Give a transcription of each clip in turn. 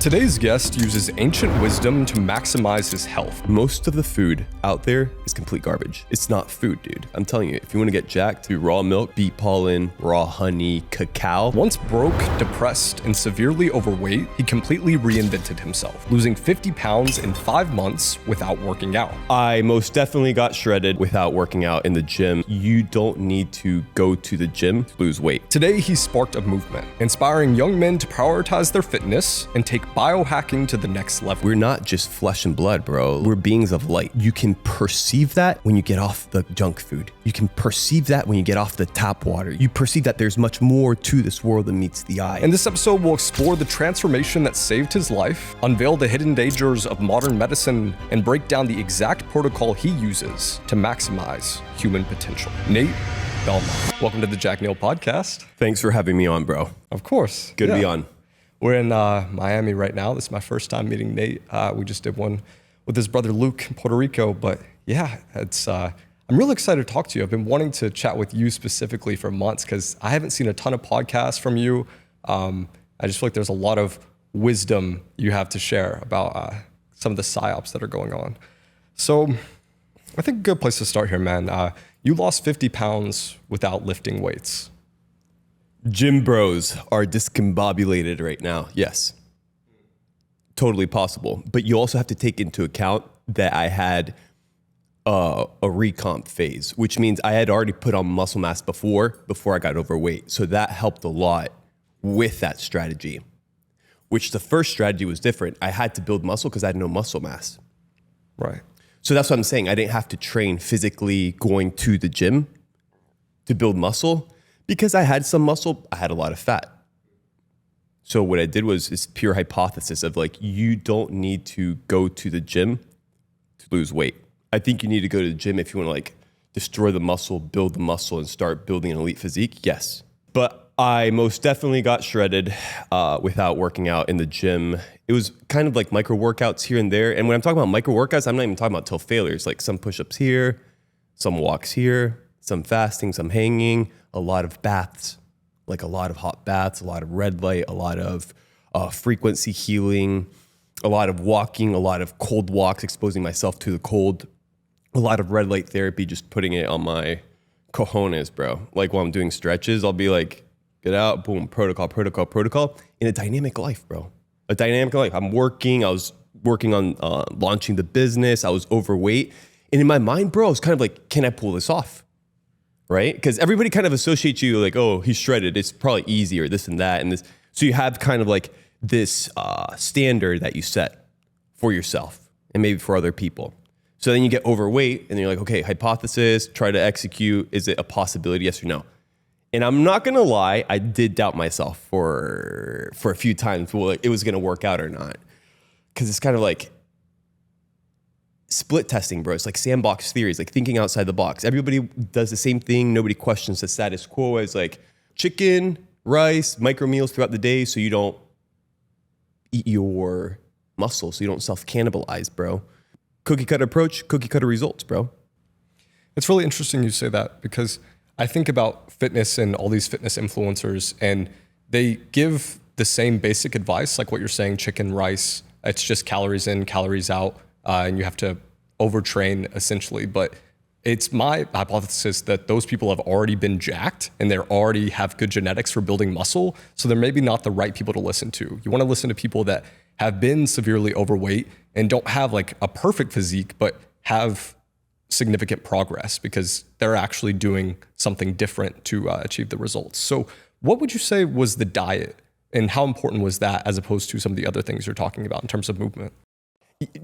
Today's guest uses ancient wisdom to maximize his health. Most of the food out there is complete garbage. It's not food, dude. I'm telling you, if you want to get jacked, do raw milk, bee pollen, raw honey, cacao. Once broke, depressed, and severely overweight, he completely reinvented himself, losing 50 pounds in 5 months without working out. I most definitely got shredded without working out in the gym. You don't need to go to the gym to lose weight. Today, he sparked a movement, inspiring young men to prioritize their fitness and take biohacking to the next level. We're not just flesh and blood, bro. We're beings of light. You can perceive that when you get off the junk food. You can perceive that when you get off the tap water. You perceive that there's much more to this world than meets the eye. In this episode, we'll explore the transformation that saved his life, unveil the hidden dangers of modern medicine, and break down the exact protocol he uses to maximize human potential. Nate Belmar, welcome to the Jack Neel Podcast. Thanks for having me on, bro. Of course. Good to be on. We're in Miami right now. This is my first time meeting Nate. We just did one with his brother Luke in Puerto Rico. But yeah, I'm really excited to talk to you. I've been wanting to chat with you specifically for months because I haven't seen a ton of podcasts from you. I just feel like there's a lot of wisdom you have to share about some of the PsyOps that are going on. So I think a good place to start here, man. You lost 50 pounds without lifting weights. Gym bros are discombobulated right now. Yes. Totally possible. But you also have to take into account that I had a recomp phase, which means I had already put on muscle mass before I got overweight. So that helped a lot with that strategy, which the first strategy was different. I had to build muscle because I had no muscle mass. Right. So that's what I'm saying. I didn't have to train physically going to the gym to build muscle. Because I had some muscle, I had a lot of fat. So what I did was this pure hypothesis of like, you don't need to go to the gym to lose weight. I think you need to go to the gym if you want to like destroy the muscle, build the muscle, and start building an elite physique. Yes. But I most definitely got shredded without working out in the gym. It was kind of like micro workouts here and there. And when I'm talking about micro workouts, I'm not even talking about till failures, like some push-ups here, some walks here, some fasting, some hanging, a lot of baths, like a lot of hot baths, a lot of red light, a lot of frequency healing, a lot of walking, a lot of cold walks, exposing myself to the cold, a lot of red light therapy, just putting it on my cojones, bro. Like while I'm doing stretches, I'll be like, get out, boom, protocol, in a dynamic life, bro. A dynamic life. I was working on launching the business. I was overweight. And in my mind, bro, I was kind of like, can I pull this off? Right? Because everybody kind of associates you like, oh, he's shredded. It's probably easy or this and that. And this. So you have kind of like this standard that you set for yourself and maybe for other people. So then you get overweight and you're like, okay, hypothesis, try to execute. Is it a possibility? Yes or no? And I'm not going to lie. I did doubt myself for a few times. Well, like, it was going to work out or not. Because it's kind of like split testing, bro. It's like sandbox theories, like thinking outside the box. Everybody does the same thing. Nobody questions the status quo as like chicken, rice, micro meals throughout the day so you don't eat your muscle, so you don't self-cannibalize, bro. Cookie cutter approach, cookie cutter results, bro. It's really interesting you say that because I think about fitness and all these fitness influencers and they give the same basic advice, like what you're saying, chicken, rice, it's just calories in, calories out. And you have to overtrain essentially. But it's my hypothesis that those people have already been jacked and they already have good genetics for building muscle. So they're maybe not the right people to listen to. You want to listen to people that have been severely overweight and don't have like a perfect physique, but have significant progress because they're actually doing something different to achieve the results. So what would you say was the diet and how important was that as opposed to some of the other things you're talking about in terms of movement?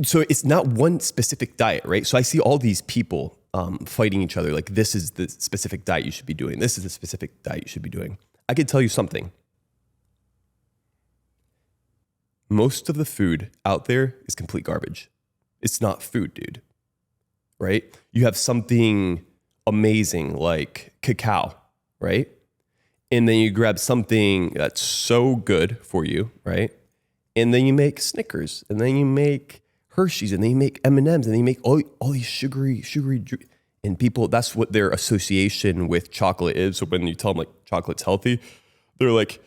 So it's not one specific diet, right? So I see all these people fighting each other. Like, this is the specific diet you should be doing. This is the specific diet you should be doing. I can tell you something. Most of the food out there is complete garbage. It's not food, dude. Right? You have something amazing like cacao, right? And then you grab something that's so good for you, right? And then you make Snickers, and then you make Hershey's, and then you make M&Ms, and then you make all these sugary, and people, that's what their association with chocolate is. So when you tell them like chocolate's healthy, they're like,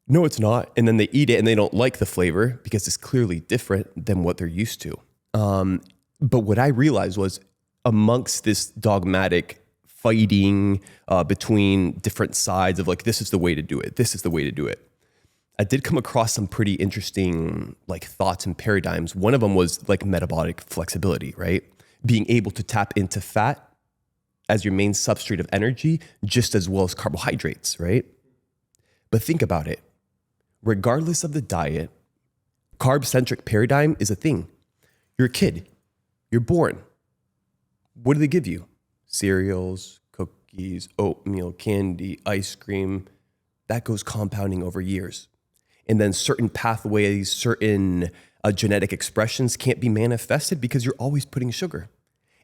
no, it's not. And then they eat it and they don't like the flavor because it's clearly different than what they're used to. But what I realized was amongst this dogmatic fighting between different sides of like, this is the way to do it. This is the way to do it. I did come across some pretty interesting like thoughts and paradigms. One of them was like metabolic flexibility, right? Being able to tap into fat as your main substrate of energy, just as well as carbohydrates, right? But think about it. Regardless of the diet, carb-centric paradigm is a thing. You're a kid. You're born. What do they give you? Cereals, cookies, oatmeal, candy, ice cream. That goes compounding over years. And then certain pathways, certain genetic expressions can't be manifested because you're always putting sugar.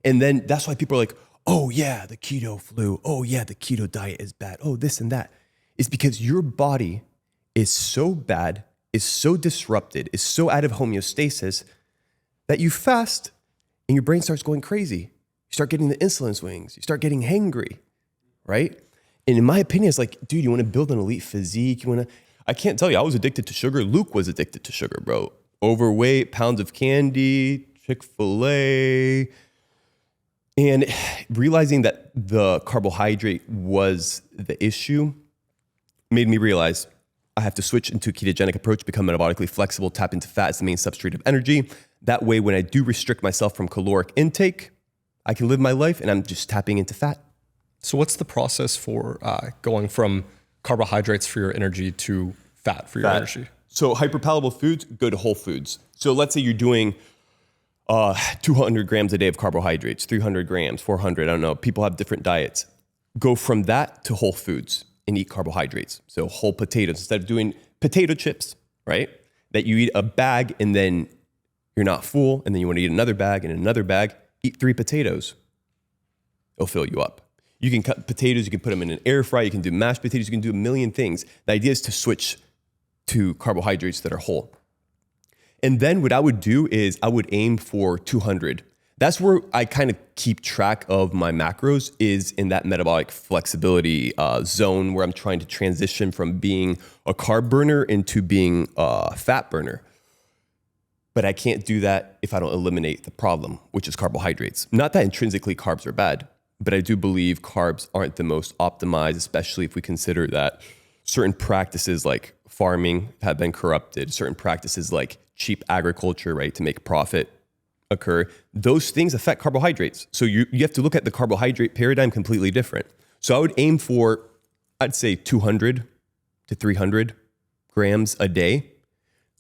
And then that's why people are like, oh yeah, the keto flu. Oh yeah, the keto diet is bad. Oh, this and that. It's because your body is so bad, is so disrupted, is so out of homeostasis that you fast and your brain starts going crazy. You start getting the insulin swings. You start getting hangry, right? And in my opinion, it's like, dude, you want to build an elite physique. I can't tell you, I was addicted to sugar. Luke was addicted to sugar, bro. Overweight, pounds of candy, Chick-fil-A. And realizing that the carbohydrate was the issue made me realize I have to switch into a ketogenic approach, become metabolically flexible, tap into fat as the main substrate of energy. That way, when I do restrict myself from caloric intake, I can live my life and I'm just tapping into fat. So what's the process for going from carbohydrates for your energy to fat for your energy? So hyperpalatable foods, go to whole foods. So let's say you're doing 200 grams a day of carbohydrates, 300 grams, 400, I don't know. People have different diets. Go from that to whole foods and eat carbohydrates. So whole potatoes, instead of doing potato chips, right? That you eat a bag and then you're not full and then you want to eat another bag and another bag, eat 3 potatoes. It'll fill you up. You can cut potatoes, you can put them in an air fry, you can do mashed potatoes, you can do a million things. The idea is to switch to carbohydrates that are whole. And then what I would do is I would aim for 200. That's where I kind of keep track of my macros, is in that metabolic flexibility zone where I'm trying to transition from being a carb burner into being a fat burner. But I can't do that if I don't eliminate the problem, which is carbohydrates. Not that intrinsically carbs are bad, but I do believe carbs aren't the most optimized, especially if we consider that certain practices like farming have been corrupted, certain practices like cheap agriculture, right, to make profit occur. Those things affect carbohydrates. So you have to look at the carbohydrate paradigm completely different. So I would aim for, I'd say 200 to 300 grams a day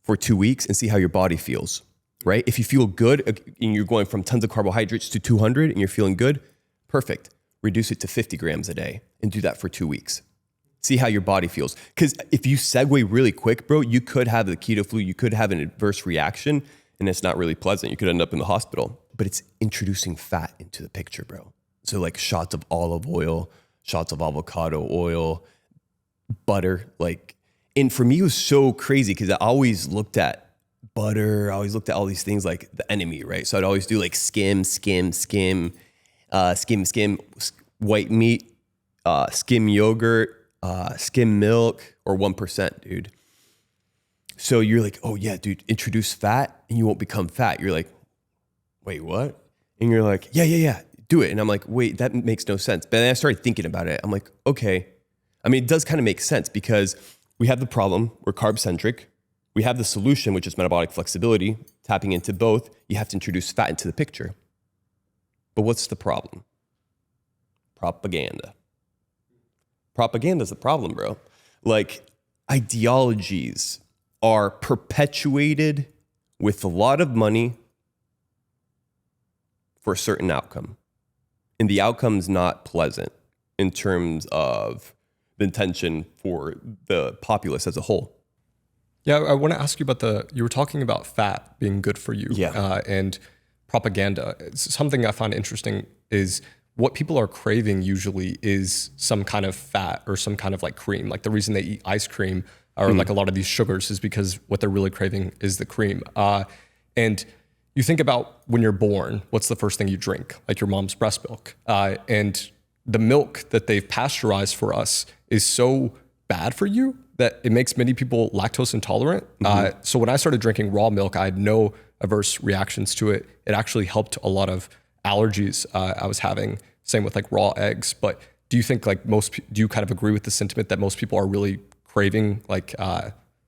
for 2 weeks and see how your body feels, right? If you feel good and you're going from tons of carbohydrates to 200 and you're feeling good, perfect. Reduce it to 50 grams a day and do that for 2 weeks. See how your body feels. Because if you segue really quick, bro, you could have the keto flu, you could have an adverse reaction, and it's not really pleasant. You could end up in the hospital. But it's introducing fat into the picture, bro. So like shots of olive oil, shots of avocado oil, butter. And for me, it was so crazy because I always looked at butter. I always looked at all these things like the enemy, right? So I'd always do like skim, white meat, skim yogurt, skim milk, or 1%, dude. So you're like, oh yeah, dude, introduce fat and you won't become fat. You're like, wait, what? And you're like, yeah, do it. And I'm like, wait, that makes no sense. But then I started thinking about it. I'm like, okay. I mean, it does kind of make sense because we have the problem, we're carb-centric. We have the solution, which is metabolic flexibility, tapping into both. You have to introduce fat into the picture. But what's the problem? Propaganda. Propaganda's the problem, bro. Like, ideologies are perpetuated with a lot of money for a certain outcome. And the outcome's not pleasant in terms of the intention for the populace as a whole. Yeah, I want to ask you about you were talking about fat being good for you. Yeah. And propaganda. It's something I find interesting is what people are craving usually is some kind of fat or some kind of like cream. Like the reason they eat ice cream or like a lot of these sugars is because what they're really craving is the cream. And you think about when you're born, what's the first thing you drink? Like your mom's breast milk. And the milk that they've pasteurized for us is so bad for you that it makes many people lactose intolerant. So when I started drinking raw milk, I had no adverse reactions to it. It actually helped a lot of allergies I was having. Same with like raw eggs. But do you think like do you kind of agree with the sentiment that most people are really craving like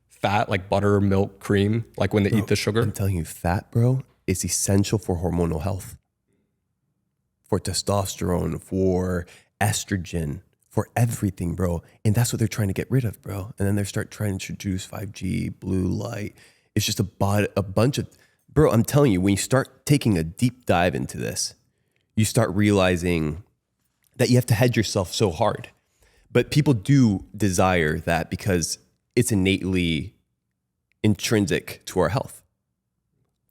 fat, like butter, milk, cream, like when they eat the sugar? I'm telling you, fat, bro, is essential for hormonal health, for testosterone, for estrogen, for everything, bro. And that's what they're trying to get rid of, bro. And then they start trying to introduce 5G, blue light. It's just a bunch of, bro, I'm telling you, when you start taking a deep dive into this, you start realizing that you have to hedge yourself so hard. But people do desire that because it's innately intrinsic to our health,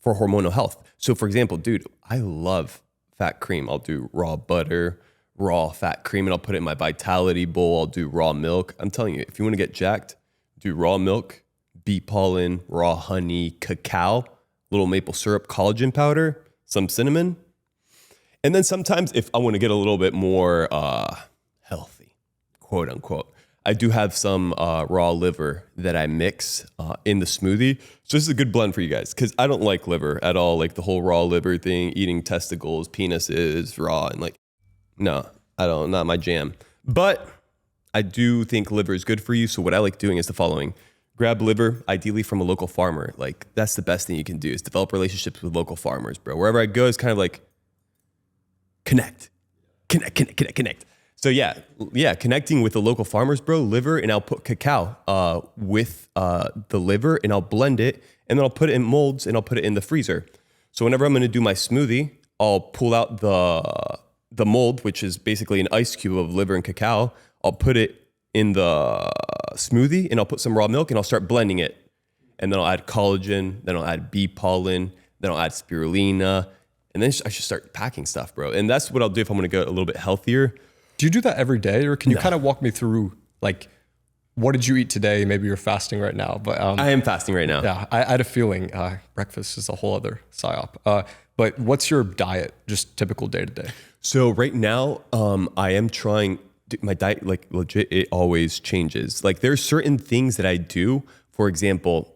for hormonal health. So for example, dude, I love fat cream. I'll do raw butter, raw fat cream, and I'll put it in my Vitality bowl. I'll do raw milk. I'm telling you, if you want to get jacked, do raw milk, bee pollen, raw honey, cacao, little maple syrup, collagen powder, some cinnamon. And then sometimes if I want to get a little bit more healthy, quote unquote, I do have some raw liver that I mix in the smoothie. So this is a good blend for you guys because I don't like liver at all. Like the whole raw liver thing, eating testicles, penises, raw, and like, no, I don't, not my jam. But I do think liver is good for you. So what I like doing is the following. Grab liver, ideally from a local farmer. Like that's the best thing you can do is develop relationships with local farmers, bro. Wherever I go, it's kind of like connect. So yeah, connecting with the local farmers, bro, liver, and I'll put cacao with the liver and I'll blend it and then I'll put it in molds and I'll put it in the freezer. So whenever I'm going to do my smoothie, I'll pull out the mold, which is basically an ice cube of liver and cacao. I'll put it in the smoothie and I'll put some raw milk and I'll start blending it. And then I'll add collagen, then I'll add bee pollen, then I'll add spirulina, and then I should start packing stuff, bro. And that's what I'll do if I'm going to go a little bit healthier. Do you do that every day, or can you kind of walk me through like what did you eat today? Maybe you're fasting right now, but I am fasting right now. Yeah, I had a feeling breakfast is a whole other PsyOp. But what's your diet, just typical day to day? So right now, I am trying my diet, like legit, it always changes. Like there's certain things that I do. For example,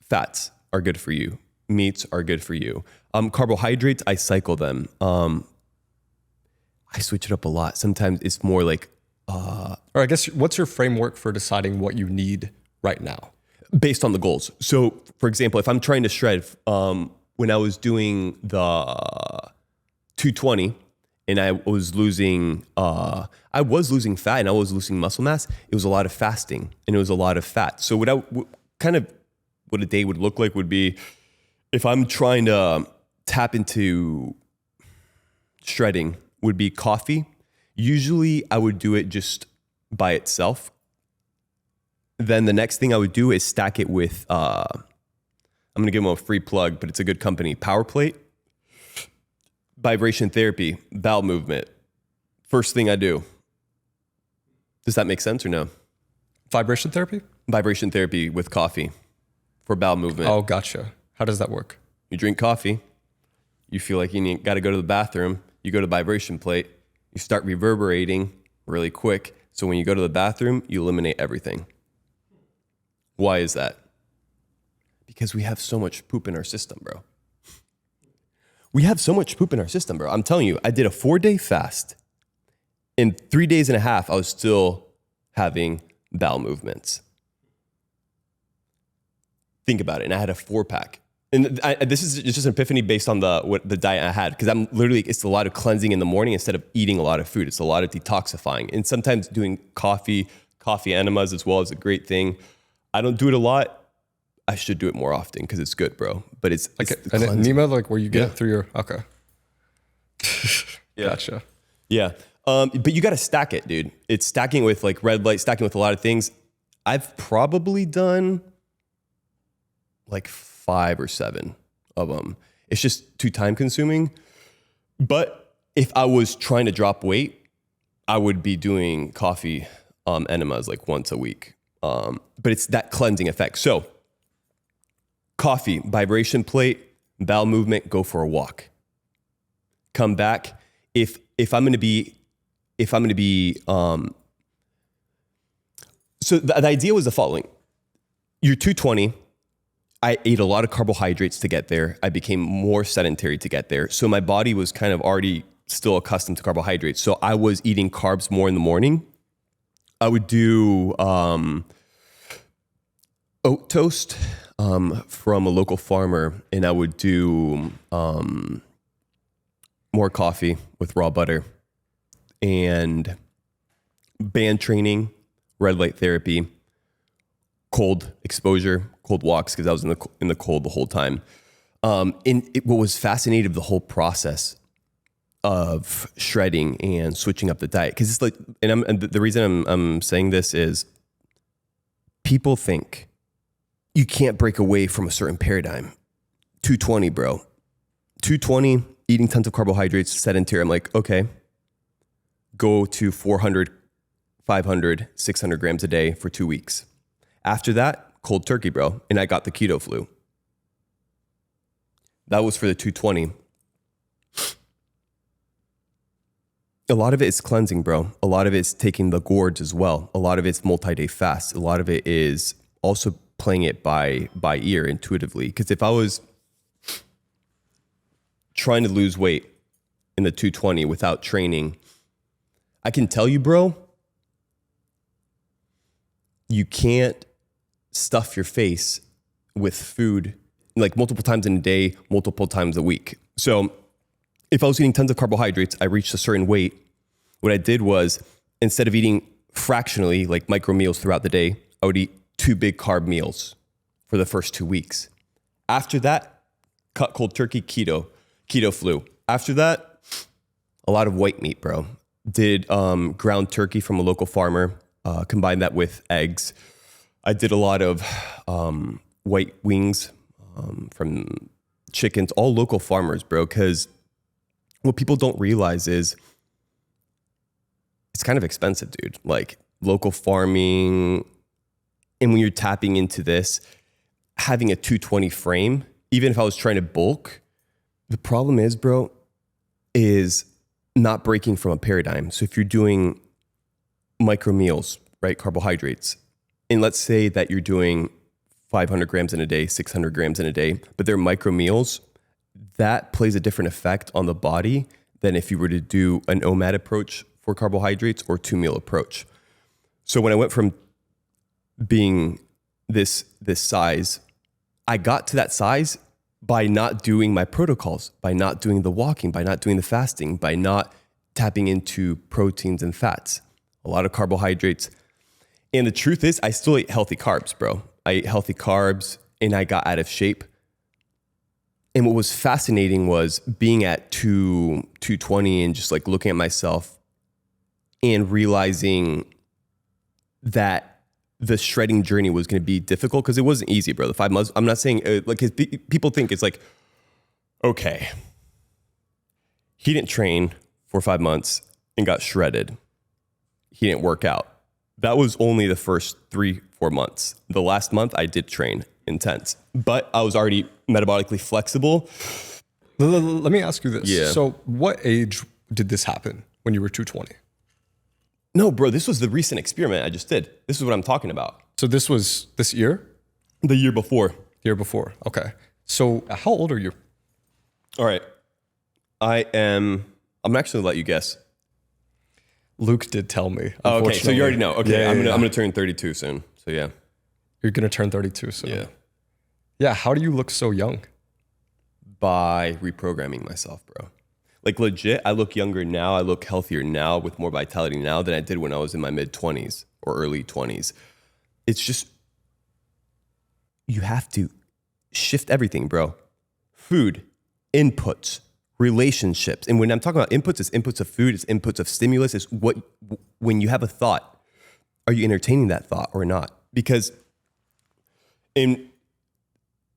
fats are good for you. Meats are good for you. Carbohydrates, I cycle them. I switch it up a lot. Sometimes it's more like, or I guess what's your framework for deciding what you need right now? Based on the goals. So for example, if I'm trying to shred, when I was doing the 220 and I was losing fat and I was losing muscle mass, it was a lot of fasting and it was a lot of fat. So what a day would look like would be if I'm trying to tap into shredding would be coffee. Usually I would do it just by itself. Then the next thing I would do is stack it with, I'm going to give them a free plug, but it's a good company. Power Plate, vibration therapy, bowel movement. First thing I do. Does that make sense or no? Vibration therapy? Vibration therapy with coffee for bowel movement. Oh, gotcha. How does that work? You drink coffee. You feel like you got to go to the bathroom. You go to vibration plate. You start reverberating really quick. So when you go to the bathroom, you eliminate everything. Why is that? Because we have so much poop in our system, bro. We have so much poop in our system, bro. I'm telling you, I did a 4-day fast. In 3 days and a half, I was still having bowel movements. Think about it. And I had a 4-pack. And this is just an epiphany based on the diet I had. Because it's a lot of cleansing in the morning instead of eating a lot of food. It's a lot of detoxifying. And sometimes doing coffee enemas as well is a great thing. I don't do it a lot. I should do it more often because it's good, bro. But it's like an enema, like where you get it through your, okay. Yeah. Gotcha. Yeah. But you got to stack it, dude. It's stacking with like red light, stacking with a lot of things. I've probably done like 5 or 7 of them. It's just too time consuming. But if I was trying to drop weight, I would be doing coffee enemas like once a week. But it's that cleansing effect. So coffee, vibration plate, bowel movement, go for a walk. Come back. If I'm going to be So the idea was the following. You're 220. I ate a lot of carbohydrates to get there. I became more sedentary to get there. So my body was kind of already still accustomed to carbohydrates. So I was eating carbs more in the morning. I would do oat toast from a local farmer, and I would do more coffee with raw butter, and band training, red light therapy, cold exposure, cold walks, because I was in the cold the whole time. What was fascinating of the whole process of shredding and switching up the diet, because it's like, and the reason I'm saying this is, people think you can't break away from a certain paradigm. 220, bro. 220, eating tons of carbohydrates, sedentary. I'm like, okay, go to 400, 500, 600 grams a day for 2 weeks. After that, cold turkey, bro. And I got the keto flu. That was for the 220. A lot of it is cleansing, bro. A lot of it's taking the gourds as well. A lot of it's multi-day fasts. A lot of it is also playing it by ear intuitively. Because if I was trying to lose weight in the 220 without training, I can tell you, bro, you can't stuff your face with food like multiple times in a day, multiple times a week. So if I was eating tons of carbohydrates, I reached a certain weight. What I did was, instead of eating fractionally, like micro meals throughout the day, I would eat 2 big carb meals for the first 2 weeks. After that, cut cold turkey, keto flu. After that, a lot of white meat, bro. Did ground turkey from a local farmer, combined that with eggs. I did a lot of white wings from chickens, all local farmers, bro, because what people don't realize is it's kind of expensive, dude. Like local farming, and when you're tapping into this, having a 220 frame, even if I was trying to bulk, the problem is, bro, is not breaking from a paradigm. So if you're doing micro meals, right, carbohydrates, and let's say that you're doing 500 grams in a day, 600 grams in a day, but they're micro meals, that plays a different effect on the body than if you were to do an OMAD approach for carbohydrates or 2-meal approach. So when I went from being this size, I got to that size by not doing my protocols, by not doing the walking, by not doing the fasting, by not tapping into proteins and fats, a lot of carbohydrates. And the truth is, I still ate healthy carbs, bro. I ate healthy carbs and I got out of shape. And what was fascinating was being at 220 and just like looking at myself and realizing that the shredding journey was going to be difficult, because it wasn't easy, bro. The 5 months, I'm not saying like people think it's like, okay, he didn't train for 5 months and got shredded. He didn't work out. That was only the first 3-4 months. The last month I did train intense, but I was already metabolically flexible. Let me ask you this. Yeah. So what age did this happen when you were 220? No, bro, this was the recent experiment I just did. This is what I'm talking about. So this was this year? The year before. The year before. Okay. So how old are you? All right. I'm actually gonna let you guess. Luke did tell me. Oh, okay, so you already know. Okay, Yeah, I'm gonna turn 32 soon. So yeah. You're gonna turn 32 soon. Yeah. Yeah. How do you look so young? By reprogramming myself, bro. Like legit, I look younger now. I look healthier now with more vitality now than I did when I was in my mid-20s or early 20s. It's just, you have to shift everything, bro. Food, inputs, relationships. And when I'm talking about inputs, it's inputs of food, it's inputs of stimulus. It's what, when you have a thought, are you entertaining that thought or not? Because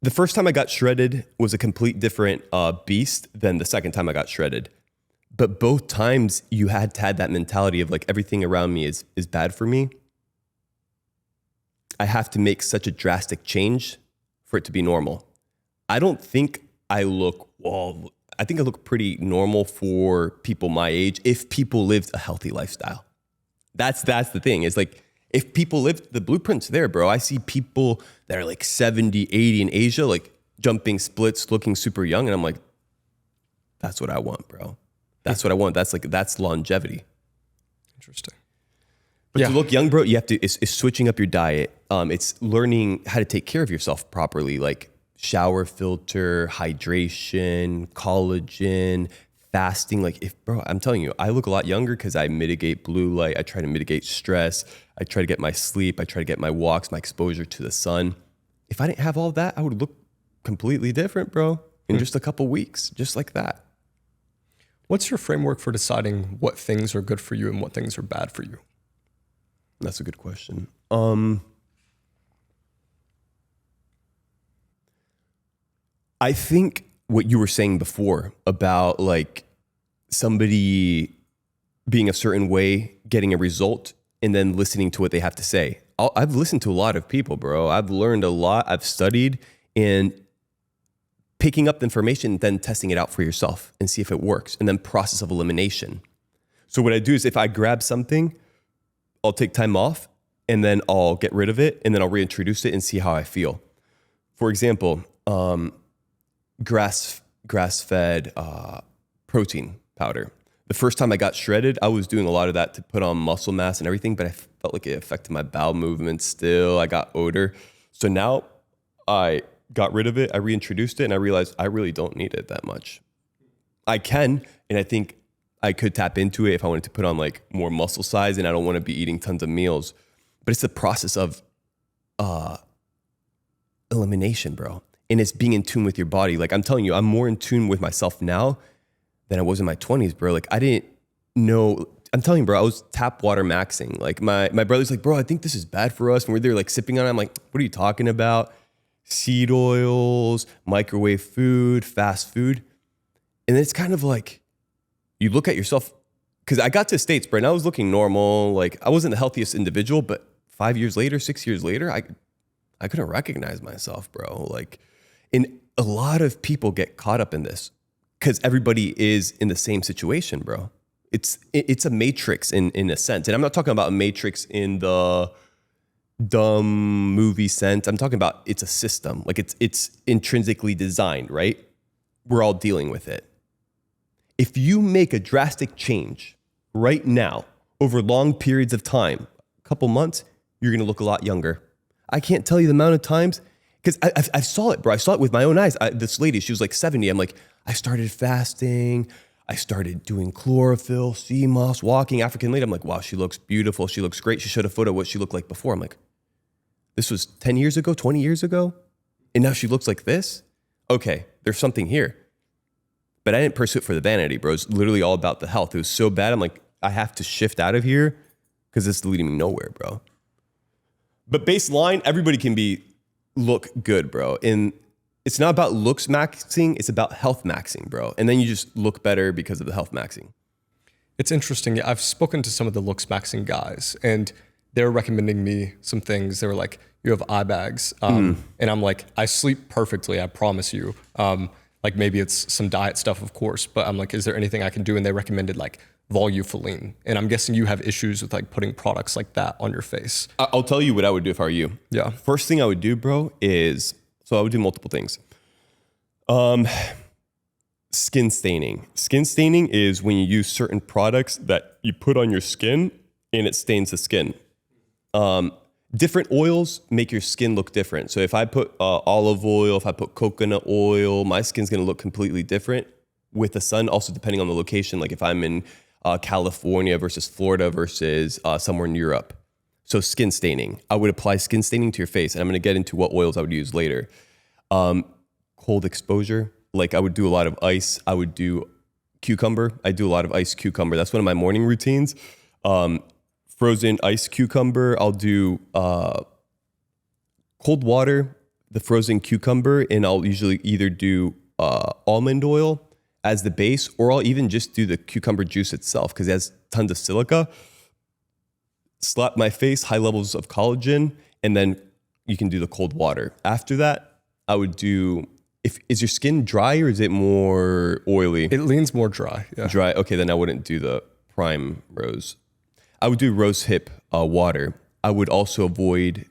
the first time I got shredded was a complete different beast than the second time I got shredded. But both times you had to have that mentality of like, everything around me is bad for me. I have to make such a drastic change for it to be normal. I don't think I look, well, I think I look pretty normal for people my age if people lived a healthy lifestyle. That's the thing. It's like, If people live, the blueprint's there, bro. I see people that are like 70, 80 in Asia, like jumping splits, looking super young. And I'm like, that's what I want, bro. That's what I want. That's longevity. Interesting. But to look young, bro, you have to, it's switching up your diet. It's learning how to take care of yourself properly, like shower filter, hydration, collagen, fasting. Like bro, I'm telling you, I look a lot younger because I mitigate blue light. I try to mitigate stress. I try to get my sleep. I try to get my walks, my exposure to the sun. If I didn't have all that, I would look completely different, bro, in just a couple weeks, just like that. What's your framework for deciding what things are good for you and what things are bad for you? That's a good question. I think what you were saying before about like somebody being a certain way, getting a result, and then listening to what they have to say. I've listened to a lot of people, bro. I've learned a lot. I've studied, and picking up the information, then testing it out for yourself and see if it works, and then process of elimination. So what I do is if I grab something, I'll take time off and then I'll get rid of it and then I'll reintroduce it and see how I feel. For example, grass-fed protein powder. The first time I got shredded, I was doing a lot of that to put on muscle mass and everything, but I felt like it affected my bowel movement still. I got odor. So now I got rid of it, I reintroduced it, and I realized I really don't need it that much. I can, and I think I could tap into it if I wanted to put on like more muscle size and I don't want to be eating tons of meals. But it's the process of elimination, bro. And it's being in tune with your body. Like I'm telling you, I'm more in tune with myself now than I was in my 20s, bro. Like I didn't know, I'm telling you, bro, I was tap water maxing. Like my brother's like, bro, I think this is bad for us. And we're there like sipping on it. I'm like, what are you talking about? Seed oils, microwave food, fast food. And it's kind of like, you look at yourself, because I got to States, bro, and I was looking normal. Like I wasn't the healthiest individual, but 5 years later, 6 years later, I couldn't recognize myself, bro. Like, and a lot of people get caught up in this because everybody is in the same situation, bro. It's a matrix in a sense. And I'm not talking about a matrix in the dumb movie sense. I'm talking about it's a system. Like it's intrinsically designed, right? We're all dealing with it. If you make a drastic change right now over long periods of time, a couple months, you're going to look a lot younger. I can't tell you the amount of times, because I saw it, bro. I saw it with my own eyes. This lady, she was like 70. I'm like, I started fasting. I started doing chlorophyll, sea moss, walking, African lady. I'm like, wow, she looks beautiful. She looks great. She showed a photo of what she looked like before. I'm like, this was 10 years ago, 20 years ago? And now she looks like this? Okay, there's something here. But I didn't pursue it for the vanity, bro. It's literally all about the health. It was so bad. I'm like, I have to shift out of here because it's leading me nowhere, bro. But baseline, everybody can look good, bro. And it's not about looks maxing. It's about health maxing, bro. And then you just look better because of the health maxing. It's interesting. I've spoken to some of the looks maxing guys, and they're recommending me some things. They were like, you have eye bags. And I'm like, I sleep perfectly, I promise you. Like maybe it's some diet stuff, of course, but I'm like, is there anything I can do? And they recommended like volufuline. And I'm guessing you have issues with like putting products like that on your face. I'll tell you what I would do if I were you. Yeah. First thing I would do, bro, is, so I would do multiple things. Skin staining. Skin staining is when you use certain products that you put on your skin and it stains the skin. Different oils make your skin look different. So if I put olive oil, if I put coconut oil, my skin's gonna look completely different with the sun. Also depending on the location, like if I'm in California versus Florida versus somewhere in Europe. So skin staining. I would apply skin staining to your face, and I'm gonna get into what oils I would use later. Cold exposure, like I would do a lot of ice. I would do cucumber. I do a lot of ice cucumber. That's one of my morning routines. Frozen ice cucumber. I'll do cold water, the frozen cucumber, and I'll usually either do almond oil as the base, or I'll even just do the cucumber juice itself because it has tons of silica. Slap my face, high levels of collagen, and then you can do the cold water. After that, I would do, is your skin dry or is it more oily? It leans more dry. Yeah. Dry. Okay, then I wouldn't do the prime rose. I would do rose hip water. I would also avoid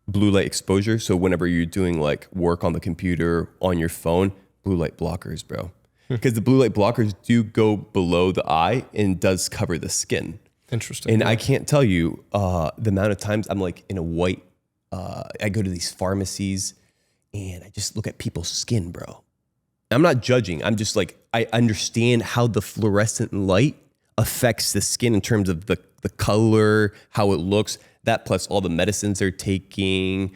blue light exposure. So whenever you're doing like work on the computer, on your phone, blue light blockers, bro. Because the blue light blockers do go below the eye and does cover the skin. Interesting. And I can't tell you the amount of times I'm like in a white, I go to these pharmacies and I just look at people's skin, bro. I'm not judging. I'm just like, I understand how the fluorescent light affects the skin in terms of the color, how it looks, that plus all the medicines they're taking,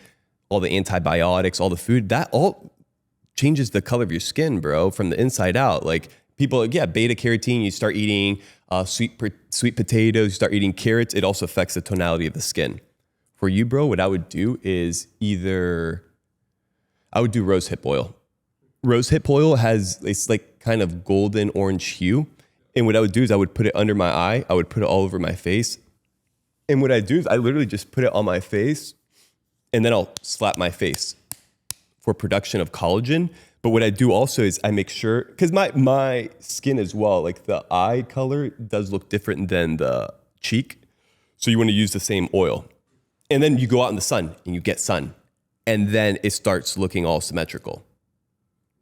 all the antibiotics, all the food, that all changes the color of your skin, bro, from the inside out. Like people, yeah, beta carotene, you start eating sweet potatoes, you start eating carrots, it also affects the tonality of the skin. For you, bro, what I would do is I would do rose hip oil. Rose hip oil it's like kind of golden orange hue. And what I would do is I would put it under my eye. I would put it all over my face. And what I do is I literally just put it on my face and then I'll slap my face for production of collagen. But what I do also is I make sure, because my skin as well, like the eye color does look different than the cheek. So you want to use the same oil. And then you go out in the sun and you get sun. And then it starts looking all symmetrical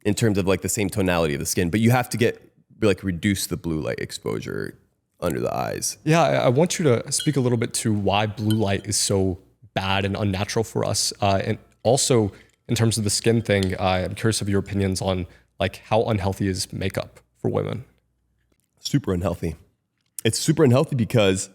in terms of like the same tonality of the skin. But you have to reduce the blue light exposure under the eyes. Yeah, I want you to speak a little bit to why blue light is so bad and unnatural for us. And also in terms of the skin thing, I'm curious of your opinions on like how unhealthy is makeup for women? Super unhealthy. It's super unhealthy because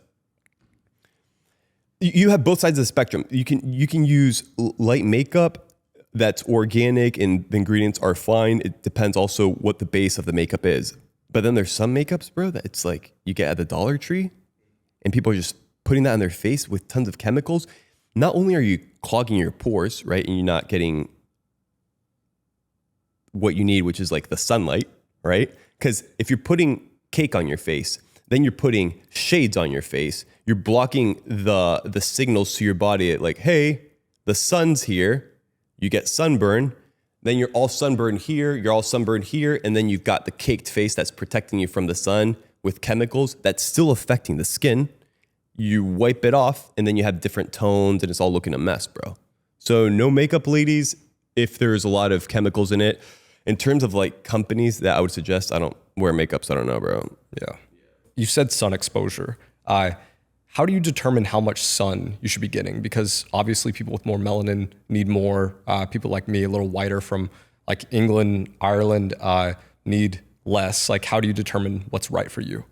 you have both sides of the spectrum. You can use light makeup that's organic and the ingredients are fine. It depends also what the base of the makeup is. But then there's some makeups, bro, that it's like you get at the Dollar Tree and people are just putting that on their face with tons of chemicals. Not only are you clogging your pores, right, and you're not getting what you need, which is like the sunlight, right? Because if you're putting cake on your face, then you're putting shades on your face. You're blocking the signals to your body like, hey, the sun's here. You get sunburn. Then you're all sunburned here. You're all sunburned here. And then you've got the caked face that's protecting you from the sun with chemicals that's still affecting the skin. You wipe it off and then you have different tones and it's all looking a mess, bro. So no makeup, ladies, if there's a lot of chemicals in it. In terms of like companies that I would suggest, I don't wear makeup, so I don't know, bro. Yeah. You said sun exposure. How do you determine how much sun you should be getting? Because obviously people with more melanin need more. People like me, a little whiter from like England, Ireland, need less. Like how do you determine what's right for you?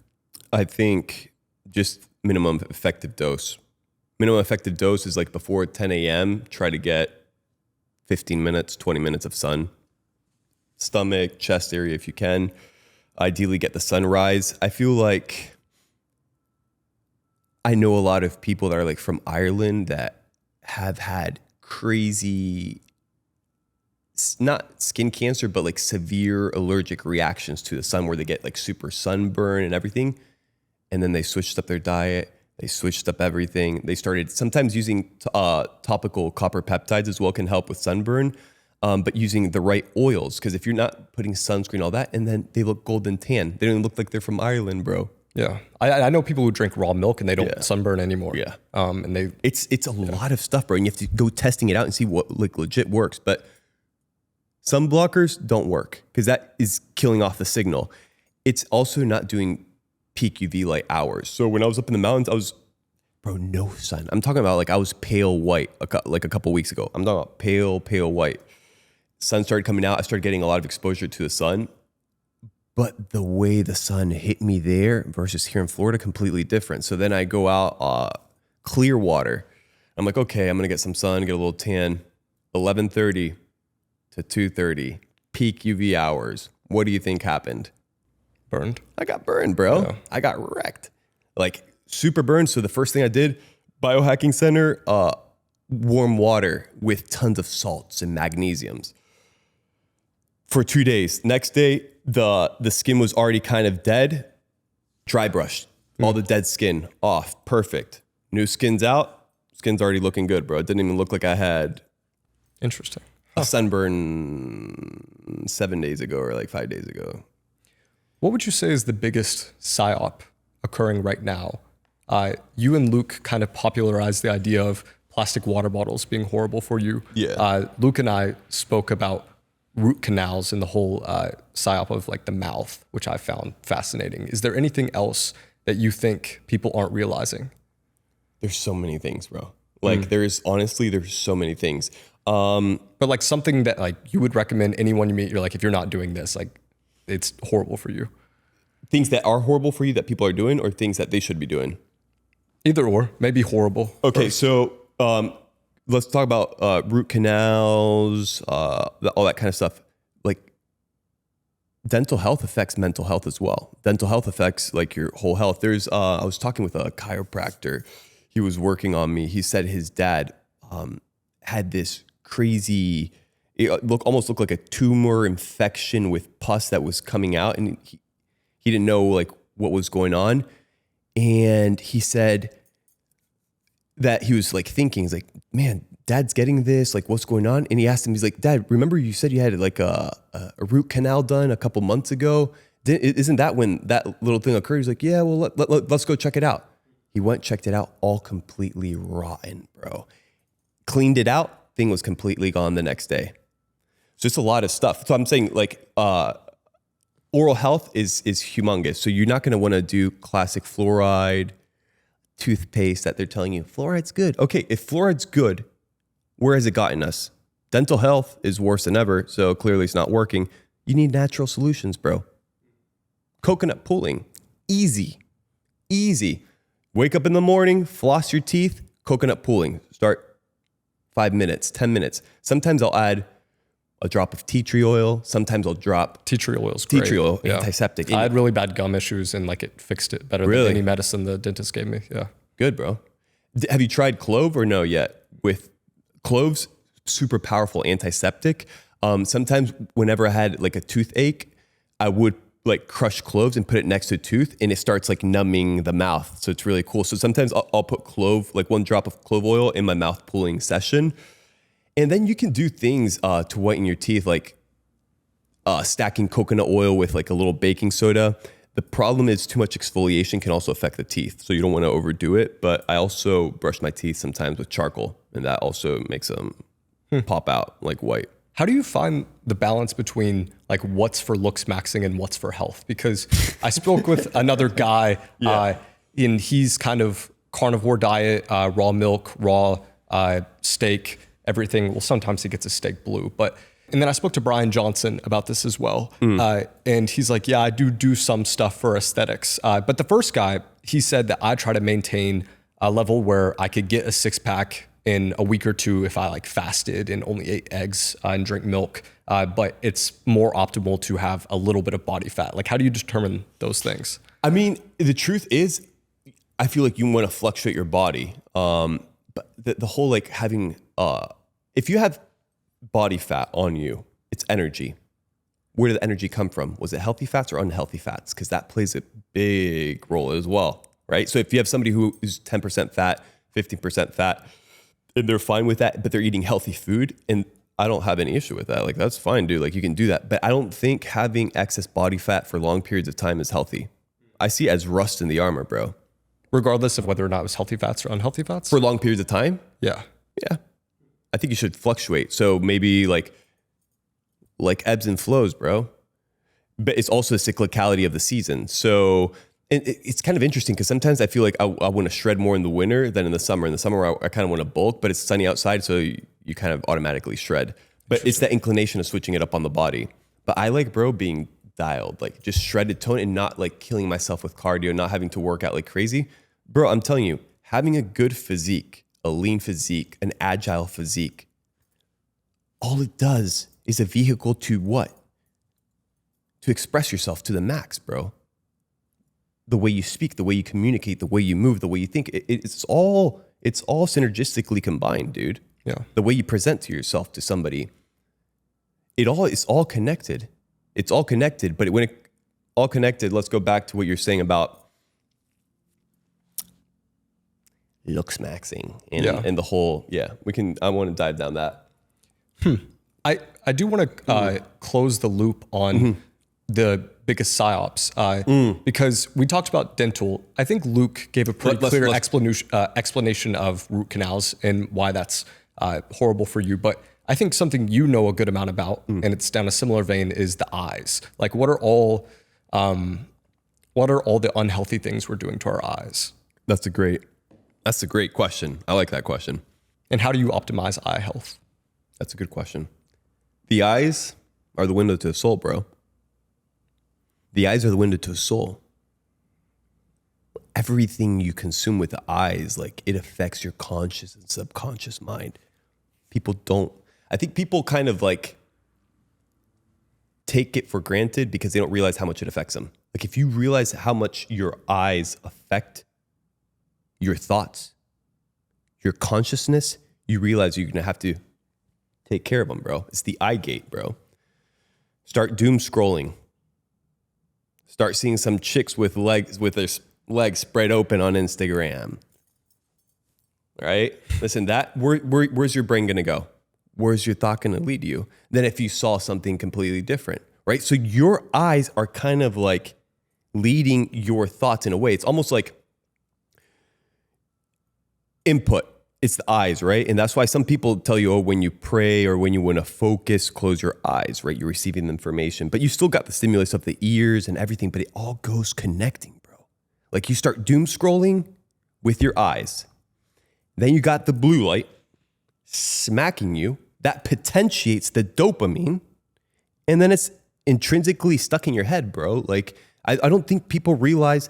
I think just minimum effective dose. Minimum effective dose is like before 10 a.m., try to get 15 minutes, 20 minutes of sun. Stomach, chest area if you can. Ideally get the sunrise. I feel like I know a lot of people that are like from Ireland that have had crazy, not skin cancer, but like severe allergic reactions to the sun where they get like super sunburn and everything. And then they switched up their diet. They switched up everything. They started sometimes using topical copper peptides as well can help with sunburn. But using the right oils, because if you're not putting sunscreen, all that, and then they look golden tan. They don't look like they're from Ireland, bro. Yeah, I know people who drink raw milk and they don't sunburn anymore. Yeah, and it's a lot of stuff, bro. And you have to go testing it out and see what like legit works. But some blockers don't work because that is killing off the signal. It's also not doing peak UV light hours. So when I was up in the mountains, no sun. I'm talking about like I was pale white like a couple weeks ago. I'm talking about pale white. Sun started coming out. I started getting a lot of exposure to the sun. But the way the sun hit me there versus here in Florida, completely different. So then I go out clear water. I'm like, okay, I'm going to get some sun, get a little tan. 11:30 to 2:30, peak UV hours. What do you think happened? Burned. I got burned, bro. Yeah. I got wrecked. Like super burned. So the first thing I did, biohacking center, warm water with tons of salts and magnesiums. For 2 days. Next day, the skin was already kind of dead. Dry brushed. All the dead skin off. Perfect. New skin's out. Skin's already looking good, bro. It didn't even look like I had interesting a sunburn 7 days ago or like 5 days ago. What would you say is the biggest PsyOp occurring right now You and Luke kind of popularized the idea of plastic water bottles being horrible for you. Yeah. Luke and I spoke about root canals and the whole PsyOp of like the mouth, which I found fascinating. Is there anything else that you think people aren't realizing? There's so many things, bro. Like there's so many things. But like something that like you would recommend anyone you meet, you're like, if you're not doing this, like it's horrible for you. Things that are horrible for you that people are doing, or things that they should be doing? Either or, maybe horrible. Okay, so let's talk about root canals, all that kind of stuff. Like dental health affects mental health as well. Dental health affects like your whole health. There's I was talking with a chiropractor. He was working on me. He said his dad had this crazy, almost looked like a tumor infection with pus that was coming out, and he didn't know like what was going on. And he said that he was like thinking, he's like, man, dad's getting this, like what's going on? And he asked him, he's like, Dad, remember you said you had like a root canal done a couple months ago? Isn't that when that little thing occurred? He's like, yeah, well, let's go check it out. He went, checked it out, all completely rotten, bro. Cleaned it out, thing was completely gone the next day. So it's a lot of stuff. So I'm saying like oral health is humongous. So you're not going to want to do classic fluoride toothpaste that they're telling you fluoride's good. Okay, if fluoride's good, where has it gotten us? Dental health is worse than ever, so clearly it's not working. You need natural solutions, bro. Coconut pulling, easy. Wake up in the morning, floss your teeth, coconut pulling. Start 5 minutes, 10 minutes. Sometimes I'll add a drop of tea tree oil. Sometimes I'll drop tea tree oil is great. Tea tree oil, antiseptic. I had really bad gum issues and like it fixed it better than any medicine the dentist gave me. Yeah. Good, bro. Have you tried clove or no yet? With cloves, super powerful antiseptic. Sometimes whenever I had like a toothache, I would like crush cloves and put it next to a tooth, and it starts like numbing the mouth. So it's really cool. So sometimes I'll put clove, like 1 drop of clove oil in my mouth pulling session. And then you can do things to whiten your teeth, like stacking coconut oil with like a little baking soda. The problem is too much exfoliation can also affect the teeth. So you don't want to overdo it. But I also brush my teeth sometimes with charcoal, and that also makes them pop out like white. How do you find the balance between like what's for looks maxing and what's for health? Because I spoke with another guy and he's kind of carnivore diet, raw milk, raw steak, everything. Well, sometimes he gets a steak blue, and then I spoke to Brian Johnson about this as well. And he's like, yeah, I do some stuff for aesthetics. But the first guy, he said that I try to maintain a level where I could get a 6-pack in a week or two if I like fasted and only ate eggs and drink milk. But it's more optimal to have a little bit of body fat. Like, how do you determine those things? I mean, the truth is, I feel like you want to fluctuate your body. But the whole like having, if you have body fat on you, it's energy. Where did the energy come from? Was it healthy fats or unhealthy fats? Because that plays a big role as well, right? So if you have somebody who is 10% fat, 15% fat, and they're fine with that, but they're eating healthy food, and I don't have any issue with that. Like, that's fine, dude. Like, you can do that. But I don't think having excess body fat for long periods of time is healthy. I see it as rust in the armor, bro. Regardless of whether or not it was healthy fats or unhealthy fats? For long periods of time? Yeah. Yeah. I think you should fluctuate. So maybe like ebbs and flows, bro. But it's also the cyclicality of the season. So and it's kind of interesting because sometimes I feel like I want to shred more in the winter than in the summer. In the summer, I kind of want to bulk, but it's sunny outside, so you kind of automatically shred. But it's that inclination of switching it up on the body. But I like, bro, being dialed, like just shredded tone and not like killing myself with cardio, not having to work out like crazy. Bro, I'm telling you, having a good physique, a lean physique, an agile physique, all it does is a vehicle to what? To express yourself to the max, bro. The way you speak, the way you communicate, the way you move, the way you think, it's all synergistically combined, dude. Yeah. The way you present to yourself to somebody, it's all connected. It's all connected, but when it all connected, let's go back to what you're saying about looks maxing and the whole, I want to dive down that. I do want to close the loop on the biggest PsyOps because we talked about dental. I think Luke gave a pretty clear explanation of root canals and why that's horrible for you. But I think something you know a good amount about, and it's down a similar vein, is the eyes. Like, what are all the unhealthy things we're doing to our eyes? That's a great question. I like that question. And how do you optimize eye health? That's a good question. The eyes are the window to the soul, bro. The eyes are the window to the soul. Everything you consume with the eyes, like, it affects your conscious and subconscious mind. I think people kind of like take it for granted because they don't realize how much it affects them. Like, if you realize how much your eyes affect your thoughts, your consciousness, you realize you're going to have to take care of them, bro. It's the eye gate, bro. Start doom scrolling. Start seeing some chicks with their legs spread open on Instagram. All right? Listen, where's your brain going to go? Where's your thought going to lead you? Then if you saw something completely different, right? So your eyes are kind of like leading your thoughts in a way. It's almost like input. It's the eyes, right? And that's why some people tell you, oh, when you pray or when you want to focus, close your eyes, right? You're receiving the information, but you still got the stimulus of the ears and everything, but it all goes connecting, bro. Like, you start doom scrolling with your eyes. Then you got the blue light smacking you. That potentiates the dopamine. And then it's intrinsically stuck in your head, bro. Like, I don't think people realize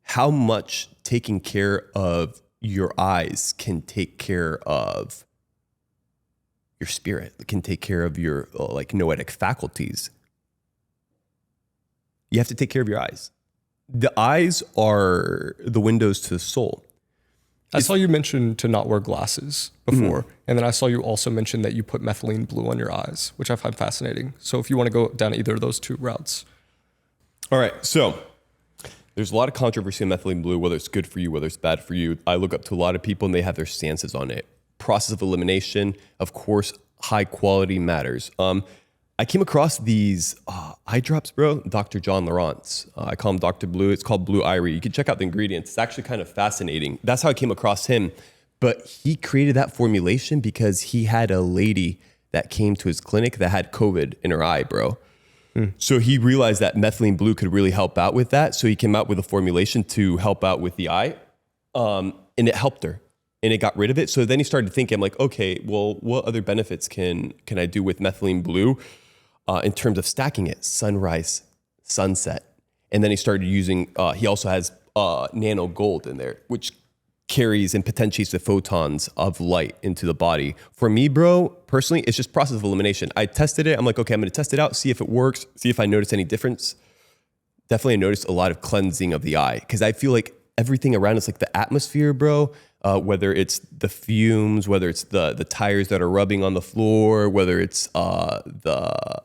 how much taking care of your eyes can take care of your spirit. It can take care of your like noetic faculties. You have to take care of your eyes. The eyes are the windows to the soul. I saw you mention to not wear glasses before, and then I saw you also mention that you put methylene blue on your eyes, which I find fascinating. So if you want to go down either of those two routes. All right, so there's a lot of controversy on methylene blue, whether it's good for you, whether it's bad for you. I look up to a lot of people and they have their stances on it. Process of elimination, of course, high quality matters. I came across these eye drops, bro, Dr. John Laurent's. I call him Dr. Blue. It's called Blue Irie. You can check out the ingredients. It's actually kind of fascinating. That's how I came across him. But he created that formulation because he had a lady that came to his clinic that had COVID in her eye, bro. So he realized that methylene blue could really help out with that. So he came out with a formulation to help out with the eye. And it helped her. And it got rid of it. So then he started thinking, like, okay, well, what other benefits can I do with methylene blue? In terms of stacking it, sunrise, sunset. And then he started using, he also has nano gold in there, which carries and potentiates the photons of light into the body. For me, bro, personally, it's just process of elimination. I tested it. I'm like, okay, I'm going to test it out, see if it works, see if I notice any difference. Definitely noticed a lot of cleansing of the eye because I feel like everything around us, like the atmosphere, bro, whether it's the fumes, whether it's the tires that are rubbing on the floor, whether it's the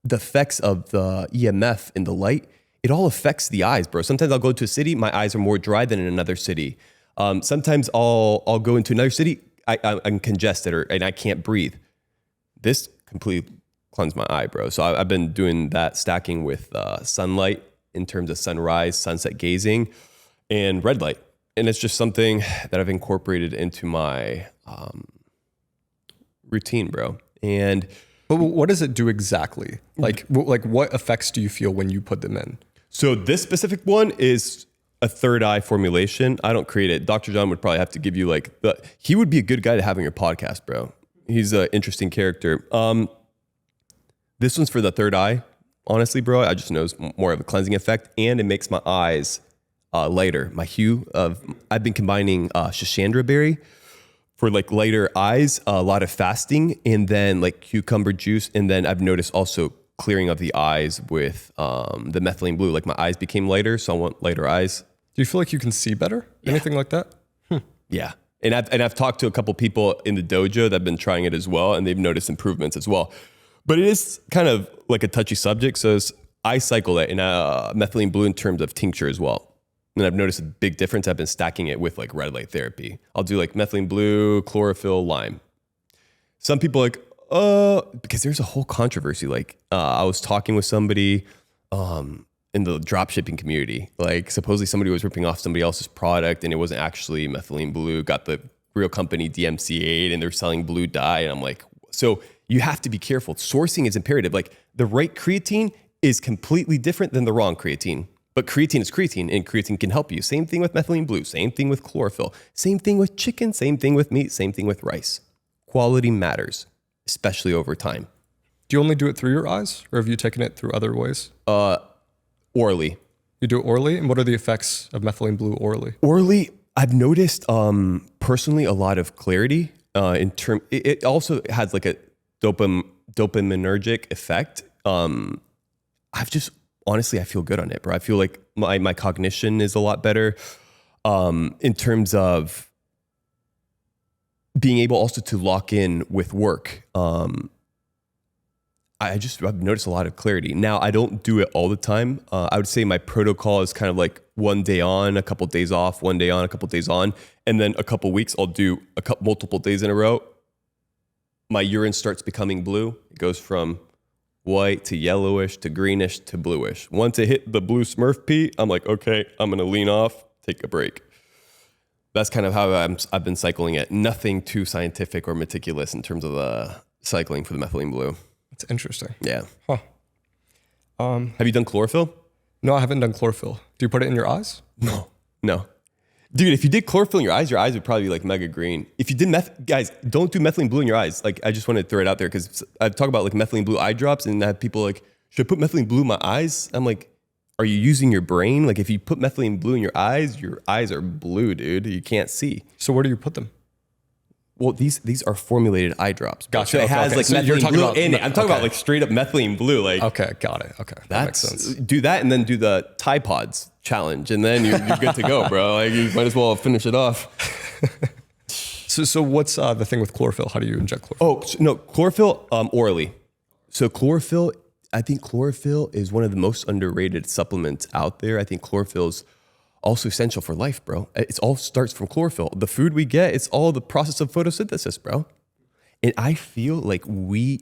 effects of the EMF in the light, it all affects the eyes, bro. Sometimes I'll go to a city, my eyes are more dry than in another city. Sometimes I'll go into another city, I'm congested and I can't breathe. This completely cleansed my eye, bro. So I've been doing that stacking with sunlight in terms of sunrise, sunset gazing, and red light. And it's just something that I've incorporated into my routine, bro. But what does it do exactly? Like what effects do you feel when you put them in? So this specific one is a third eye formulation. I don't create it. Dr. John would probably have to give you he would be a good guy to have on your podcast, bro. He's an interesting character. This one's for the third eye. Honestly, bro, I just know it's more of a cleansing effect and it makes my eyes lighter. My hue I've been combining Shishandra berry for like lighter eyes, a lot of fasting, and then like cucumber juice. And then I've noticed also clearing of the eyes with the methylene blue. Like my eyes became lighter, so I want lighter eyes. Do you feel like you can see better? Yeah. Anything like that? Yeah. And I've talked to a couple people in the dojo that have been trying it as well, and they've noticed improvements as well. But it is kind of like a touchy subject. So I cycle it in methylene blue in terms of tincture as well. And I've noticed a big difference. I've been stacking it with like red light therapy. I'll do like methylene blue, chlorophyll, lime. Some people are like, Because there's a whole controversy. Like, I was talking with somebody in the drop shipping community. Like, supposedly somebody was ripping off somebody else's product and it wasn't actually methylene blue. Got the real company DMCA'd and they're selling blue dye. And I'm like, so you have to be careful. Sourcing is imperative. Like, the right creatine is completely different than the wrong creatine. But creatine is creatine, and creatine can help you. Same thing with methylene blue. Same thing with chlorophyll. Same thing with chicken. Same thing with meat. Same thing with rice. Quality matters, especially over time. Do you only do it through your eyes, or have you taken it through other ways? Orally. You do it orally, and what are the effects of methylene blue orally? Orally, I've noticed personally a lot of clarity. It also has like a dopaminergic effect. Honestly, I feel good on it, bro. I feel like my cognition is a lot better in terms of being able also to lock in with work. I've noticed a lot of clarity. Now, I don't do it all the time. I would say my protocol is kind of like one day on, a couple days off, one day on, a couple days on. And then a couple weeks, I'll do multiple days in a row. My urine starts becoming blue. It goes from white to yellowish to greenish to bluish. Once it hit the blue Smurf pee, I'm like, okay, I'm going to lean off, take a break. That's kind of how I've been cycling it. Nothing too scientific or meticulous in terms of cycling for the methylene blue. That's interesting. Yeah. Huh. Have you done chlorophyll? No, I haven't done chlorophyll. Do you put it in your eyes? No. Dude, if you did chlorophyll in your eyes would probably be like mega green. If you did guys, don't do methylene blue in your eyes. Like, I just want to throw it out there because I talk about like methylene blue eye drops and I have people like, should I put methylene blue in my eyes? I'm like, are you using your brain? Like, if you put methylene blue in your eyes are blue, dude. You can't see. So where do you put them? Well, these are formulated eye drops. Gotcha. So it has like so methylene blue in it. I'm talking about like straight up methylene blue. Like, okay, got it. Okay, that makes sense. Do that and then do the Tide Pods challenge, and then you're good to go, bro. Like, you might as well finish it off. So what's the thing with chlorophyll? How do you inject chlorophyll? Chlorophyll orally. So chlorophyll, I think chlorophyll is one of the most underrated supplements out there. I think chlorophyll is also essential for life, bro. It all starts from chlorophyll. The food we get, it's all the process of photosynthesis, bro. And I feel like we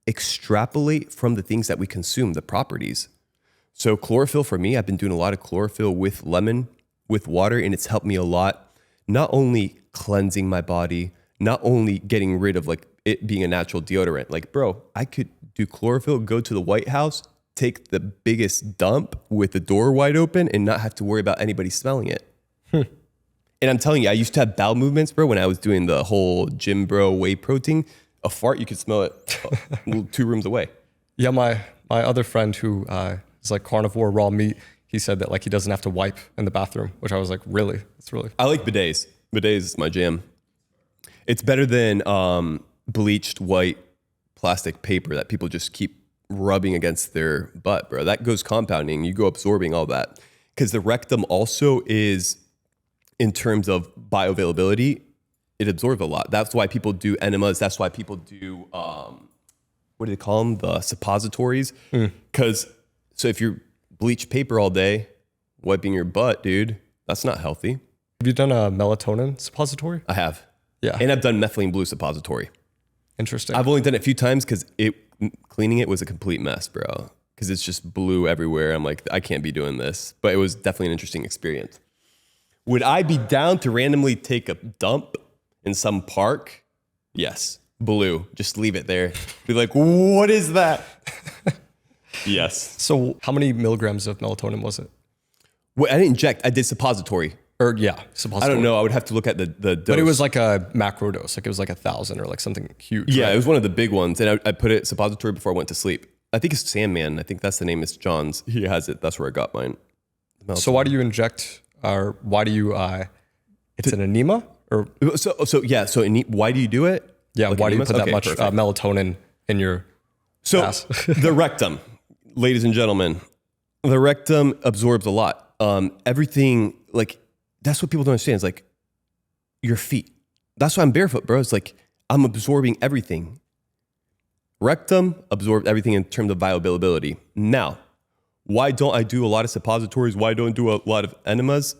extrapolate from the things that we consume, the properties. So chlorophyll for me, I've been doing a lot of chlorophyll with lemon, with water, and it's helped me a lot. Not only cleansing my body, not only getting rid of like it being a natural deodorant. Like, bro, I could do chlorophyll, go to the White House, take the biggest dump with the door wide open and not have to worry about anybody smelling it. And I'm telling you, I used to have bowel movements, bro, when I was doing the whole gym bro whey protein. A fart, you could smell it 2 rooms away. Yeah, my other friend who is like carnivore raw meat, he said that like he doesn't have to wipe in the bathroom, which I was like, really? That's really... I like bidets. Bidets is my jam. It's better than bleached white plastic paper that people just keep rubbing against their butt, bro. That goes compounding. You go absorbing all that. Because the rectum also is, in terms of bioavailability, it absorbs a lot. That's why people do enemas. That's why people do, what do they call them? The suppositories. Because, so if you're bleach paper all day, wiping your butt, dude, that's not healthy. Have you done a melatonin suppository? I have. Yeah. And I've done methylene blue suppository. Interesting. I've only done it a few times because cleaning it was a complete mess, bro. Because it's just blue everywhere. I'm like, I can't be doing this. But it was definitely an interesting experience. Would I be down to randomly take a dump in some park? Yes. Blue. Just leave it there. Be like, what is that? Yes. So how many milligrams of melatonin was it? Well, I didn't inject. I did suppository. Or yeah, suppository. I don't know. I would have to look at the dose. But it was like a macro dose. Like it was like 1,000 or like something huge. Yeah, right? it was one of the big ones. And I put it suppository before I went to sleep. I think it's Sandman. I think that's the name. It's John's. He has it. That's where I got mine. So why do you inject, or why do you, it's an enema? Or why do you do it? Yeah, like why do you enemas? put that Okay, much melatonin in your ass? The rectum, ladies and gentlemen, the rectum absorbs a lot. Everything, like, that's what people don't understand. It's like your feet. That's why I'm barefoot, bro. It's like I'm absorbing everything. Rectum absorbs everything in terms of bioavailability. Now, why don't I do a lot of suppositories? Why don't I do a lot of enemas?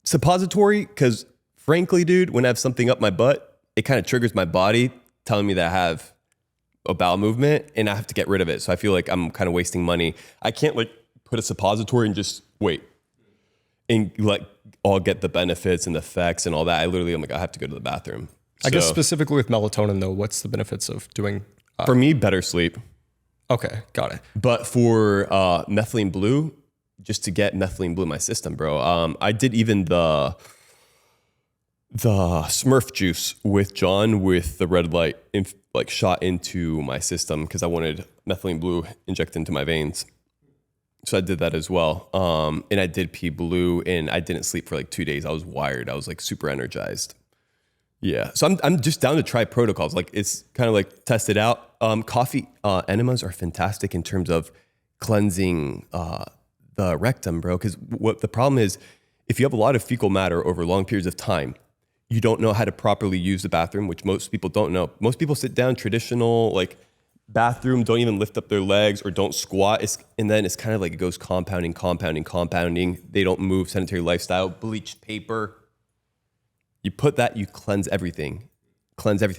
Suppository, because frankly, dude, when I have something up my butt, it kind of triggers my body telling me that I have a bowel movement and I have to get rid of it. So I feel like I'm kind of wasting money. I can't like put a suppository and just wait and like I'll get the benefits and the effects and all that. I literally, I'm like, I have to go to the bathroom. I guess specifically with melatonin though, what's the benefits of doing? For me, better sleep. Okay, got it. But for methylene blue, just to get methylene blue in my system, bro, I did even the Smurf juice with John with the red light like shot into my system because I wanted methylene blue injected into my veins. So I did that as well. And I did pee blue and I didn't sleep for like 2 days. I was wired. I was like super energized. Yeah. So I'm just down to try protocols. Like it's kind of like test it out. Coffee enemas are fantastic in terms of cleansing the rectum, bro. Because what the problem is, if you have a lot of fecal matter over long periods of time, you don't know how to properly use the bathroom, which most people don't know. Most people sit down traditional like bathroom, don't even lift up their legs or don't squat. And then it's kind of like it goes compounding. They don't move, sedentary lifestyle, bleached paper. You put that, you cleanse everything.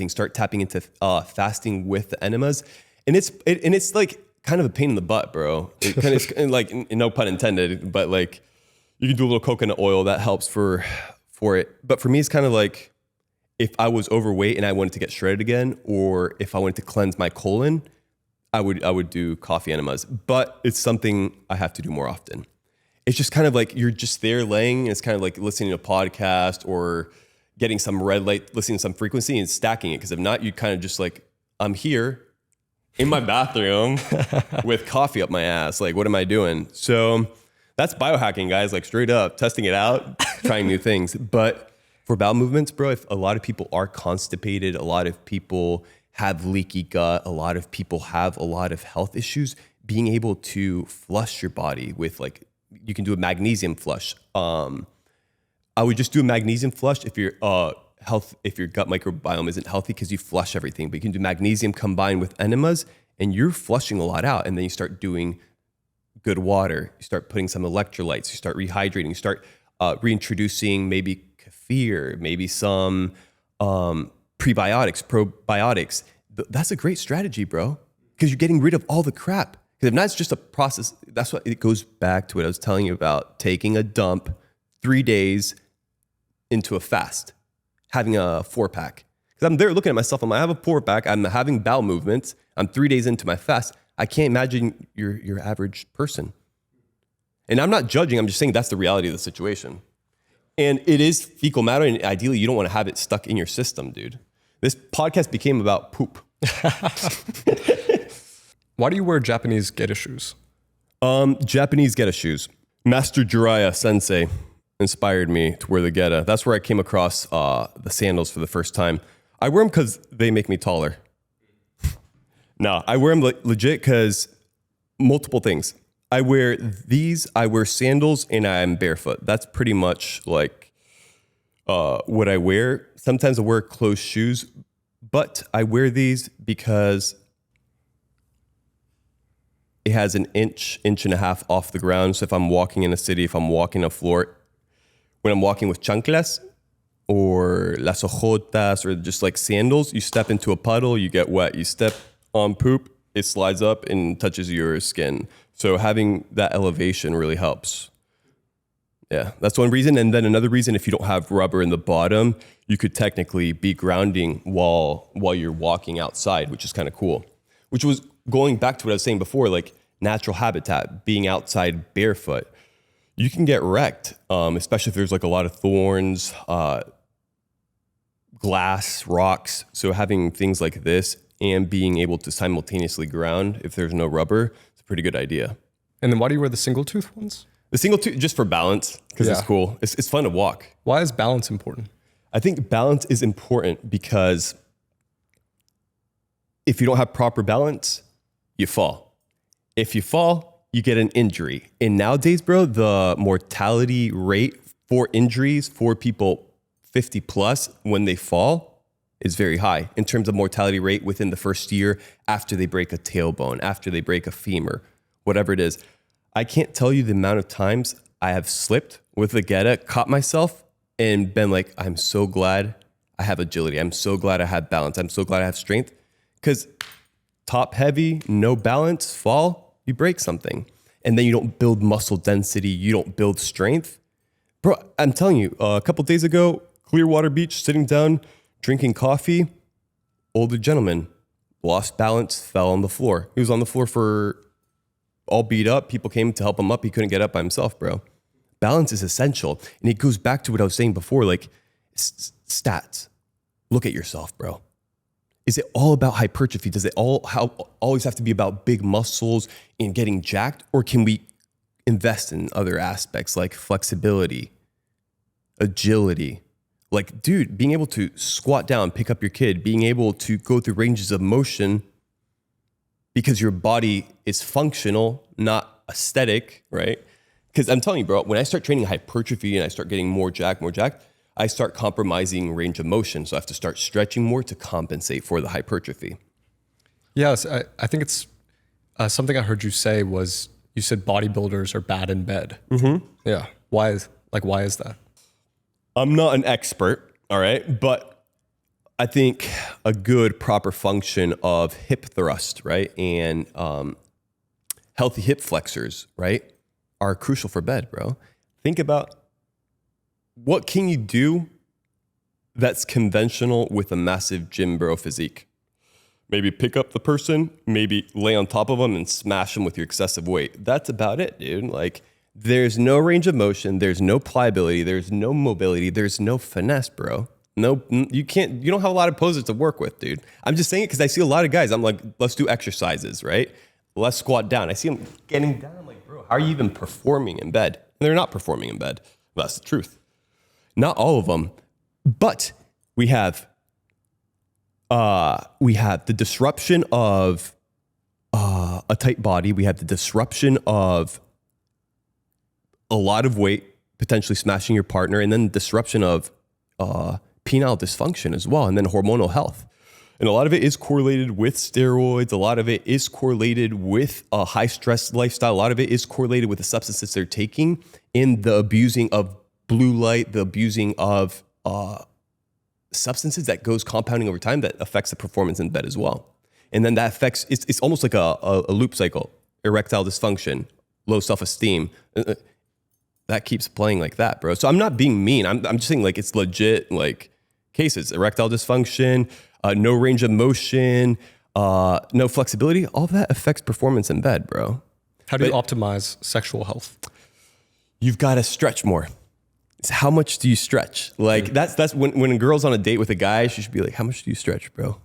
Start tapping into fasting with the enemas. And it's like kind of a pain in the butt, bro. It kind of like, no pun intended, but like you can do a little coconut oil that helps for it. But for me, it's kind of like if I was overweight and I wanted to get shredded again, or if I wanted to cleanse my colon, I would do coffee enemas. But it's something I have to do more often. It's just kind of like you're just there laying, and it's kind of like listening to a podcast or getting some red light, listening to some frequency and stacking it. Because if not, you kind of just like, I'm here in my bathroom with coffee up my ass. Like, what am I doing? So that's biohacking, guys, like straight up, testing it out, trying new things. But for bowel movements, bro, if a lot of people are constipated, a lot of people have leaky gut, a lot of people have a lot of health issues, being able to flush your body with like, you can do a magnesium flush. I would just do a magnesium flush if your if your gut microbiome isn't healthy because you flush everything. But you can do magnesium combined with enemas and you're flushing a lot out. And then you start doing good water. You start putting some electrolytes. You start rehydrating. You start reintroducing maybe kefir, maybe some prebiotics, probiotics. That's a great strategy, bro, because you're getting rid of all the crap. Because if not, it's just a process. That's what it goes back to what I was telling you about, taking a dump 3 days into a fast, having a 4-pack. Because I'm there looking at myself, I have a 4-pack, I'm having bowel movements, I'm 3 days into my fast. I can't imagine your average person. And I'm not judging, I'm just saying that's the reality of the situation. And it is fecal matter, and ideally you don't want to have it stuck in your system, dude. This podcast became about poop. Why do you wear Japanese Geta shoes? Japanese Geta shoes. Master Jiraiya Sensei inspired me to wear the Geta. That's where I came across the sandals for the first time. I wear them because they make me taller. No, I wear them legit because multiple things. I wear sandals and I'm barefoot. That's pretty much like what I wear. Sometimes I wear closed shoes, but I wear these because it has an inch and a half off the ground. So if I'm walking in a city, if I'm walking a floor, when I'm walking with chanclas or las ojotas or just like sandals, you step into a puddle, you get wet. You step on poop, it slides up and touches your skin. So having that elevation really helps. Yeah, that's one reason. And then another reason, if you don't have rubber in the bottom, you could technically be grounding while you're walking outside, which is kind of cool. Which was going back to what I was saying before, like natural habitat, being outside barefoot. You can get wrecked, especially if there's like a lot of thorns, glass, rocks. So having things like this and being able to simultaneously ground if there's no rubber, it's a pretty good idea. And then why do you wear the single tooth ones? The single tooth, just for balance, because it's cool. It's fun to walk. Why is balance important? I think balance is important because if you don't have proper balance, you fall. If you fall, you get an injury. And nowadays, bro, the mortality rate for injuries for people 50 plus when they fall is very high in terms of mortality rate within the first year after they break a tailbone, after they break a femur, whatever it is. I can't tell you the amount of times I have slipped with a Geta, caught myself, and been like, I'm so glad I have agility. I'm so glad I have balance. I'm so glad I have strength. Because top heavy, no balance, fall, you break something. And then you don't build muscle density. You don't build strength. Bro, I'm telling you, a couple days ago, Clearwater Beach, sitting down, drinking coffee, older gentleman, lost balance, fell on the floor. He was on the floor for all beat up. People came to help him up. He couldn't get up by himself, bro. Balance is essential. And it goes back to what I was saying before, like stats. Look at yourself, bro. Is it all about hypertrophy? Does it always have to be about big muscles and getting jacked? Or can we invest in other aspects like flexibility, agility? Like, dude, being able to squat down, pick up your kid, being able to go through ranges of motion because your body is functional, not aesthetic, right? Because I'm telling you, bro, when I start training hypertrophy and I start getting more jacked, I start compromising range of motion. So I have to start stretching more to compensate for the hypertrophy. Yes, I think it's something I heard you say was, you said bodybuilders are bad in bed. Mm-hmm. Yeah. Why is that? I'm not an expert, all right? But I think a good proper function of hip thrust, right? And healthy hip flexors, right? Are crucial for bed, bro. Think about what can you do that's conventional with a massive gym bro physique? Maybe pick up the person, maybe lay on top of them and smash them with your excessive weight. That's about it, dude. Like, there's no range of motion, there's no pliability, there's no mobility, there's no finesse, bro. No, you don't have a lot of poses to work with, dude. I'm just saying it because I see a lot of guys, I'm like, let's do exercises, right? Let's squat down. I see them getting down, I'm like, bro, how are you even performing in bed? And they're not performing in bed. That's the truth. Not all of them, but we have the disruption of a tight body. We have the disruption of a lot of weight, potentially smashing your partner, and then disruption of penile dysfunction as well, and then hormonal health. And a lot of it is correlated with steroids. A lot of it is correlated with a high stress lifestyle. A lot of it is correlated with the substances they're taking in the abusing of blue light, the abusing of substances that goes compounding over time that affects the performance in bed as well. And then that affects, it's almost like a loop cycle, erectile dysfunction, low self-esteem. That keeps playing like that, bro. So I'm not being mean. I'm just saying, like, it's legit, like, cases. Erectile dysfunction, no range of motion, no flexibility. All of that affects performance in bed, bro. How do you optimize sexual health? You've got to stretch more. It's how much do you stretch? Like, that's when a girl's on a date with a guy, she should be like, how much do you stretch, bro?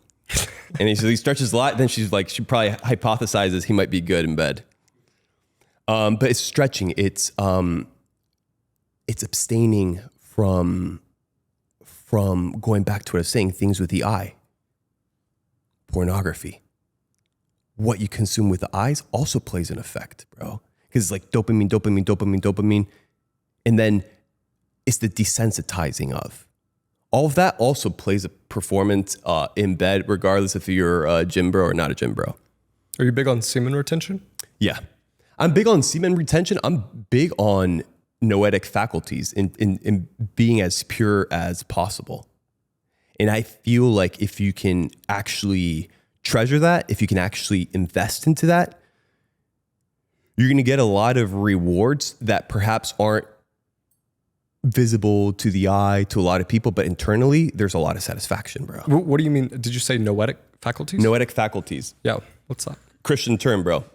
And he stretches a lot. Then she's like, she probably hypothesizes he might be good in bed. But it's stretching. It's abstaining from going back to what I was saying, things with the eye. Pornography. What you consume with the eyes also plays an effect, bro. Because it's like dopamine. And then it's the desensitizing of. All of that also plays a performance in bed, regardless if you're a gym bro or not a gym bro. Are you big on semen retention? Yeah. I'm big on semen retention. I'm big on noetic faculties in being as pure as possible. And I feel like if you can actually treasure that, if you can actually invest into that, you're going to get a lot of rewards that perhaps aren't visible to the eye to a lot of people, but internally there's a lot of satisfaction, bro. What do you mean? Did you say noetic faculties? Noetic faculties. Yeah. What's that? Christian term, bro.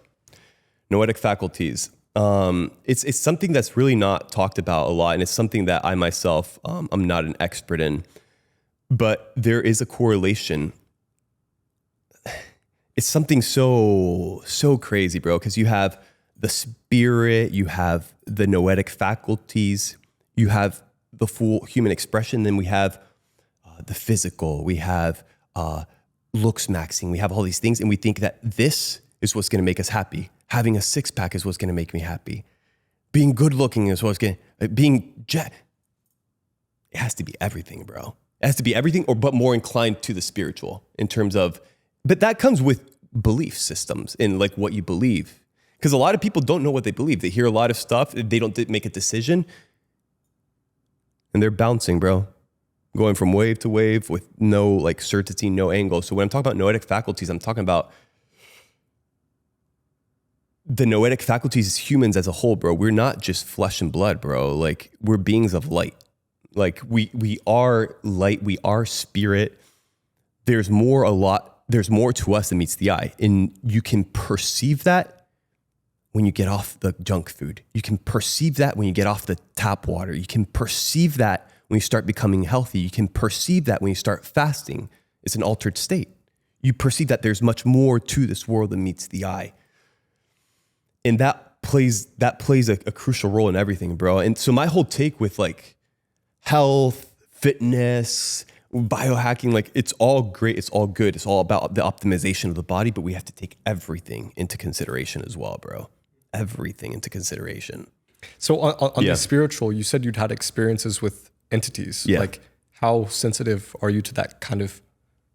Noetic faculties. It's something that's really not talked about a lot, and it's something that I myself, I'm not an expert in, but there is a correlation. It's something so crazy, bro, because you have the spirit, you have the noetic faculties, you have the full human expression, then we have the physical, we have looks maxing, we have all these things, and we think that this is what's going to make us happy. Having a six-pack is what's going to make me happy. Being good looking is what's going to, it has to be everything, bro. It has to be everything, but more inclined to the spiritual in terms of, but that comes with belief systems in like what you believe. Because a lot of people don't know what they believe. They hear a lot of stuff, they don't make a decision, and they're bouncing, bro. going from wave to wave with no like certainty, no angle. So when I'm talking about noetic faculties, I'm talking about the noetic faculties as humans as a whole, bro. We're not just flesh and blood, bro. Like we're beings of light. Like we are light, we are spirit. There's more to us than meets the eye. And you can perceive that when you get off the junk food. You can perceive that when you get off the tap water. You can perceive that when you start becoming healthy. You can perceive that when you start fasting. It's an altered state. You perceive that there's much more to this world than meets the eye. And that plays a crucial role in everything, bro. And so my whole take with like health, fitness, biohacking, like it's all great, it's all good, it's all about the optimization of the body, but we have to take everything into consideration as well, bro. Everything into consideration. So on the spiritual, you said you'd had experiences with entities. Yeah. Like how sensitive are you to that kind of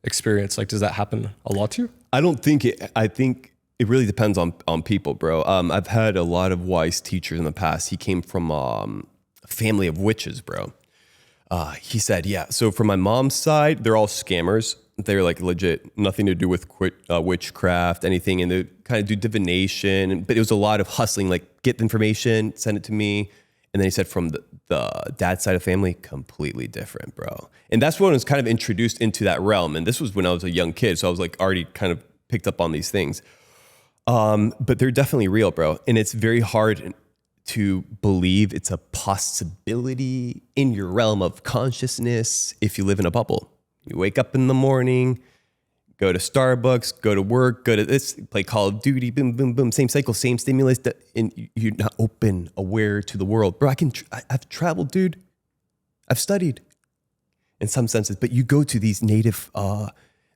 experience? Like, does that happen a lot to you? I think it really depends on people, bro. I've had a lot of wise teachers in the past. He came from a family of witches, bro. He said, yeah. So from my mom's side, they're all scammers. They're like legit, nothing to do with witchcraft, anything. And they kind of do divination. But it was a lot of hustling, like get the information, send it to me. And then he said from the dad's side of family, completely different, bro. And that's when I was kind of introduced into that realm. And this was when I was a young kid. So I was like already kind of picked up on these things. But they're definitely real, bro. And it's very hard to believe it's a possibility in your realm of consciousness if you live in a bubble. You wake up in the morning, go to Starbucks, go to work, go to this, play Call of Duty, boom, boom, boom, same cycle, same stimulus, and you're not open, aware to the world. Bro, I've traveled, dude. I've studied in some senses, but you go to these native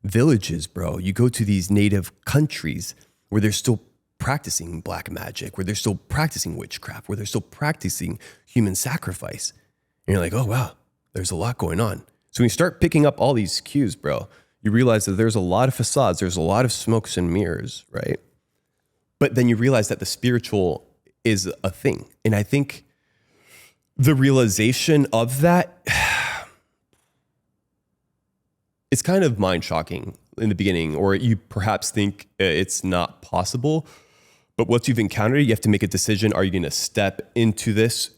villages, bro. You go to these native countries where they're still practicing black magic, where they're still practicing witchcraft, where they're still practicing human sacrifice. And you're like, oh, wow, there's a lot going on. So when you start picking up all these cues, bro, you realize that there's a lot of facades, there's a lot of smokes and mirrors, right? But then you realize that the spiritual is a thing. And I think the realization of that, it's kind of mind-shocking in the beginning, or you perhaps think it's not possible. But once you've encountered it, you have to make a decision. Are you going to step into this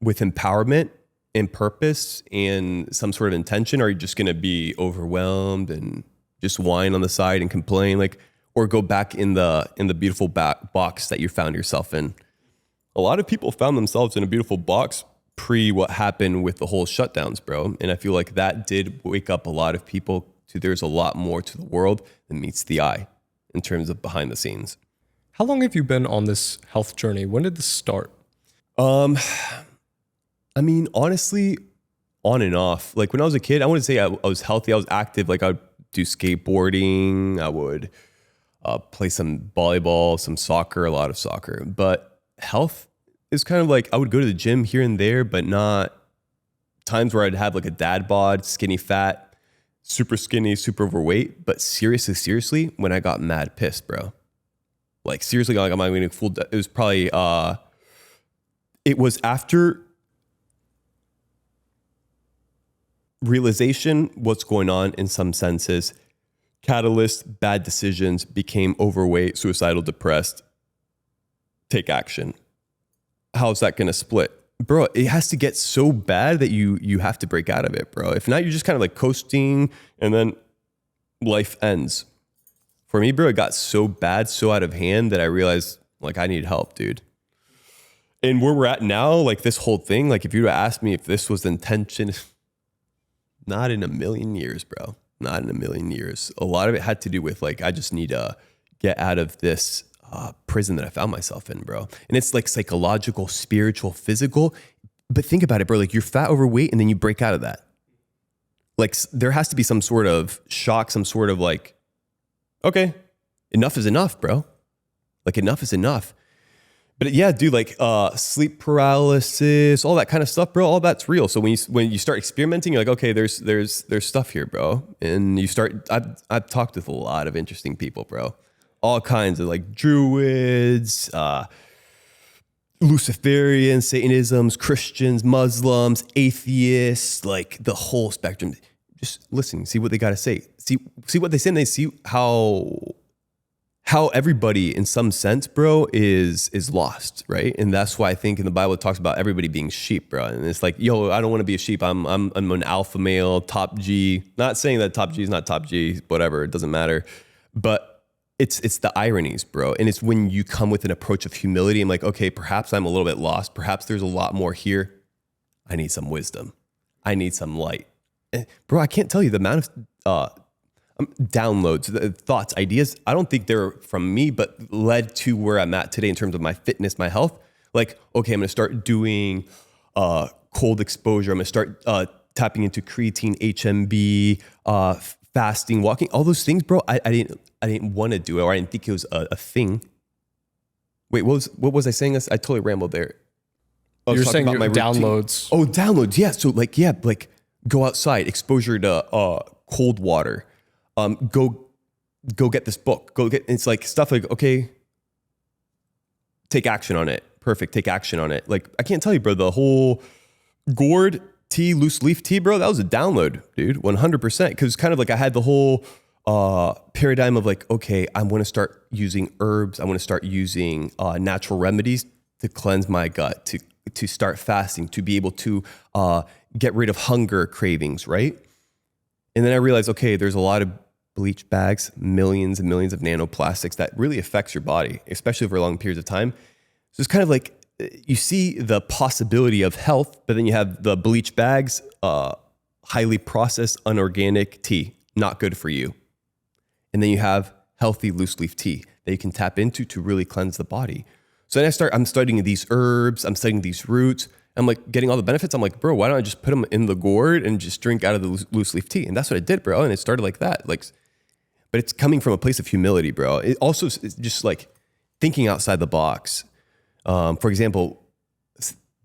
with empowerment and purpose and some sort of intention? Or are you just going to be overwhelmed and just whine on the side and complain, like, or go back in the beautiful box that you found yourself in? A lot of people found themselves in a beautiful box pre what happened with the whole shutdowns, bro. And I feel like that did wake up a lot of people to there's a lot more to the world than meets the eye in terms of behind the scenes. How long have you been on this health journey? When did this start? I mean, honestly, on and off. Like when I was a kid, I wouldn't say I was healthy. I was active. Like I would do skateboarding. I would play some volleyball, some soccer, a lot of soccer. But health is kind of like I would go to the gym here and there, but not times where I'd have like a dad bod, skinny fat, super skinny, super overweight. But seriously, when I got mad pissed, bro. Like seriously, like I'm not going to fool. It was probably, it was after realization, what's going on in some senses, catalyst, bad decisions, became overweight, suicidal, depressed, take action. How's that going to split? Bro, it has to get so bad that you have to break out of it, bro. If not, you're just kind of like coasting and then life ends. For me, bro, it got so bad, so out of hand that I realized like I need help, dude. And where we're at now, like this whole thing, like if you were to ask me if this was the intention, not in a million years, bro. Not in a million years. A lot of it had to do with like, I just need to get out of this prison that I found myself in, bro. And it's like psychological, spiritual, physical. But think about it, bro. Like you're fat, overweight, and then you break out of that. Like there has to be some sort of shock, some sort of like, okay, enough is enough, bro. Like enough is enough. But yeah, dude, like sleep paralysis, all that kind of stuff, bro. All that's real. So when you start experimenting, you're like, okay, there's stuff here, bro. And you start. I've talked with a lot of interesting people, bro. All kinds of like druids, Luciferians, Satanisms, Christians, Muslims, atheists, like the whole spectrum. Just listen, see what they got to say. See what they say, and they see how everybody in some sense, bro, is lost, right? And that's why I think in the Bible it talks about everybody being sheep, bro. And it's like, yo, I don't want to be a sheep. I'm an alpha male, top G. Not saying that top G is not top G, whatever, it doesn't matter. But it's the ironies, bro. And it's when you come with an approach of humility, I'm like, okay, perhaps I'm a little bit lost. Perhaps there's a lot more here. I need some wisdom. I need some light. And bro, I can't tell you the amount of downloads, thoughts, ideas. I don't think they're from me, but led to where I'm at today in terms of my fitness, my health. Like, okay, I'm going to start doing cold exposure. I'm going to start tapping into creatine, HMB, fasting, walking, all those things, bro. I didn't want to do it, or I didn't think it was a thing. Wait, what was I saying? I totally rambled there. You're saying about my downloads. Oh, downloads. Yeah. So like go outside, exposure to cold water. Go get this book. It's like stuff like, okay, take action on it. Perfect. Take action on it. Like, I can't tell you, bro, the whole gourd tea, loose leaf tea, bro, that was a download, dude, 100%. Cause kind of like I had the whole paradigm of like, okay, I want to start using herbs. I want to start using natural remedies to cleanse my gut, to start fasting, to be able to get rid of hunger cravings, right? And then I realized, okay, there's a lot of bleach bags, millions and millions of nanoplastics that really affects your body, especially over long periods of time. So it's kind of like you see the possibility of health, but then you have the bleach bags, highly processed, unorganic tea, not good for you. And then you have healthy loose leaf tea that you can tap into to really cleanse the body. So then I'm studying these herbs, I'm studying these roots. I'm like getting all the benefits. I'm like, bro, why don't I just put them in the gourd and just drink out of the loose leaf tea? And that's what I did, bro. And it started like that. Like, but it's coming from a place of humility, bro. It also is just like thinking outside the box. For example,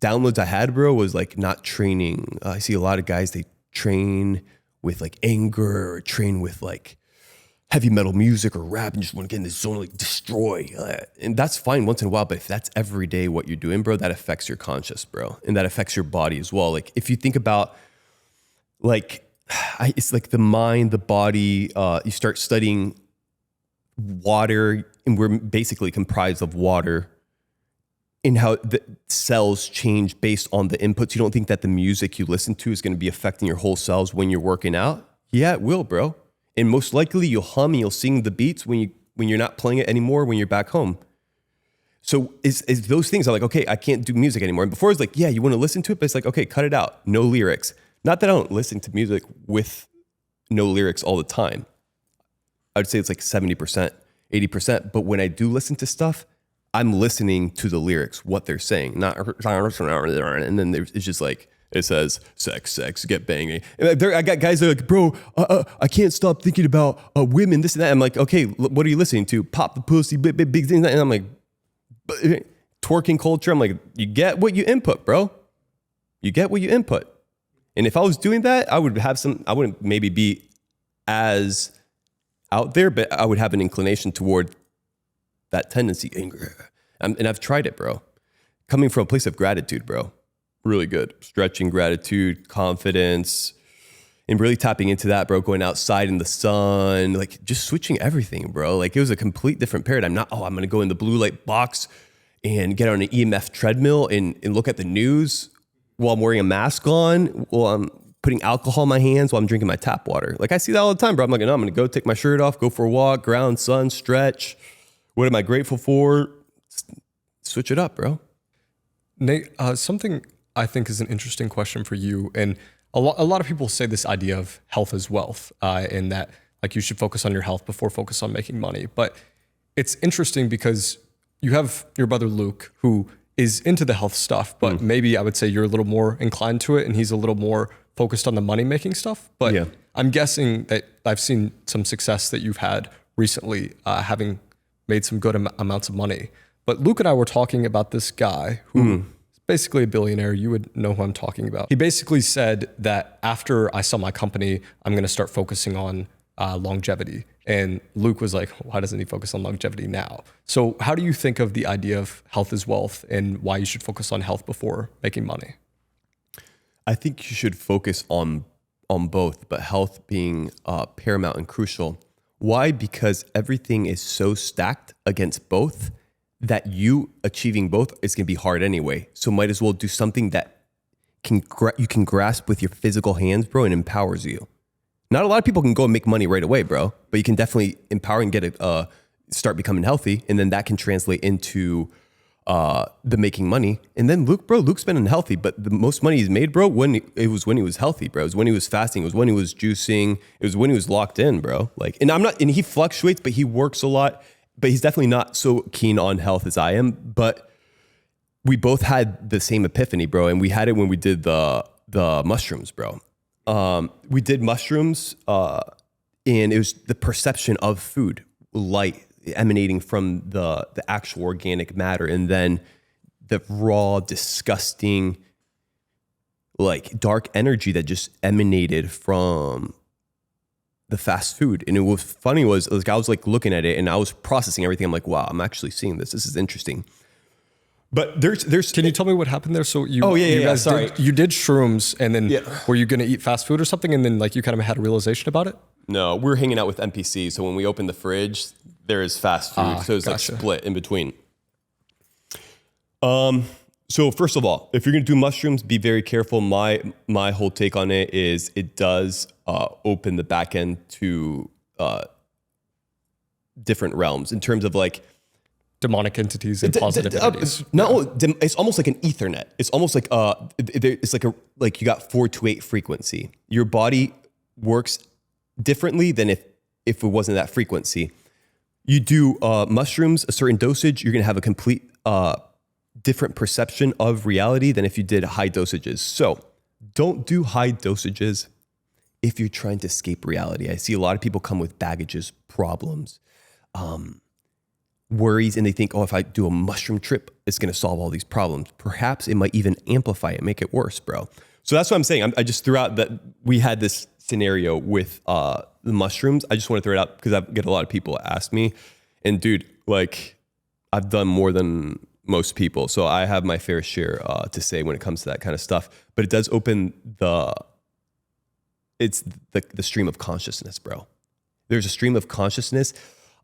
downloads I had, bro, was like not training. I see a lot of guys, they train with like anger or train with like heavy metal music or rap and just want to get in this zone, like destroy. And that's fine once in a while, but if that's every day what you're doing, bro, that affects your conscious, bro. And that affects your body as well. Like if you think about like, it's like the mind, the body, you start studying water, and we're basically comprised of water, and how the cells change based on the inputs. You don't think that the music you listen to is going to be affecting your whole cells when you're working out? Yeah, it will, bro. And most likely you'll hum and you'll sing the beats when you're not playing it anymore when you're back home. So is those things are like, okay, I can't do music anymore. And before it's like, yeah, you want to listen to it, but it's like, okay, cut it out. No lyrics. Not that I don't listen to music with no lyrics all the time. I'd say it's like 70%, 80%. But when I do listen to stuff, I'm listening to the lyrics, what they're saying. Not, and then it's just like, it says sex, get banging. And I got guys that are like, bro, I can't stop thinking about women, this and that. I'm like, okay, what are you listening to? Pop the pussy, big things. And I'm like, twerking culture. I'm like, you get what you input, bro. You get what you input. And if I was doing that, I wouldn't maybe be as out there, but I would have an inclination toward that tendency, anger. And I've tried it, bro. Coming from a place of gratitude, bro. Really good. Stretching gratitude, confidence, and really tapping into that, bro. Going outside in the sun, like just switching everything, bro. Like it was a complete different paradigm. Not, I'm going to go in the blue light box and get on an EMF treadmill and look at the news while I'm wearing a mask on, while I'm putting alcohol in my hands, while I'm drinking my tap water. Like I see that all the time, bro. I'm like, no, I'm going to go take my shirt off, go for a walk, ground, sun, stretch. What am I grateful for? Switch it up, bro. Nate, something I think is an interesting question for you. And a lot of people say this idea of health is wealth, and that like you should focus on your health before focus on making money. But it's interesting because you have your brother Luke, who is into the health stuff, but maybe I would say you're a little more inclined to it and he's a little more focused on the money making stuff. But yeah. I'm guessing that I've seen some success that you've had recently, having made some good amounts of money. But Luke and I were talking about this guy who is basically a billionaire. You would know who I'm talking about. He basically said that after I sell my company, I'm going to start focusing on longevity. And Luke was like, why doesn't he focus on longevity now? So how do you think of the idea of health is wealth and why you should focus on health before making money? I think you should focus on both, but health being paramount and crucial. Why? Because everything is so stacked against both that you achieving both is going to be hard anyway. So might as well do something that you can grasp with your physical hands, bro, and empowers you. Not a lot of people can go and make money right away, bro, but you can definitely empower and get start becoming healthy, and then that can translate into the making money. And then Luke's been unhealthy, but the most money he's made, bro, when he was healthy, bro. It was when he was fasting. It was when he was juicing. It was when he was locked in, bro. Like, and he fluctuates, but he works a lot. But he's definitely not so keen on health as I am. But we both had the same epiphany, bro, and we had it when we did the mushrooms, bro. We did mushrooms, and it was the perception of food, light emanating from the actual organic matter, and then the raw, disgusting, like dark energy that just emanated from the fast food. And it was funny was like I was like looking at it and I was processing everything. I'm like, wow, I'm actually seeing this. This is interesting. But there's. Can you tell me what happened there? So you guys you did shrooms, and then were you going to eat fast food or something, and then like you kind of had a realization about it? No, we're hanging out with NPCs. So when we open the fridge, there is fast food. So it's like split in between. So first of all, if you're going to do mushrooms, be very careful. My whole take on it is it does open the back end to different realms in terms of like demonic entities and positive entities. It's almost like an Ethernet. It's almost like it's like you got 4 to 8 frequency. Your body works differently than if it wasn't that frequency. You do mushrooms, a certain dosage, you're gonna have a complete different perception of reality than if you did high dosages. So don't do high dosages if you're trying to escape reality. I see a lot of people come with baggages, problems, worries, and they think, oh, if I do a mushroom trip, it's going to solve all these problems. Perhaps it might even amplify it, make it worse, bro. So that's what I'm saying. I just threw out that we had this scenario with the mushrooms. I just want to throw it out because I get a lot of people ask me, and dude, like I've done more than most people. So I have my fair share to say when it comes to that kind of stuff, but it does open the stream of consciousness, bro. There's a stream of consciousness.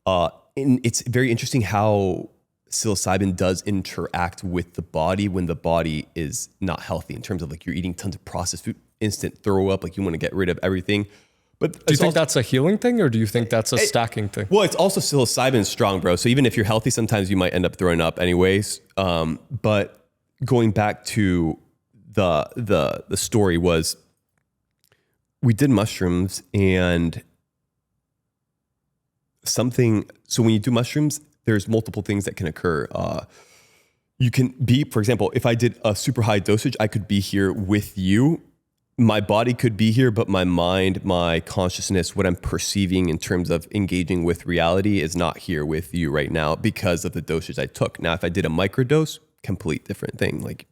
And it's very interesting how psilocybin does interact with the body when the body is not healthy, in terms of like you're eating tons of processed food, instant throw up, like you want to get rid of everything. But do you think that's a healing thing, or do you think that's a stacking thing? Well, it's also psilocybin strong, bro. So even if you're healthy, sometimes you might end up throwing up anyways. But going back to the story was, we did mushrooms and something. So when you do mushrooms, there's multiple things that can occur. You can be, for example, if I did a super high dosage, I could be here with you. My body could be here, but my mind, my consciousness, what I'm perceiving in terms of engaging with reality is not here with you right now because of the dosage I took. Now, if I did a microdose, complete different thing. Like,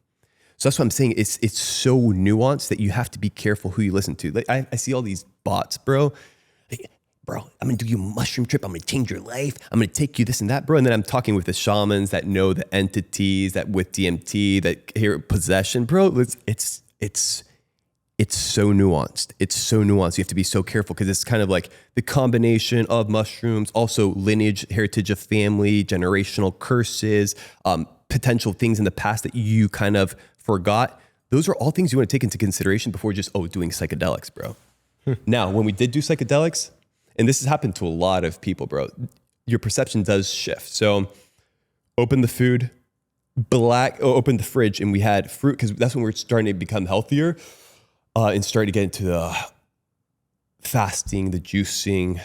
so that's what I'm saying. It's so nuanced that you have to be careful who you listen to. Like I see all these bots, bro. Like, bro, I'm gonna do you a mushroom trip. I'm gonna change your life. I'm gonna take you this and that, bro. And then I'm talking with the shamans that know the entities, that with DMT, that hear possession, bro. It's so nuanced. It's so nuanced. You have to be so careful because it's kind of like the combination of mushrooms, also lineage, heritage of family, generational curses, potential things in the past that you kind of forgot. Those are all things you want to take into consideration before just, doing psychedelics, bro. Now, when we did do psychedelics, and this has happened to a lot of people, bro, your perception does shift. So open the food, open the fridge, and we had fruit because that's when we're starting to become healthier. And started to get into the fasting, the juicing.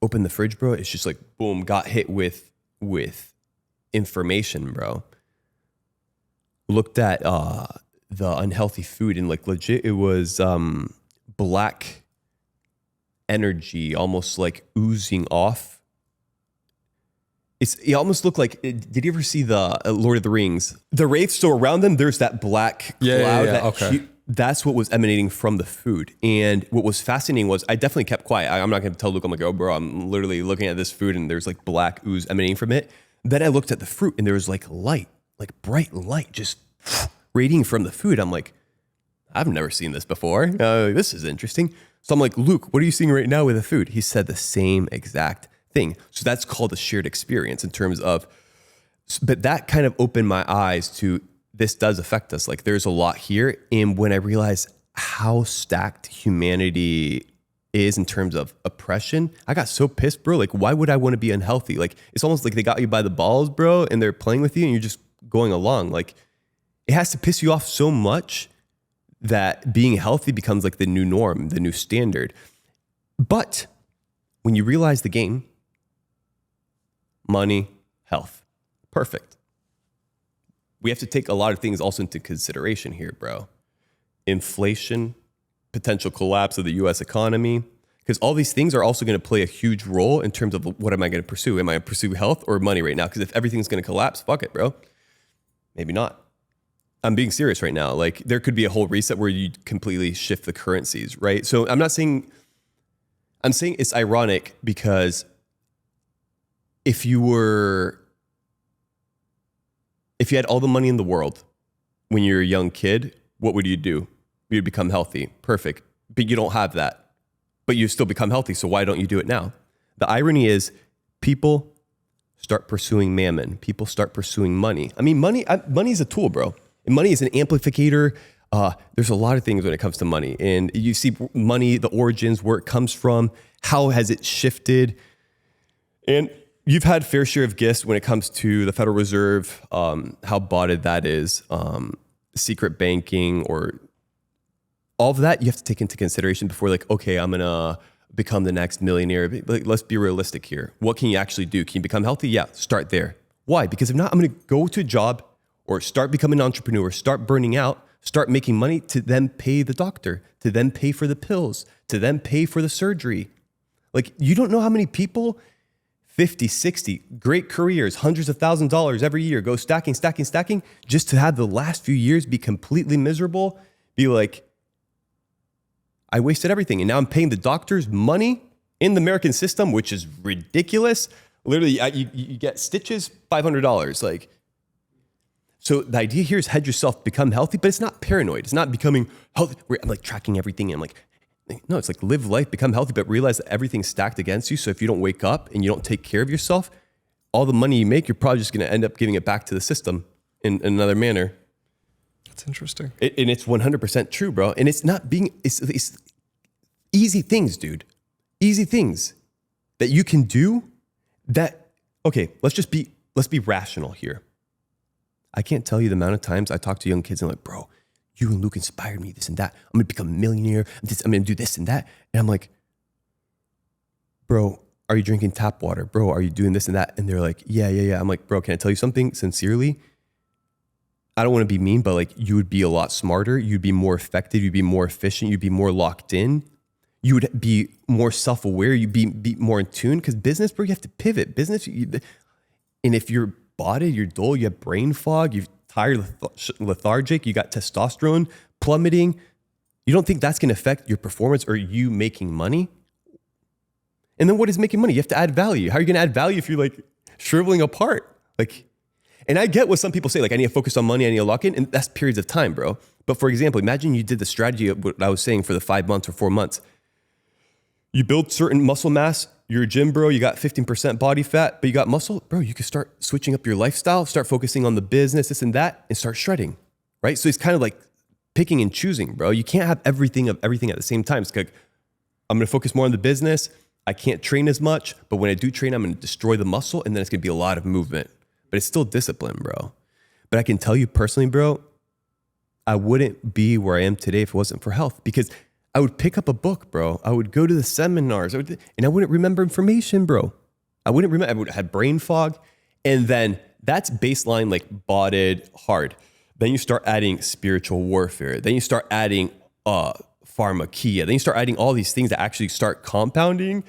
Open the fridge, bro. It's just like, boom, got hit with information, bro. Looked at the unhealthy food and like legit, it was black energy, almost like oozing off. It almost looked like, did you ever see the Lord of the Rings? The wraiths, so around them, there's that black cloud. that's what was emanating from the food. And what was fascinating was I definitely kept quiet. I'm not going to tell Luke, I'm like, oh, bro, I'm literally looking at this food and there's like black ooze emanating from it. Then I looked at the fruit and there was like light, like bright light just radiating from the food. I'm like, I've never seen this before. This is interesting. So I'm like, Luke, what are you seeing right now with the food? He said the same exact thing. So that's called a shared experience in terms of, but that kind of opened my eyes to this does affect us. Like there's a lot here. And when I realized how stacked humanity is in terms of oppression, I got so pissed, bro. Like, why would I want to be unhealthy? Like, it's almost like they got you by the balls, bro, and they're playing with you and you're just going along. Like, it has to piss you off so much that being healthy becomes like the new norm, the new standard. But when you realize the game, money, health, perfect. We have to take a lot of things also into consideration here, bro. Inflation, potential collapse of the US economy, because all these things are also going to play a huge role in terms of what am I going to pursue? Am I going to pursue health or money right now? Because if everything's going to collapse, fuck it, bro. Maybe not. I'm being serious right now. Like there could be a whole reset where you completely shift the currencies, right? So I'm saying it's ironic because if you had all the money in the world when you're a young kid, what would you do? You'd become healthy. Perfect. But you don't have that. But you still become healthy. So why don't you do it now? The irony is people start pursuing mammon. People start pursuing money. I mean, money is a tool, bro. And money is an amplificator. There's a lot of things when it comes to money. And you see money, the origins, where it comes from, how has it shifted. And you've had fair share of gifts when it comes to the Federal Reserve, how botted that is, secret banking, or all of that you have to take into consideration before like, okay, I'm going to become the next millionaire. Like, let's be realistic here. What can you actually do? Can you become healthy? Yeah, start there. Why? Because if not, I'm going to go to a job or start becoming an entrepreneur, start burning out, start making money to then pay the doctor, to then pay for the pills, to then pay for the surgery. Like, you don't know how many people, 50, 60, great careers, hundreds of thousands of dollars every year, go stacking, just to have the last few years be completely miserable, be like, I wasted everything. And now I'm paying the doctors money in the American system, which is ridiculous. Literally, you get stitches, $500. Like, so the idea here is hedge yourself, become healthy, but it's not paranoid. It's not becoming healthy. I'm like tracking everything. And I'm like, no, it's like live life, become healthy, but realize that everything's stacked against you. So if you don't wake up and you don't take care of yourself, all the money you make, you're probably just going to end up giving it back to the system in another manner. That's interesting. And it's 100% true, bro. And it's not being, it's easy things, dude. Easy things that you can do that, okay, let's be rational here. I can't tell you the amount of times I talk to young kids and I'm like, bro, you and Luke inspired me, this and that. I'm going to become a millionaire. I'm going to do this and that. And I'm like, bro, are you drinking tap water? Bro, are you doing this and that? And they're like, yeah. I'm like, bro, can I tell you something sincerely? I don't want to be mean, but like, you would be a lot smarter. You'd be more effective. You'd be more efficient. You'd be more locked in. You would be more self-aware. You'd be more in tune. Because business, bro, you have to pivot. Business, and if you're botted, you're dull, you have brain fog, you're tired, lethargic, you got testosterone plummeting, you don't think that's going to affect your performance or you making money? And then what is making money? You have to add value. How are you going to add value if you're like shriveling apart? Like, and I get what some people say, like, I need to focus on money, I need to lock in, and that's periods of time, bro. But for example, imagine you did the strategy of what I was saying for the 5 months or 4 months. You build certain muscle mass, you're a gym bro, you got 15% body fat, but you got muscle, bro, you can start switching up your lifestyle, start focusing on the business, this and that, and start shredding, right? So it's kind of like picking and choosing, bro. You can't have everything at the same time. It's like, I'm going to focus more on the business. I can't train as much, but when I do train, I'm going to destroy the muscle, and then it's going to be a lot of movement, but it's still discipline, bro. But I can tell you personally, bro, I wouldn't be where I am today if it wasn't for health, because I would pick up a book, bro. I would go to the seminars, and I wouldn't remember information, bro. I would have brain fog. And then that's baseline, like botted hard. Then you start adding spiritual warfare. Then you start adding pharmakia. Then you start adding all these things that actually start compounding.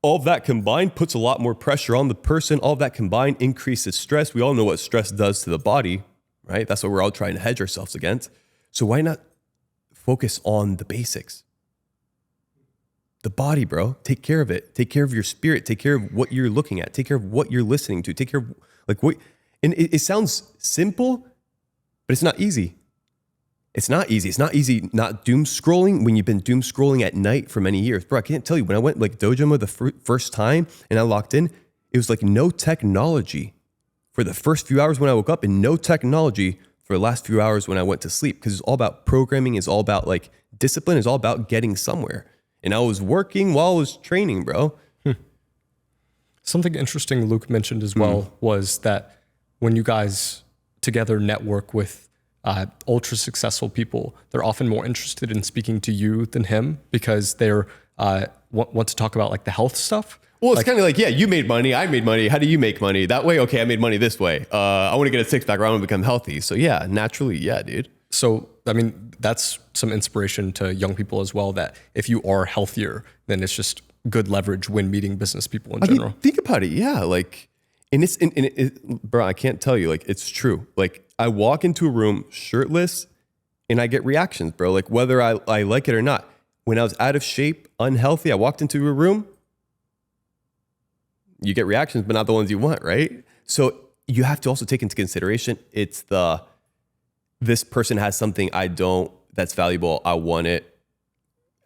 All of that combined puts a lot more pressure on the person. All of that combined increases stress. We all know what stress does to the body, right? That's what we're all trying to hedge ourselves against. So why not focus on the basics? The body, bro. Take care of it. Take care of your spirit. Take care of what you're looking at. Take care of what you're listening to. Take care of like what. And it sounds simple, but it's not easy. It's not easy. It's not easy not doom scrolling when you've been doom scrolling at night for many years. Bro, I can't tell you, when I went like Dojo the first time and I locked in, it was like no technology for the first few hours when I woke up and no technology for the last few hours when I went to sleep, because it's all about programming. It's all about like discipline. It's all about getting somewhere. And I was working while I was training, bro. Something interesting Luke mentioned as well was that when you guys together network with ultra successful people, they're often more interested in speaking to you than him because they're want to talk about like the health stuff. Well, it's kind of like, yeah, you made money, I made money. How do you make money? That way, okay, I made money this way. I want to get a six pack, or I want to become healthy. So yeah, naturally, yeah, dude. So, I mean, that's some inspiration to young people as well, that if you are healthier, then it's just good leverage when meeting business people in general. Mean, think about it. Yeah. Like, and it's, bro, I can't tell you, like, it's true. Like, I walk into a room shirtless and I get reactions, bro. Like, whether I like it or not. When I was out of shape, unhealthy, I walked into a room, you get reactions, but not the ones you want, right? So you have to also take into consideration, it's this person has something I don't, that's valuable. I want it.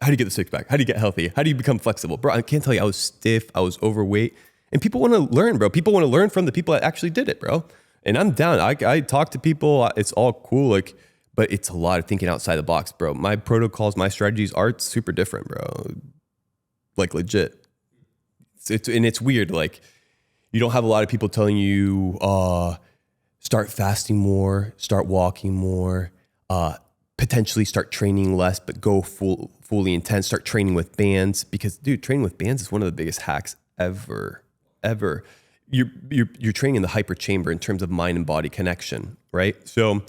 How do you get the six pack? How do you get healthy? How do you become flexible? Bro, I can't tell you, I was stiff, I was overweight. And people want to learn, bro. People want to learn from the people that actually did it, bro. And I'm down. I talk to people. It's all cool. Like, but it's a lot of thinking outside the box, bro. My protocols, my strategies are super different, bro. Like legit. And it's weird. Like, you don't have a lot of people telling you, start fasting more, start walking more, potentially start training less, but go fully intense, start training with bands. Because dude, training with bands is one of the biggest hacks ever. You're training in the hyper chamber in terms of mind and body connection, right? So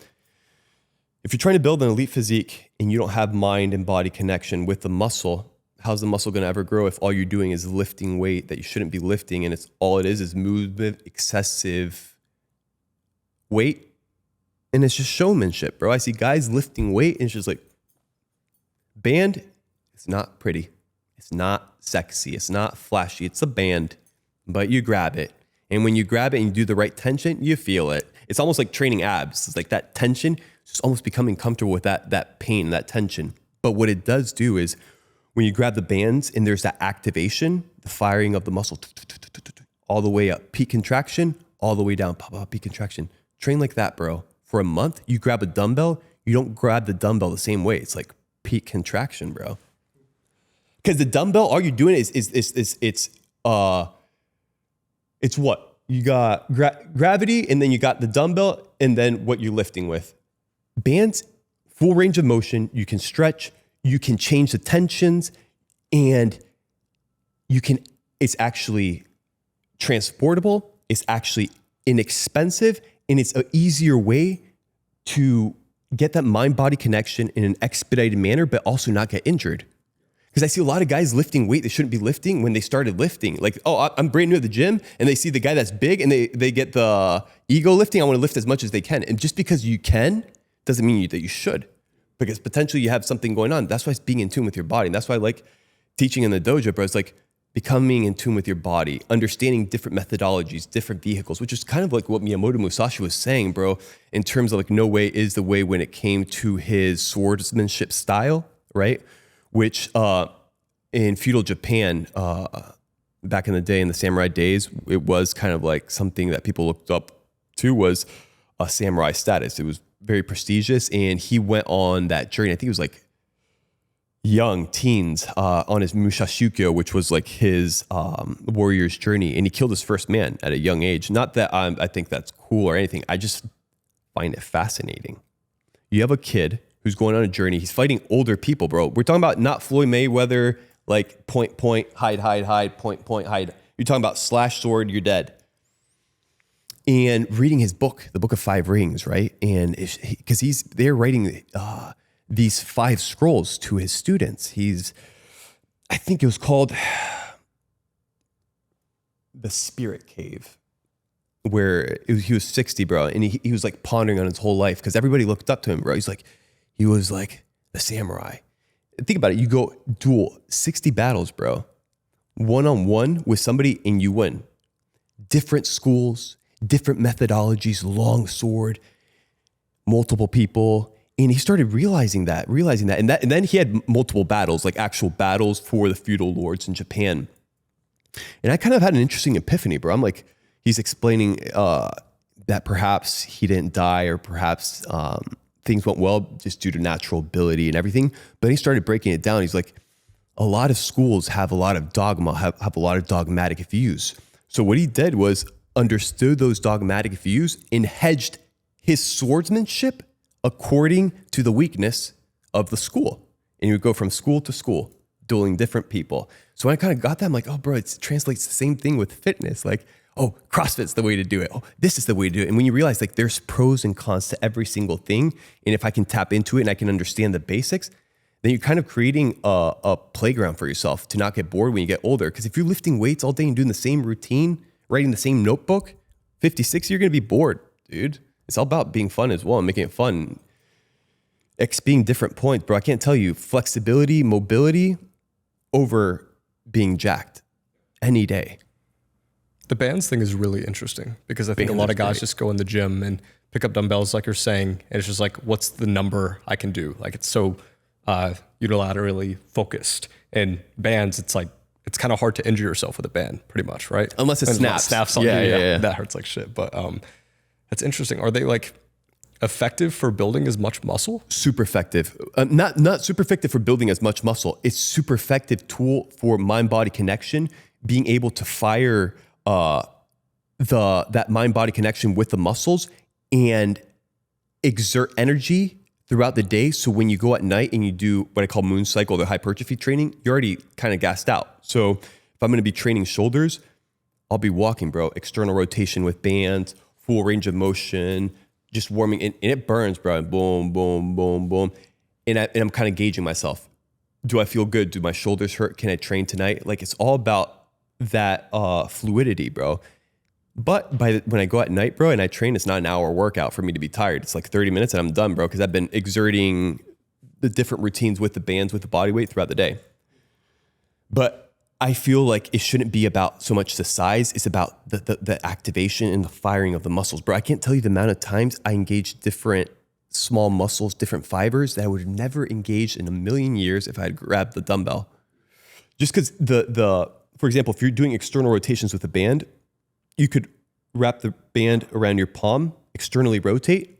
if you're trying to build an elite physique and you don't have mind and body connection with the muscle, how's the muscle going to ever grow if all you're doing is lifting weight that you shouldn't be lifting, and it's all it is movement, excessive weight, and it's just showmanship, bro. I see guys lifting weight and it's just like, band, it's not pretty, it's not sexy, it's not flashy, it's a band, but you grab it. And when you grab it and you do the right tension, you feel it. It's almost like training abs. It's like that tension, just almost becoming comfortable with that pain, that tension. But what it does do is when you grab the bands and there's that activation, the firing of the muscle, all the way up, peak contraction, all the way down, peak contraction. Train like that, bro. For a month, you grab a dumbbell, you don't grab the dumbbell the same way. It's like peak contraction, bro. Because the dumbbell, all you're doing is it's what? You got gravity, and then you got the dumbbell, and then what you're lifting with. Bands, full range of motion. You can stretch, you can change the tensions, and it's actually transportable. It's actually inexpensive, and it's an easier way to get that mind-body connection in an expedited manner, but also not get injured. Because I see a lot of guys lifting weight they shouldn't be lifting when they started lifting. Like, oh, I'm brand new at the gym, and they see the guy that's big, and they get the ego lifting. I want to lift as much as they can. And just because you can doesn't mean that you should, because potentially you have something going on. That's why it's being in tune with your body. And that's why I like teaching in the dojo, bro. It's like becoming in tune with your body, understanding different methodologies, different vehicles, which is kind of like what Miyamoto Musashi was saying, bro, in terms of like no way is the way when it came to his swordsmanship style, right? Which in feudal Japan, back in the day, in the samurai days, it was kind of like something that people looked up to was a samurai status. It was very prestigious, and he went on that journey. I think it was like young teens on his Mushashukyo, which was like his warrior's journey, and he killed his first man at a young age. Not that I think that's cool or anything. I just find it fascinating. You have a kid who's going on a journey. He's fighting older people, bro. We're talking about not Floyd Mayweather, like point, hide, point, hide. You're talking about slash sword, you're dead. And reading his book, the Book of Five Rings, right? And because they're writing these 5 scrolls to his students. I think it was called the Spirit Cave, where he was 60, bro. And he was like pondering on his whole life because everybody looked up to him, bro. He was like the samurai. Think about it. You go duel 60 battles, bro. One-on-one with somebody and you win. Different schools, different methodologies, long sword, multiple people. And he started realizing that. And then he had multiple battles, like actual battles for the feudal lords in Japan. And I kind of had an interesting epiphany, bro. I'm like, he's explaining that perhaps he didn't die or perhaps things went well just due to natural ability and everything. But he started breaking it down. He's like, a lot of schools have a lot of dogma, have a lot of dogmatic views. So what he did was understood those dogmatic views and hedged his swordsmanship according to the weakness of the school. And he would go from school to school, dueling different people. So when I kind of got that, I'm like, oh, bro, it translates the same thing with fitness. Like, oh, CrossFit's the way to do it. Oh, this is the way to do it. And when you realize like there's pros and cons to every single thing, and if I can tap into it and I can understand the basics, then you're kind of creating a playground for yourself to not get bored when you get older. Because if you're lifting weights all day and doing the same routine, writing the same notebook, 56, you're going to be bored, dude. It's all about being fun as well and making it fun. Being different points, bro. I can't tell you, flexibility, mobility over being jacked any day. The bands thing is really interesting because I think a lot of guys just go in the gym and pick up dumbbells like you're saying, and it's just like, what's the number I can do? Like it's so unilaterally focused. And bands, it's like, it's kind of hard to injure yourself with a band pretty much, right? Unless it snaps on you. Yeah. That hurts like shit. But that's interesting. Are they like effective for building as much muscle? Super effective. Not super effective for building as much muscle. It's super effective tool for mind-body connection, being able to fire that mind-body connection with the muscles and exert energy throughout the day. So when you go at night and you do what I call moon cycle, the hypertrophy training, you're already kind of gassed out. So if I'm going to be training shoulders, I'll be walking, bro. External rotation with bands, full range of motion, just warming, and it burns, bro. Boom, boom, boom, boom. And I'm kind of gauging myself. Do I feel good? Do my shoulders hurt? Can I train tonight? Like it's all about that fluidity, bro. But when I go at night, bro, and I train, it's not an hour workout for me to be tired. It's like 30 minutes and I'm done, bro, because I've been exerting the different routines with the bands, with the body weight throughout the day. But I feel like it shouldn't be about so much the size. It's about the activation and the firing of the muscles, bro. I can't tell you the amount of times I engage different small muscles, different fibers that I would have never engaged in a million years if I had grabbed the dumbbell. Just because for example, if you're doing external rotations with a band, you could wrap the band around your palm, externally rotate,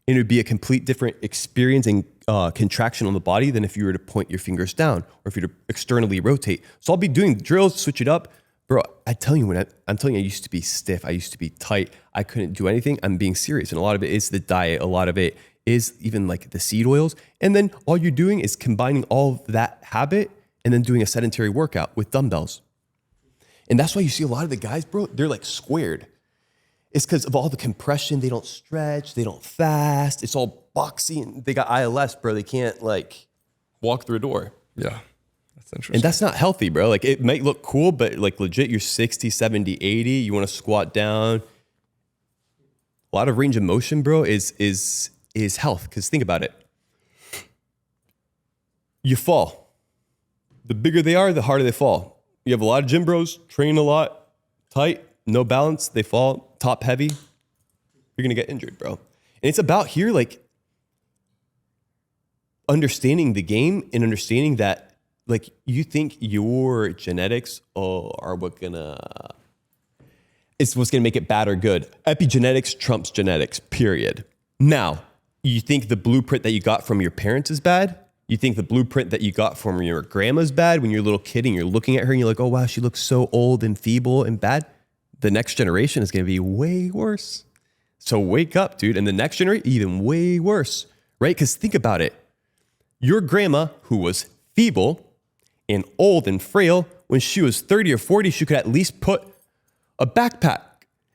and it would be a complete different experience and contraction on the body than if you were to point your fingers down or if you were to externally rotate. So I'll be doing drills, switch it up. Bro, I'm telling you, I used to be stiff. I used to be tight. I couldn't do anything. I'm being serious. And a lot of it is the diet. A lot of it is even like the seed oils. And then all you're doing is combining all of that habit and then doing a sedentary workout with dumbbells. And that's why you see a lot of the guys, bro, they're like squared. It's because of all the compression. They don't stretch. They don't fast. It's all boxy. And they got ILS, bro. They can't like walk through a door. Yeah. That's interesting. And that's not healthy, bro. Like it might look cool, but like legit, you're 60, 70, 80. You want to squat down. A lot of range of motion, bro, is health. Because think about it. You fall. The bigger they are, the harder they fall. You have a lot of gym bros, train a lot, tight, no balance, they fall, top heavy. You're going to get injured, bro. And it's about here, like, understanding the game and understanding that, like, you think your genetics are what's going to make it bad or good. Epigenetics trumps genetics, period. Now, you think the blueprint that you got from your parents is bad? You think the blueprint that you got from your grandma's bad when you're a little kid and you're looking at her and you're like, oh, wow, she looks so old and feeble and bad. The next generation is going to be way worse. So wake up, dude. And the next generation, even way worse, right? Because think about it. Your grandma, who was feeble and old and frail, when she was 30 or 40, she could at least put a backpack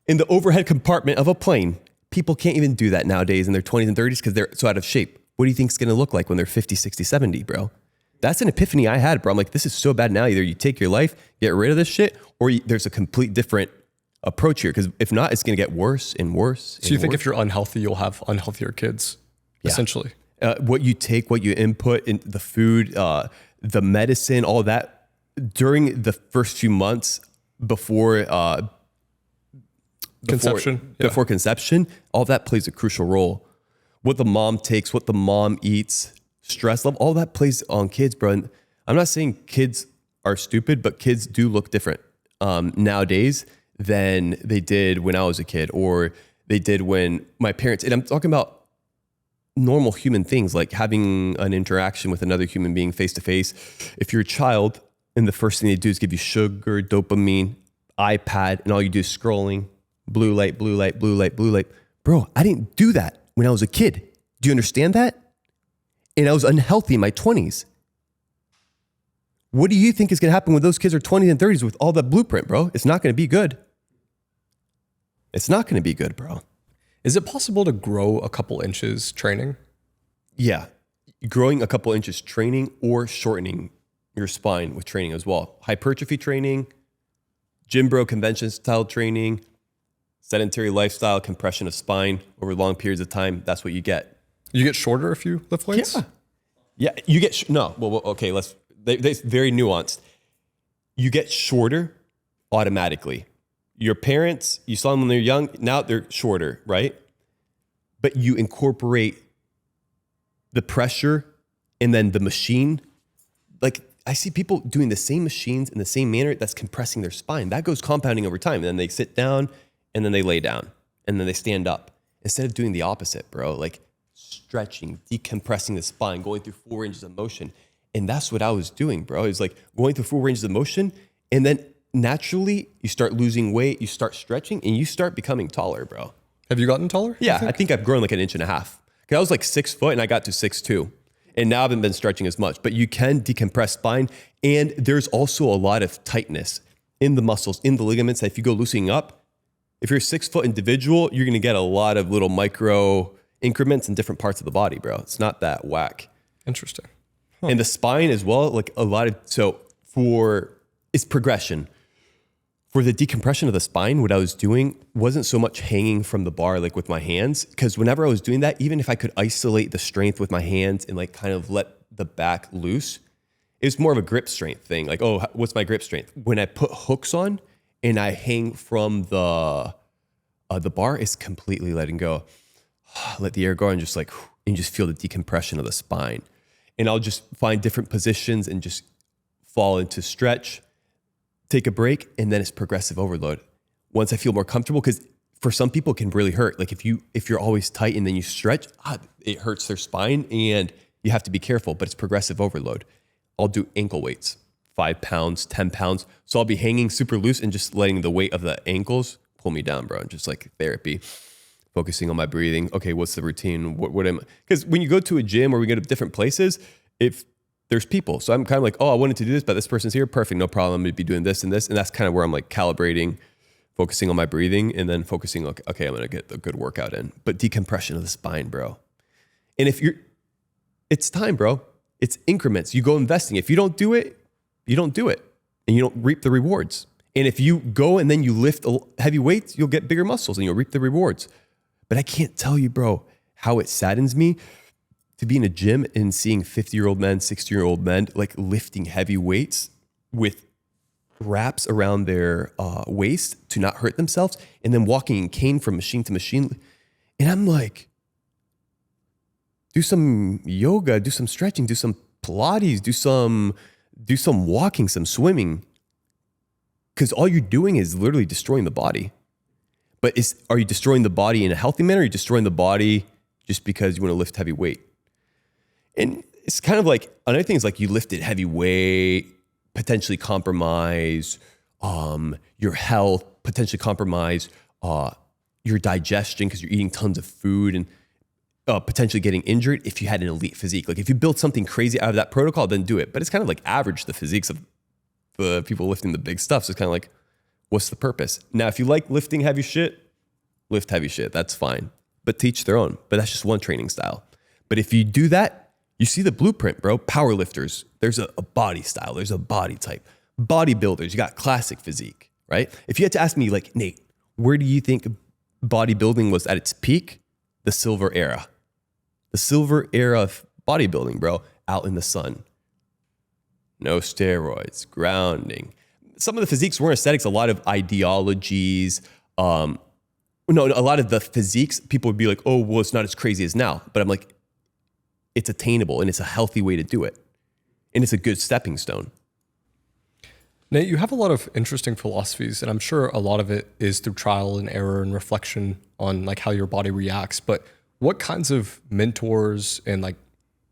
in the overhead compartment of a plane. People can't even do that nowadays in their 20s and 30s because they're so out of shape. What do you think it's going to look like when they're 50, 60, 70, bro? That's an epiphany I had, bro. I'm like, this is so bad now. Either you take your life, get rid of this shit, or there's a complete different approach here. Because if not, it's going to get worse and worse. So you think if you're unhealthy, you'll have unhealthier kids, essentially? what you take, what you input in the food, the medicine, all that during the first few months before Conception. Before conception, all that plays a crucial role. What the mom takes, what the mom eats, stress level, all that plays on kids, bro. And I'm not saying kids are stupid, but kids do look different nowadays than they did when I was a kid, or they did when my parents, and I'm talking about normal human things like having an interaction with another human being face to face. If you're a child and the first thing they do is give you sugar, dopamine, iPad, and all you do is scrolling, blue light, blue light, blue light, blue light. Bro, I didn't do that when I was a kid. Do you understand that? And I was unhealthy in my 20s. What do you think is going to happen when those kids are 20s and 30s with all that blueprint, bro? It's not going to be good. It's not going to be good, bro. Is it possible to grow a couple inches training? Yeah. Growing a couple inches training or shortening your spine with training as well. Hypertrophy training, gym bro convention style training, sedentary lifestyle, compression of spine over long periods of time. That's what you get. You get shorter if you lift weights? Yeah, you get, no, well, okay, it's very nuanced. You get shorter automatically. Your parents, you saw them when they're young, now they're shorter, right? But you incorporate the pressure and then the machine. Like I see people doing the same machines in the same manner that's compressing their spine. That goes compounding over time. And then they sit down and then they lay down and then they stand up. Instead of doing the opposite, bro, like stretching, decompressing the spine, going through 4 ranges of motion. And that's what I was doing, bro. It's like going through 4 ranges of motion, and then naturally you start losing weight, you start stretching, and you start becoming taller, bro. Have you gotten taller? Yeah, I think I've grown like 1.5 inches. Cause I was like 6 foot and I got to 6'2". And now I haven't been stretching as much, but you can decompress spine. And there's also a lot of tightness in the muscles, in the ligaments, that if you go loosening up, if you're a 6 foot individual, you're going to get a lot of little micro increments in different parts of the body, bro. It's not that whack. Interesting. And the spine as well, like a lot of, so it's progression. For the decompression of the spine, what I was doing wasn't so much hanging from the bar, like with my hands, because whenever I was doing that, even if I could isolate the strength with my hands and like kind of let the back loose, it was more of a grip strength thing. Like, oh, what's my grip strength? When I put hooks on and I hang from the bar, it's completely letting go. Let the air go and just like, and just feel the decompression of the spine. And I'll just find different positions and just fall into stretch, take a break, and then it's progressive overload. Once I feel more comfortable, because for some people it can really hurt. Like if you're always tight and then you stretch, it hurts their spine and you have to be careful, but it's progressive overload. I'll do ankle weights, 5 pounds, 10 pounds. So I'll be hanging super loose and just letting the weight of the ankles pull me down, bro. Just like therapy, focusing on my breathing. Okay, what's the routine? What am I? Because when you go to a gym or we go to different places, if there's people. So I'm kind of like, oh, I wanted to do this, but this person's here. Perfect. No problem. I'm going to be doing this and this. And that's kind of where I'm like calibrating, focusing on my breathing, and then focusing on, okay, I'm going to get a good workout in. But decompression of the spine, bro. And it's time, bro. It's increments. You go investing. If you don't do it, you don't do it. And you don't reap the rewards. And if you go and then you lift heavy weights, you'll get bigger muscles and you'll reap the rewards. But I can't tell you, bro, how it saddens me to be in a gym and seeing 50-year-old men, 60-year-old men like lifting heavy weights with wraps around their waist to not hurt themselves, and then walking in cane from machine to machine. And I'm like, do some yoga, do some stretching, do some Pilates, do some walking, some swimming. Because all you're doing is literally destroying the body. But are you destroying the body in a healthy manner, or are you destroying the body just because you want to lift heavy weight? And it's kind of like, another thing is like you lifted heavy weight, potentially compromise your health, potentially compromise your digestion because you're eating tons of food, and potentially getting injured if you had an elite physique. Like if you built something crazy out of that protocol, then do it. But it's kind of like average the physiques of the people lifting the big stuff. So it's kind of like, what's the purpose? Now, if you like lifting heavy shit, lift heavy shit. That's fine. But teach their own. But that's just one training style. But if you do that, you see the blueprint, bro. Power lifters, there's a body style. There's a body type. Bodybuilders, you got classic physique, right? If you had to ask me, like, Nate, where do you think bodybuilding was at its peak? The silver era. The silver era of bodybuilding, bro, out in the sun. No steroids, grounding. Some of the physiques weren't aesthetics, a lot of ideologies. A lot of the physiques, people would be like, oh, well, it's not as crazy as now. But I'm like, it's attainable and it's a healthy way to do it. And it's a good stepping stone. Nate, you have a lot of interesting philosophies, and I'm sure a lot of it is through trial and error and reflection on like how your body reacts. But what kinds of mentors and like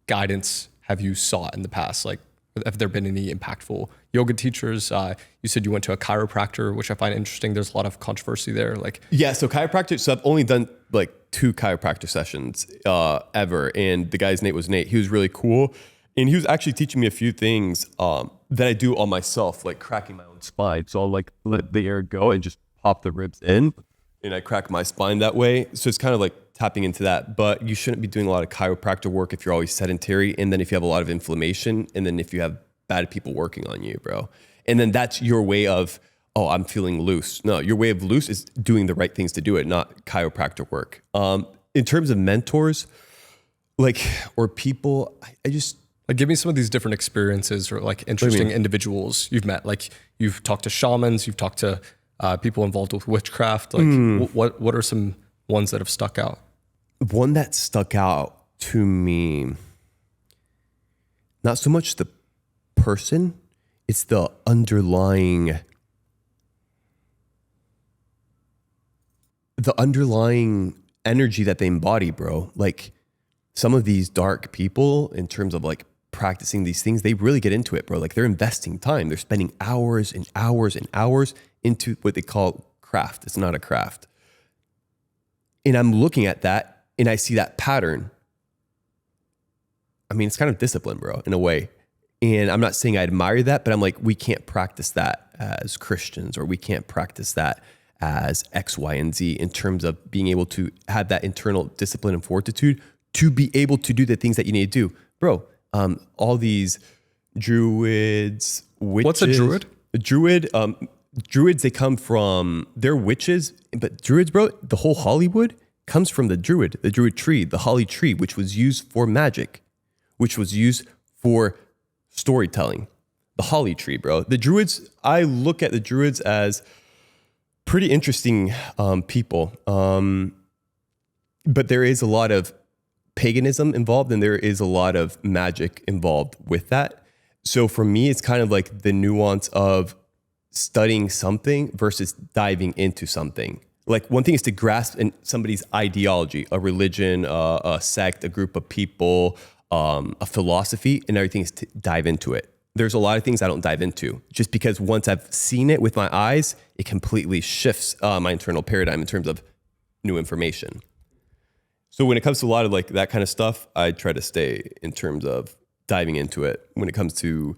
guidance have you sought in the past? Like, have there been any impactful yoga teachers? You said you went to a chiropractor, which I find interesting. There's a lot of controversy there. Like, yeah, so chiropractic. So I've only done like 2 chiropractor sessions ever, and the guy's name was Nate. He was really cool, and he was actually teaching me a few things that I do on myself, like cracking my own spine. So I'll like let the air go and just pop the ribs in, and I crack my spine that way. So it's kind of like tapping into that. But you shouldn't be doing a lot of chiropractor work if you're always sedentary, and then if you have a lot of inflammation, and then if you have bad people working on you, bro. And then that's your way of, oh, I'm feeling loose. No, your way of loose is doing the right things to do it, not chiropractor work. In terms of mentors, like, or people, I just, like, give me some of these different experiences or like interesting individuals you've met. Like, you've talked to shamans, you've talked to people involved with witchcraft. Like, what are some ones that have stuck out? One that stuck out to me, not so much the person, it's the underlying energy that they embody, bro. Like, some of these dark people, in terms of like practicing these things, they really get into it, bro. Like, they're investing time. They're spending hours and hours and hours into what they call craft. It's not a craft. And I'm looking at that and I see that pattern. I mean, it's kind of discipline, bro, in a way. And I'm not saying I admire that, but I'm like, we can't practice that as Christians, or we can't practice that as X, Y, and Z, in terms of being able to have that internal discipline and fortitude to be able to do the things that you need to do. Bro, all these druids, witches. What's a druid? A druid, druids, they come from, they're witches, but druids, bro, the whole Hollywood comes from the druid tree, the holly tree, which was used for magic, which was used for storytelling. The holly tree, bro. The druids, I look at the druids as pretty interesting people. But there is a lot of paganism involved, and there is a lot of magic involved with that. So for me, it's kind of like the nuance of studying something versus diving into something. Like, one thing is to grasp in somebody's ideology, a religion, a sect, a group of people, a philosophy, and everything is to dive into it. There's a lot of things I don't dive into, just because once I've seen it with my eyes, it completely shifts my internal paradigm in terms of new information. So when it comes to a lot of like that kind of stuff, I try to stay in terms of diving into it when it comes to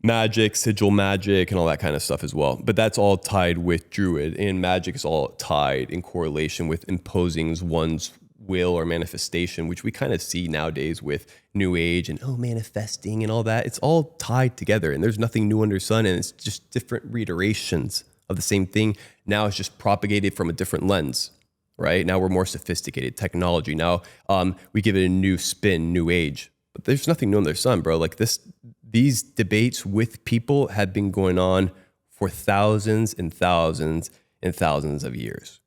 magic, sigil magic, and all that kind of stuff as well. But that's all tied with druid, and magic is all tied in correlation with imposing one's will or manifestation, which we kind of see nowadays with new age and manifesting and all that. It's all tied together, and there's nothing new under the sun, and it's just different reiterations of the same thing. Now it's just propagated from a different lens, right? Now we're more sophisticated technology. Now we give it a new spin, new age, but there's nothing new under the sun, bro. Like these debates with people have been going on for thousands and thousands and thousands of years.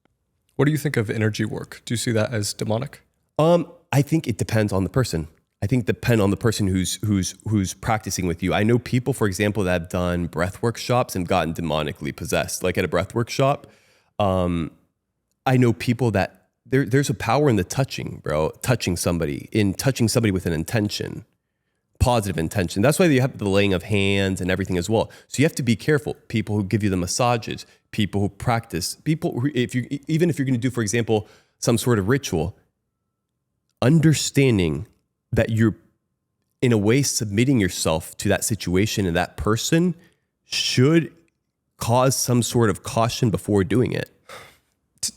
What do you think of energy work? Do you see that as demonic? I think it depends on the person. I think depend on the person who's practicing with you. I know people, for example, that have done breath workshops and gotten demonically possessed. Like at a breath workshop, I know people that there's a power in the touching, bro. Touching somebody with an intention, positive intention. That's why you have the laying of hands and everything as well. So you have to be careful. People who give you the massages, people who practice, people who, even if you're going to do, for example, some sort of ritual, understanding that you're in a way submitting yourself to that situation and that person should cause some sort of caution before doing it.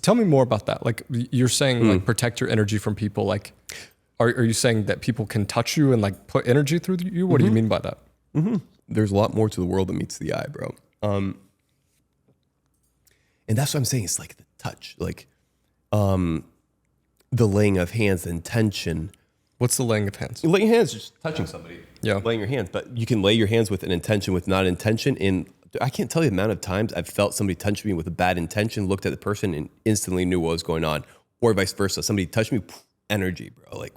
Tell me more about that. Like, you're saying like protect your energy from people. Like, are you saying that people can touch you and like put energy through you? What do you mean by that? There's a lot more to the world than meets the eye, bro. And that's what I'm saying. It's like the touch, like the laying of hands, the intention, What's the laying of hands? Laying hands, just touching somebody. Yeah. Laying your hands. But you can lay your hands with an intention, with not intention. And I can't tell you the amount of times I've felt somebody touch me with a bad intention, looked at the person and instantly knew what was going on. Or vice versa. Somebody touched me, energy, bro. Like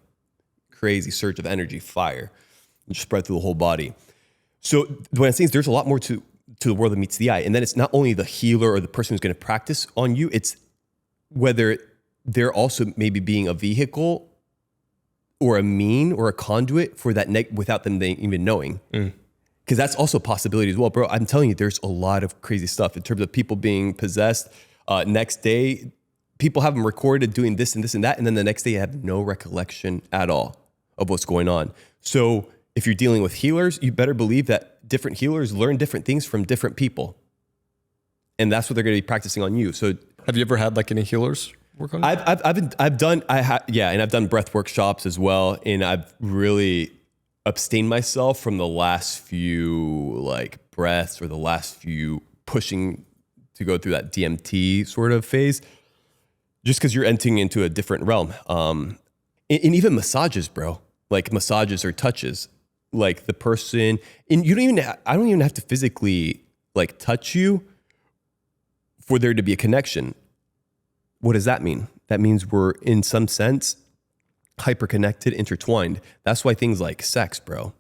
crazy surge of energy, fire. Just spread through the whole body. So what I'm saying is there's a lot more to the world that meets the eye. And then it's not only the healer or the person who's going to practice on you, it's whether they're also maybe being a vehicle or a mean or a conduit for that without them even knowing. Because that's also a possibility as well. Bro, I'm telling you, there's a lot of crazy stuff in terms of people being possessed. Next day, people have them recorded doing this and this and that. And then the next day, you have no recollection at all of what's going on. So if you're dealing with healers, you better believe that different healers learn different things from different people. And that's what they're going to be practicing on you. So have you ever had like any healers work on you? I've done breath workshops as well. And I've really abstained myself from the last few like breaths or the last few pushing to go through that DMT sort of phase, just because you're entering into a different realm. And even massages, bro, like massages or touches, like the person, and I don't even have to physically like touch you for there to be a connection. What does that mean? That means we're in some sense hyper-connected, intertwined. That's why things like sex, bro,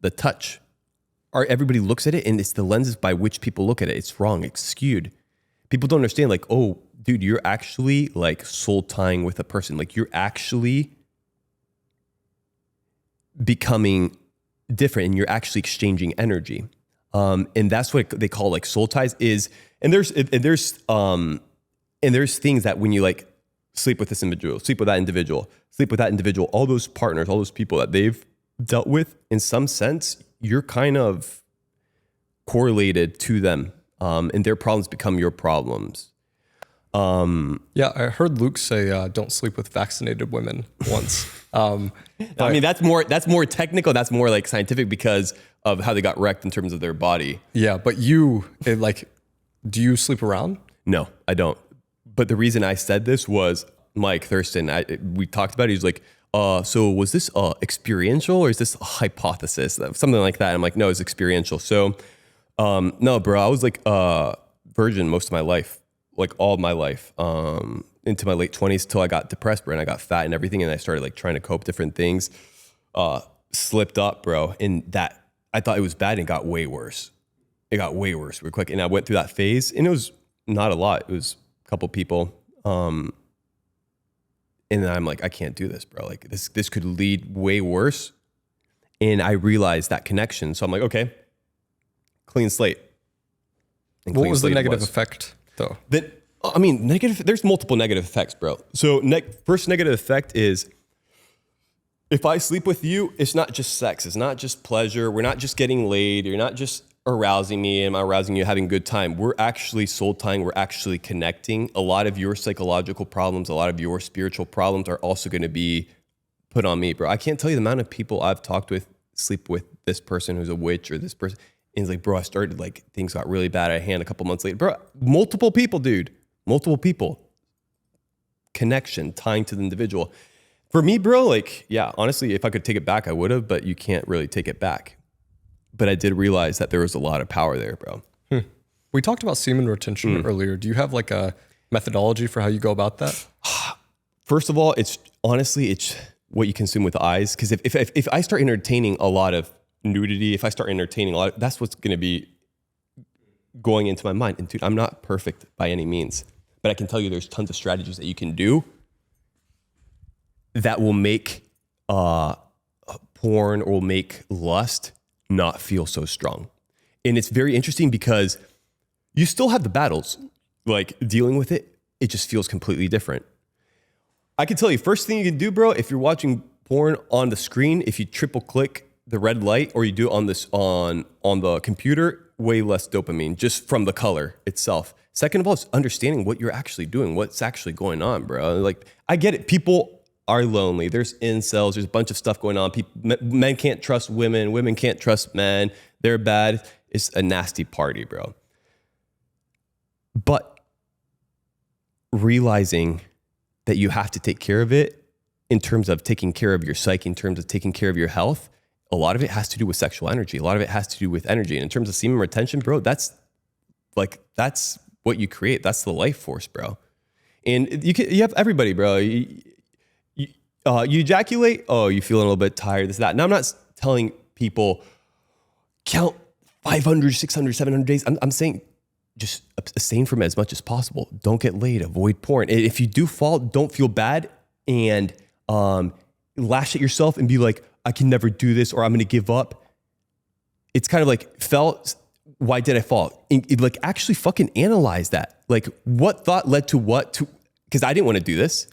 the touch, everybody looks at it and it's the lenses by which people look at it. It's wrong. It's skewed. People don't understand like, oh, dude, you're actually like soul tying with a person. Like you're actually becoming different and you're actually exchanging energy. And that's what they call like soul ties is, and there's things that when you like sleep with this individual, sleep with that individual, all those partners, all those people that they've dealt with, in some sense, you're kind of correlated to them. And their problems become your problems. Yeah, I heard Luke say, don't sleep with vaccinated women once. I mean, that's more technical. That's more like scientific because of how they got wrecked in terms of their body. Yeah, but do you sleep around? No, I don't. But the reason I said this was Mike Thurston. We talked about it. He's like, so was this experiential or is this a hypothesis? Something like that. I'm like, no, it's experiential. So, no, bro, I was like virgin most of my life, like all of my life, into my late 20s till I got depressed, bro, and I got fat and everything. And I started like trying to cope different things, slipped up, bro. And that, I thought it was bad and it got way worse. It got way worse real quick. And I went through that phase and it was not a lot. It was a couple people. And then I'm like, I can't do this, bro. Like this could lead way worse. And I realized that connection. So I'm like, okay, clean slate. And what was the negative effect though? There's multiple negative effects, bro. So first negative effect is if I sleep with you, it's not just sex. It's not just pleasure. We're not just getting laid. You're not just arousing me. Am I arousing you, having a good time? We're actually soul tying. We're actually connecting. A lot of your psychological problems, a lot of your spiritual problems are also going to be put on me, bro. I can't tell you the amount of people I've talked with, sleep with this person who's a witch or this person. And it's like, bro, I started like things got really bad at hand a couple months later. Bro, multiple people, dude. Multiple people. Connection, tying to the individual. For me, bro, like, yeah, honestly, if I could take it back, I would have, but you can't really take it back. But I did realize that there was a lot of power there, bro. We talked about semen retention earlier. Do you have like a methodology for how you go about that? First of all, it's what you consume with the eyes. Because if I start entertaining a lot of nudity, if I start entertaining a lot, that's what's going to be going into my mind. And dude, I'm not perfect by any means, but I can tell you there's tons of strategies that you can do that will make porn or will make lust not feel so strong. And it's very interesting because you still have the battles, like dealing with it. It just feels completely different. I can tell you, first thing you can do, bro, if you're watching porn on the screen, if you triple click the red light or you do it on the computer, way less dopamine just from the color itself. Second of all, it's understanding what you're actually doing, what's actually going on, bro. Like, I get it. People are lonely. There's incels. There's a bunch of stuff going on. Men can't trust women. Women can't trust men. They're bad. It's a nasty party, bro. But realizing that you have to take care of it in terms of taking care of your psyche, in terms of taking care of your health, a lot of it has to do with sexual energy. A lot of it has to do with energy. And in terms of semen retention, bro, that's what you create. That's the life force, bro. And you have everybody, bro. You ejaculate, oh, you feel a little bit tired, this, that. Now, I'm not telling people count 500, 600, 700 days. I'm saying just abstain from it as much as possible. Don't get laid, avoid porn. If you do fall, don't feel bad and lash at yourself and be like, I can never do this, or I'm going to give up. It's kind of like, why did I fall? Like, actually fucking analyze that. Like, what thought led to what? Because I didn't want to do this,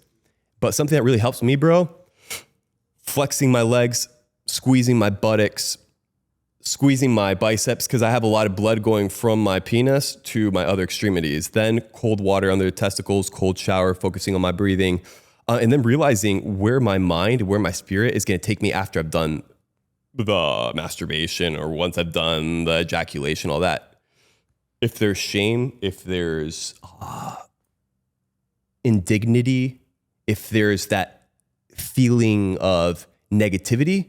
but something that really helps me, bro, flexing my legs, squeezing my buttocks, squeezing my biceps, because I have a lot of blood going from my penis to my other extremities. Then cold water under the testicles, cold shower, focusing on my breathing. And then realizing where my mind, where my spirit is going to take me after I've done the masturbation or once I've done the ejaculation, all that. If there's shame, if there's indignity, if there's that feeling of negativity,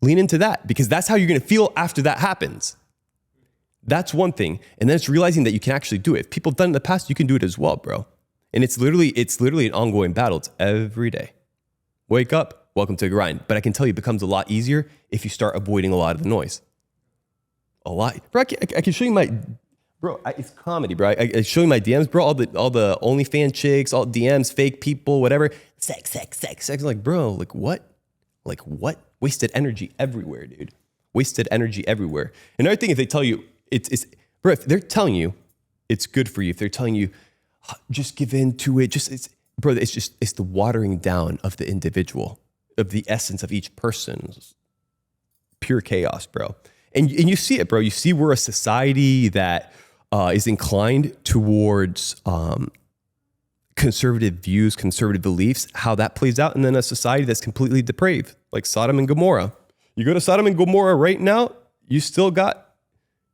lean into that, because that's how you're going to feel after that happens. That's one thing. And then it's realizing that you can actually do it. If people have done it in the past, you can do it as well, bro. And it's literally an ongoing battle. It's every day. Wake up, welcome to the grind. But I can tell you it becomes a lot easier if you start avoiding a lot of the noise. A lot. Bro, I can show you my, bro, it's comedy, bro. I show you my DMs, bro, all the OnlyFans chicks, all DMs, fake people, whatever. Sex. I'm like, bro, like what? Like what? Wasted energy everywhere, dude. Wasted energy everywhere. Another thing, if they tell you, bro, if they're telling you it's good for you, if they're telling you, just give in to it. It's the watering down of the individual, of the essence of each person. It's pure chaos, bro. And you see it, bro. You see we're a society that is inclined towards conservative views, conservative beliefs, how that plays out. And then a society that's completely depraved, like Sodom and Gomorrah. You go to Sodom and Gomorrah right now, you still got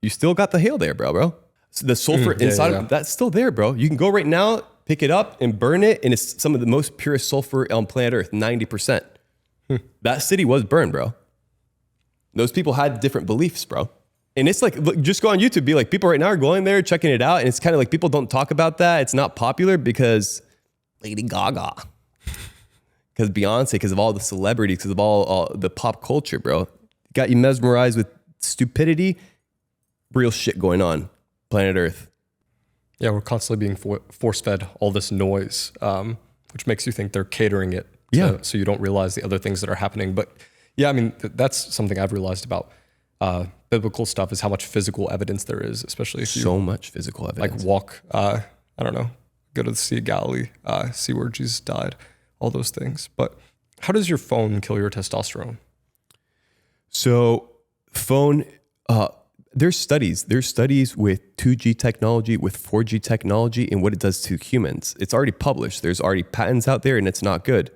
the hail there, bro. So the sulfur inside, that's still there, bro. You can go right now, pick it up and burn it. And it's some of the most purest sulfur on planet Earth, 90%. That city was burned, bro. Those people had different beliefs, bro. And it's like, look, just go on YouTube, be like, people right now are going there, checking it out. And it's kind of like, people don't talk about that. It's not popular because Lady Gaga, because Beyonce, because of all the celebrities, because of all the pop culture, bro. Got you mesmerized with stupidity, real shit going on. Planet Earth. Yeah, we're constantly being force-fed all this noise, which makes you think they're catering it so you don't realize the other things that are happening. But yeah, I mean, that's something I've realized about biblical stuff, is how much physical evidence there is, especially if you... So much physical evidence. Like walk, I don't know, go to the Sea of Galilee, see where Jesus died, all those things. But how does your phone kill your testosterone? So phone... There's studies with 2G technology, with 4G technology, and what it does to humans. It's already published. There's already patents out there, and it's not good.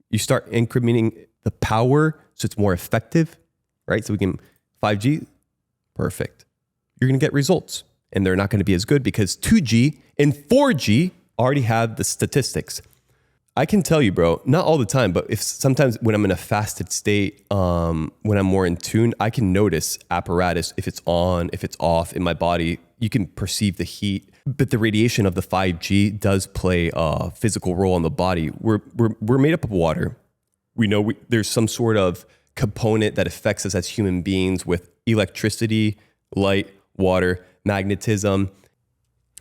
You start incrementing the power so it's more effective, right? So we can 5G, perfect. You're going to get results, and they're not going to be as good because 2G and 4G already have the statistics. I can tell you, bro, not all the time, but if sometimes when I'm in a fasted state, when I'm more in tune, I can notice apparatus, if it's on, if it's off in my body. You can perceive the heat, but the radiation of the 5G does play a physical role in the body. We're made up of water. We know there's some sort of component that affects us as human beings with electricity, light, water, magnetism.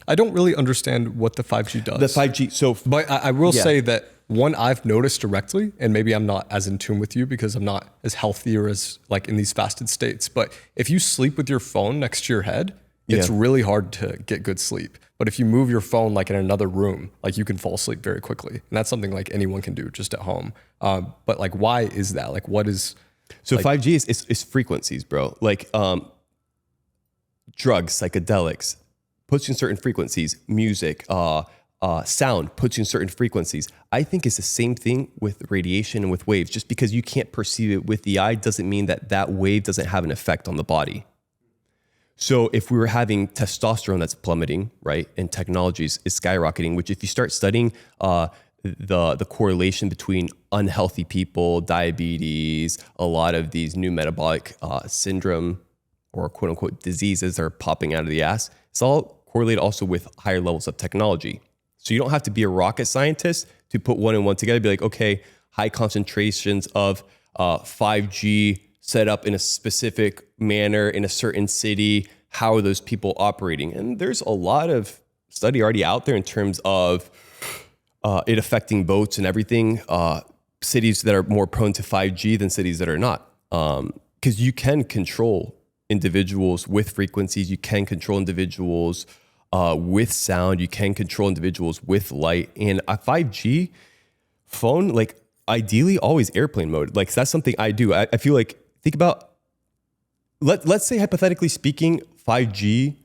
I don't really understand what the 5G does. The 5G, but I will say that one I've noticed directly, and maybe I'm not as in tune with you because I'm not as healthy or as like in these fasted states, but if you sleep with your phone next to your head, it's really hard to get good sleep. But if you move your phone like in another room, like you can fall asleep very quickly. And that's something like anyone can do just at home. But like, why is that? Like, what is... So like, 5G is frequencies, bro. Like drugs, psychedelics, puts you in certain frequencies, music, sound puts you in certain frequencies. I think it's the same thing with radiation and with waves. Just because you can't perceive it with the eye doesn't mean that wave doesn't have an effect on the body. So if we were having testosterone that's plummeting, right, and technologies is skyrocketing, which if you start studying the correlation between unhealthy people, diabetes, a lot of these new metabolic syndrome or quote unquote diseases that are popping out of the ass. It's all correlated also with higher levels of technology. So you don't have to be a rocket scientist to put one and one together, be like, okay, high concentrations of 5G set up in a specific manner in a certain city. How are those people operating? And there's a lot of study already out there in terms of it affecting boats and everything. Cities that are more prone to 5G than cities that are not. Because you can control individuals with frequencies. You can control individuals with sound. You can control individuals with light. And a 5G phone, like ideally always airplane mode. Like that's something I do. I feel like, think about, let's say hypothetically speaking, 5G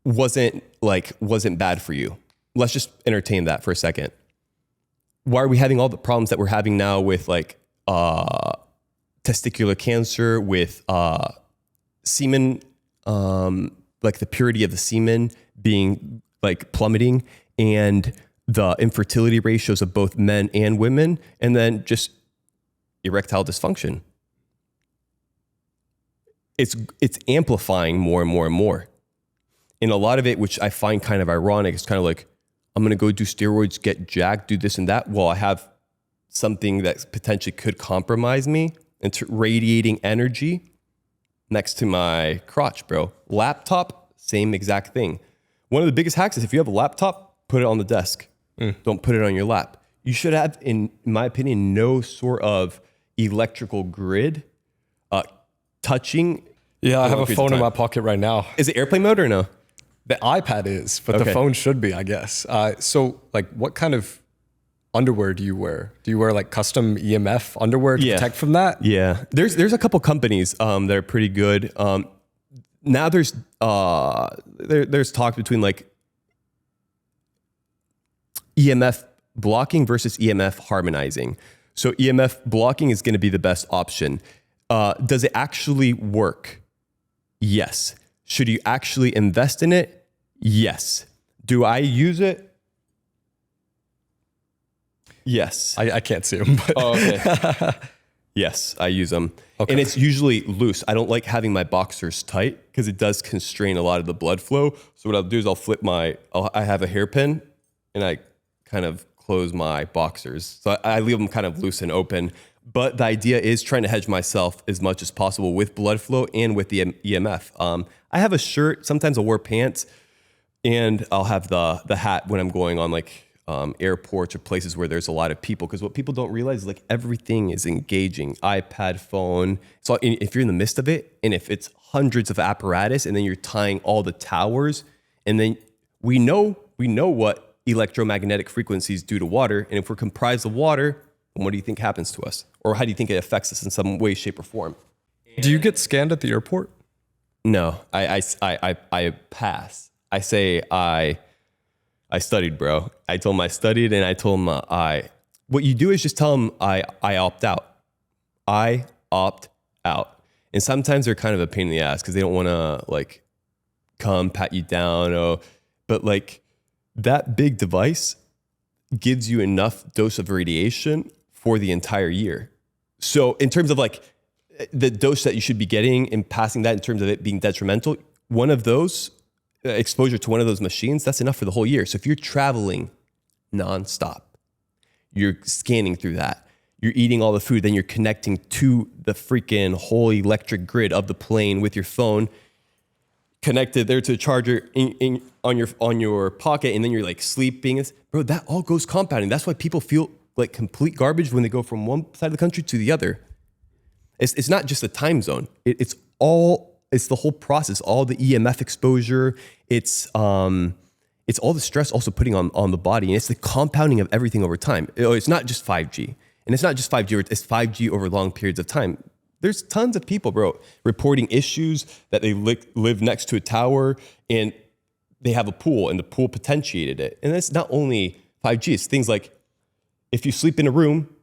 wasn't bad for you. Let's just entertain that for a second. Why are we having all the problems that we're having now with like testicular cancer, with semen, like the purity of the semen being like plummeting, and the infertility ratios of both men and women, and then just erectile dysfunction? It's amplifying more and more and more. And a lot of it, which I find kind of ironic, is kind of like, I'm going to go do steroids, get jacked, do this and that. Well, I have something that potentially could compromise me into radiating energy next to my crotch, bro. Laptop, same exact thing. One of the biggest hacks is if you have a laptop, put it on the desk. Don't put it on your lap. You should have, in my opinion, no sort of electrical grid touching. Yeah, I have a phone in my pocket right now. Is it airplane mode or no? The iPad is, but the phone should be, I guess. So like what kind of underwear do you wear? Do you wear like custom EMF underwear to protect from that? Yeah. There's a couple companies that are pretty good. Now there's talk between like EMF blocking versus EMF harmonizing. So EMF blocking is going to be the best option. Does it actually work? Yes. Should you actually invest in it? Yes. Do I use it? Yes. I can't see them. But okay. Yes, I use them. Okay. And it's usually loose. I don't like having my boxers tight because it does constrain a lot of the blood flow. So what I'll do is I have a hairpin and I kind of close my boxers. So I leave them kind of loose and open. But the idea is trying to hedge myself as much as possible with blood flow and with the EMF. I have a shirt. Sometimes I'll wear pants, and I'll have the hat when I'm going on like airports or places where there's a lot of people. Because what people don't realize is like everything is engaging. iPad, phone. So if you're in the midst of it, and if it's hundreds of apparatus, and then you're tying all the towers, and then we know what electromagnetic frequencies do to water, and if we're comprised of water, what do you think happens to us? Or how do you think it affects us in some way, shape, or form? Do you get scanned at the airport? No, I pass. I say I studied, bro. I told him I studied, and I told him what you do is just tell them I opt out. I opt out. And sometimes they're kind of a pain in the ass because they don't want to like come pat you down. But like that big device gives you enough dose of radiation for the entire year. So in terms of like the dose that you should be getting and passing that in terms of it being detrimental, one of those exposure to one of those machines, that's enough for the whole year. So if you're traveling nonstop, you're scanning through that, you're eating all the food, then you're connecting to the freaking whole electric grid of the plane with your phone connected there to a charger on your pocket, and then you're like sleeping. Bro, that all goes compounding. That's why people feel like complete garbage when they go from one side of the country to the other. It's not just the time zone. It's the whole process, all the EMF exposure. It's all the stress also putting on the body. And it's the compounding of everything over time. It's not just 5G. And it's not just 5G, it's 5G over long periods of time. There's tons of people, bro, reporting issues that they live next to a tower and they have a pool and the pool potentiated it. And it's not only 5G, it's things like if you sleep in a room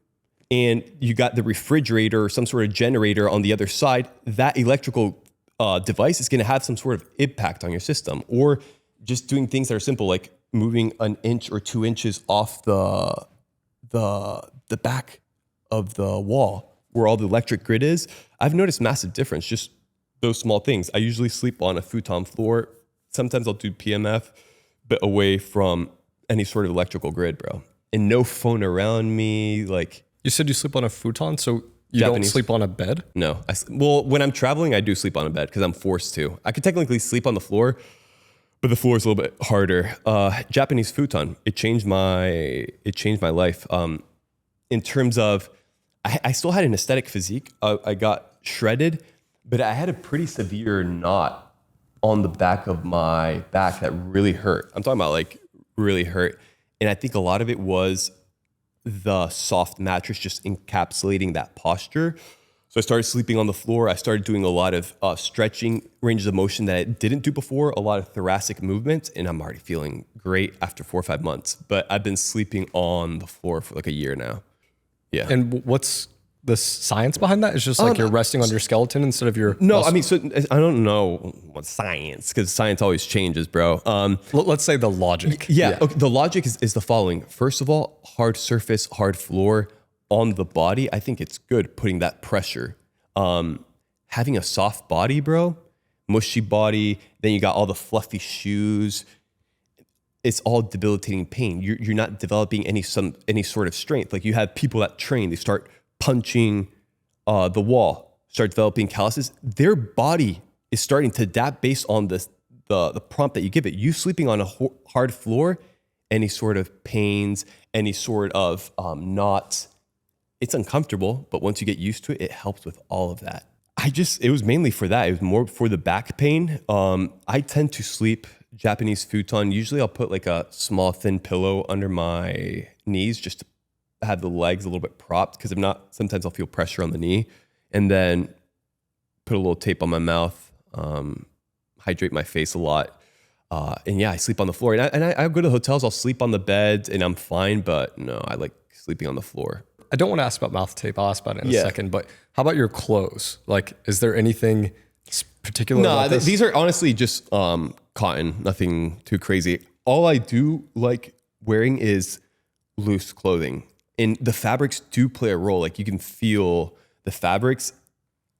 and you got the refrigerator or some sort of generator on the other side, that electrical device is going to have some sort of impact on your system. Or just doing things that are simple, like moving an inch or 2 inches off the back of the wall where all the electric grid is, I've noticed massive difference. Just those small things. I usually sleep on a futon floor. Sometimes I'll do PMF, but away from any sort of electrical grid, bro. And no phone around me. Like, you said you sleep on a futon, so you Japanese. don't sleep on a bed? No. Well, when I'm traveling, I do sleep on a bed because I'm forced to. I could technically sleep on the floor, but the floor is a little bit harder. Japanese futon, it changed my life. In terms of, I still had an aesthetic physique. I got shredded, but I had a pretty severe knot on the back of my back that really hurt. I'm talking about like really hurt. And I think a lot of it was the soft mattress just encapsulating that posture. So I started sleeping on the floor. I started doing a lot of stretching, ranges of motion that I didn't do before, a lot of thoracic movement, and I'm already feeling great after 4 or 5 months. But I've been sleeping on the floor for like a year now. Yeah. And what's the science behind that? It's just like you're resting on your skeleton instead of your No, muscle? I mean, so I don't know what science, because science always changes, bro. Let's say the logic. Yeah. Okay, the logic is the following. First of all, hard surface, hard floor on the body. I think it's good putting that pressure. Having a soft body, bro, mushy body, then you got all the fluffy shoes. It's all debilitating pain. You're not developing any sort of strength. Like you have people that train, they start punching the wall, start developing calluses. Their body is starting to adapt based on the prompt that you give it. You sleeping on a hard floor, any sort of pains, any sort of knots, it's uncomfortable, but once you get used to it, it helps with all of that. It was mainly for that. It was more for the back pain. I tend to sleep Japanese futon. Usually I'll put like a small thin pillow under my knees just to have the legs a little bit propped, because if not, sometimes I'll feel pressure on the knee, and then put a little tape on my mouth, hydrate my face a lot. And yeah, I sleep on the floor. And I go to hotels, I'll sleep on the bed and I'm fine, but no, I like sleeping on the floor. I don't want to ask about mouth tape. I'll ask about it in a second. But how about your clothes? Like, is there anything particular about this? These are honestly just cotton, nothing too crazy. All I do like wearing is loose clothing. And the fabrics do play a role. Like you can feel the fabrics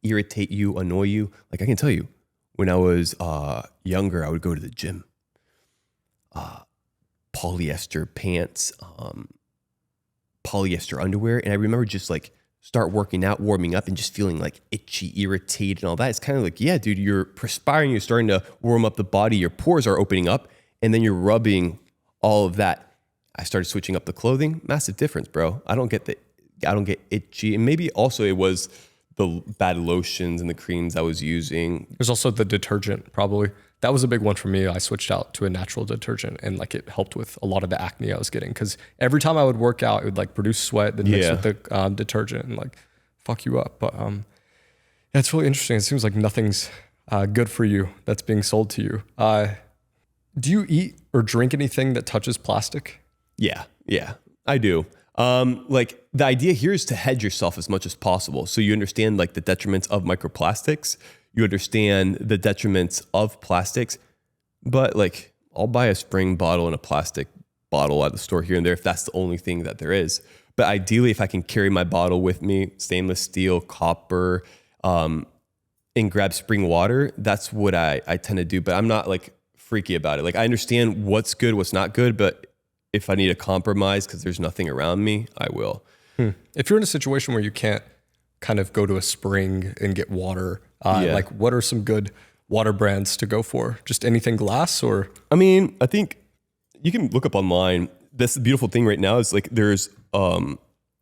irritate you, annoy you. Like I can tell you, when I was younger, I would go to the gym. Polyester pants, polyester underwear. And I remember just like start working out, warming up, and just feeling like itchy, irritated and all that. It's kind of like, yeah, dude, you're perspiring, you're starting to warm up the body, your pores are opening up, and then you're rubbing all of that. I started switching up the clothing. Massive difference, bro. I don't get itchy. And maybe also it was the bad lotions and the creams I was using. There's also the detergent, probably. That was a big one for me. I switched out to a natural detergent, and like it helped with a lot of the acne I was getting, because every time I would work out, it would like produce sweat, then mix with the detergent and like fuck you up. But yeah, it's really interesting. It seems like nothing's good for you that's being sold to you. Do you eat or drink anything that touches plastic? Yeah, I do. Like the idea here is to hedge yourself as much as possible. So you understand like the detriments of microplastics, you understand the detriments of plastics, but like I'll buy a spring bottle and a plastic bottle at the store here and there if that's the only thing that there is. But ideally, if I can carry my bottle with me, stainless steel, copper, and grab spring water, that's what I tend to do. But I'm not like freaky about it. Like I understand what's good, what's not good, but if I need a compromise because there's nothing around me, I will. If you're in a situation where you can't kind of go to a spring and get water, like what are some good water brands to go for? Just anything glass or? I mean, I think you can look up online. That's the beautiful thing right now is like there's a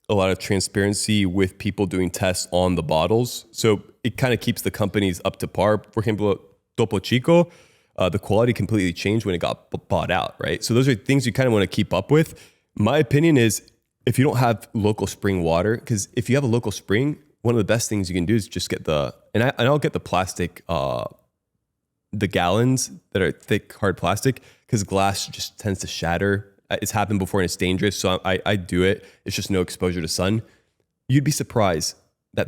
lot of transparency with people doing tests on the bottles. So it kind of keeps the companies up to par. For example, Topo Chico, the quality completely changed when it got bought out, right? So those are things you kind of want to keep up with. My opinion is if you don't have local spring water, because if you have a local spring, one of the best things you can do is just get I'll get the plastic, the gallons that are thick, hard plastic, because glass just tends to shatter. It's happened before and it's dangerous. So I do it. It's just no exposure to sun. You'd be surprised that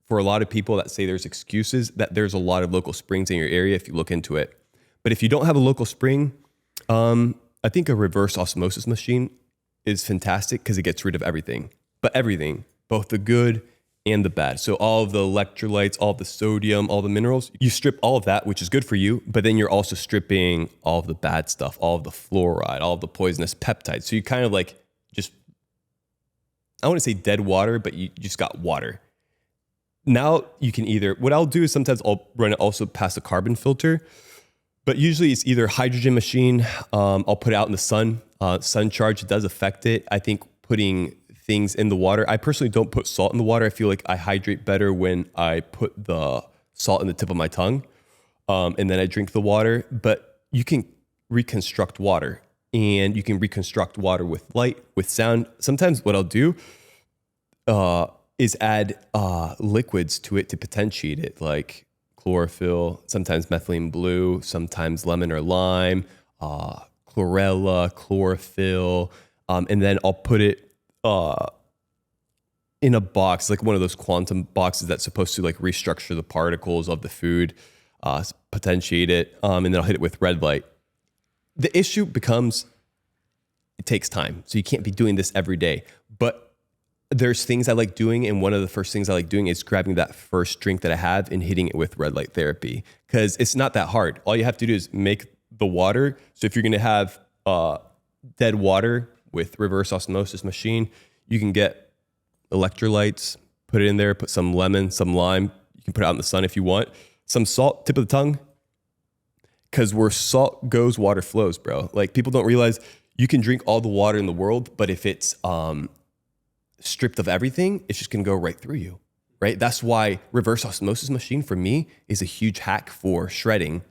for a lot of people that say there's excuses, that there's a lot of local springs in your area if you look into it. But if you don't have a local spring, I I think a reverse osmosis machine is fantastic because it gets rid of everything, but everything, both the good and the bad. So all of the electrolytes, all of the sodium, all the minerals, you strip all of that, which is good for you, but then you're also stripping all of the bad stuff, all of the fluoride, all of the poisonous peptides. So you kind of like just, I want to say dead water, but you just got water. Now you can either, what I'll do is sometimes I'll run it also past a carbon filter, but usually it's either hydrogen machine. I'll put it out in the sun. Sun charge does affect it. I think putting things in the water, I personally don't put salt in the water. I feel like I hydrate better when I put the salt in the tip of my tongue, and then I drink the water. But you can reconstruct water, and you can reconstruct water with light, with sound. Sometimes what I'll do is add liquids to it to potentiate it, like chlorophyll, sometimes methylene blue, sometimes lemon or lime, chlorella, chlorophyll, and then I'll put it in a box, like one of those quantum boxes that's supposed to like restructure the particles of the food, potentiate it, and then I'll hit it with red light. The issue becomes it takes time, so you can't be doing this every day. But there's things I like doing, and one of the first things I like doing is grabbing that first drink that I have and hitting it with red light therapy, because it's not that hard. All you have to do is make the water. So if you're going to have dead water with reverse osmosis machine, you can get electrolytes, put it in there, put some lemon, some lime. You can put it out in the sun if you want. Some salt, tip of the tongue, because where salt goes, water flows, bro. Like, people don't realize you can drink all the water in the world, but if it's stripped of everything, it's just gonna go right through you, right? That's why reverse osmosis machine for me is a huge hack for shredding.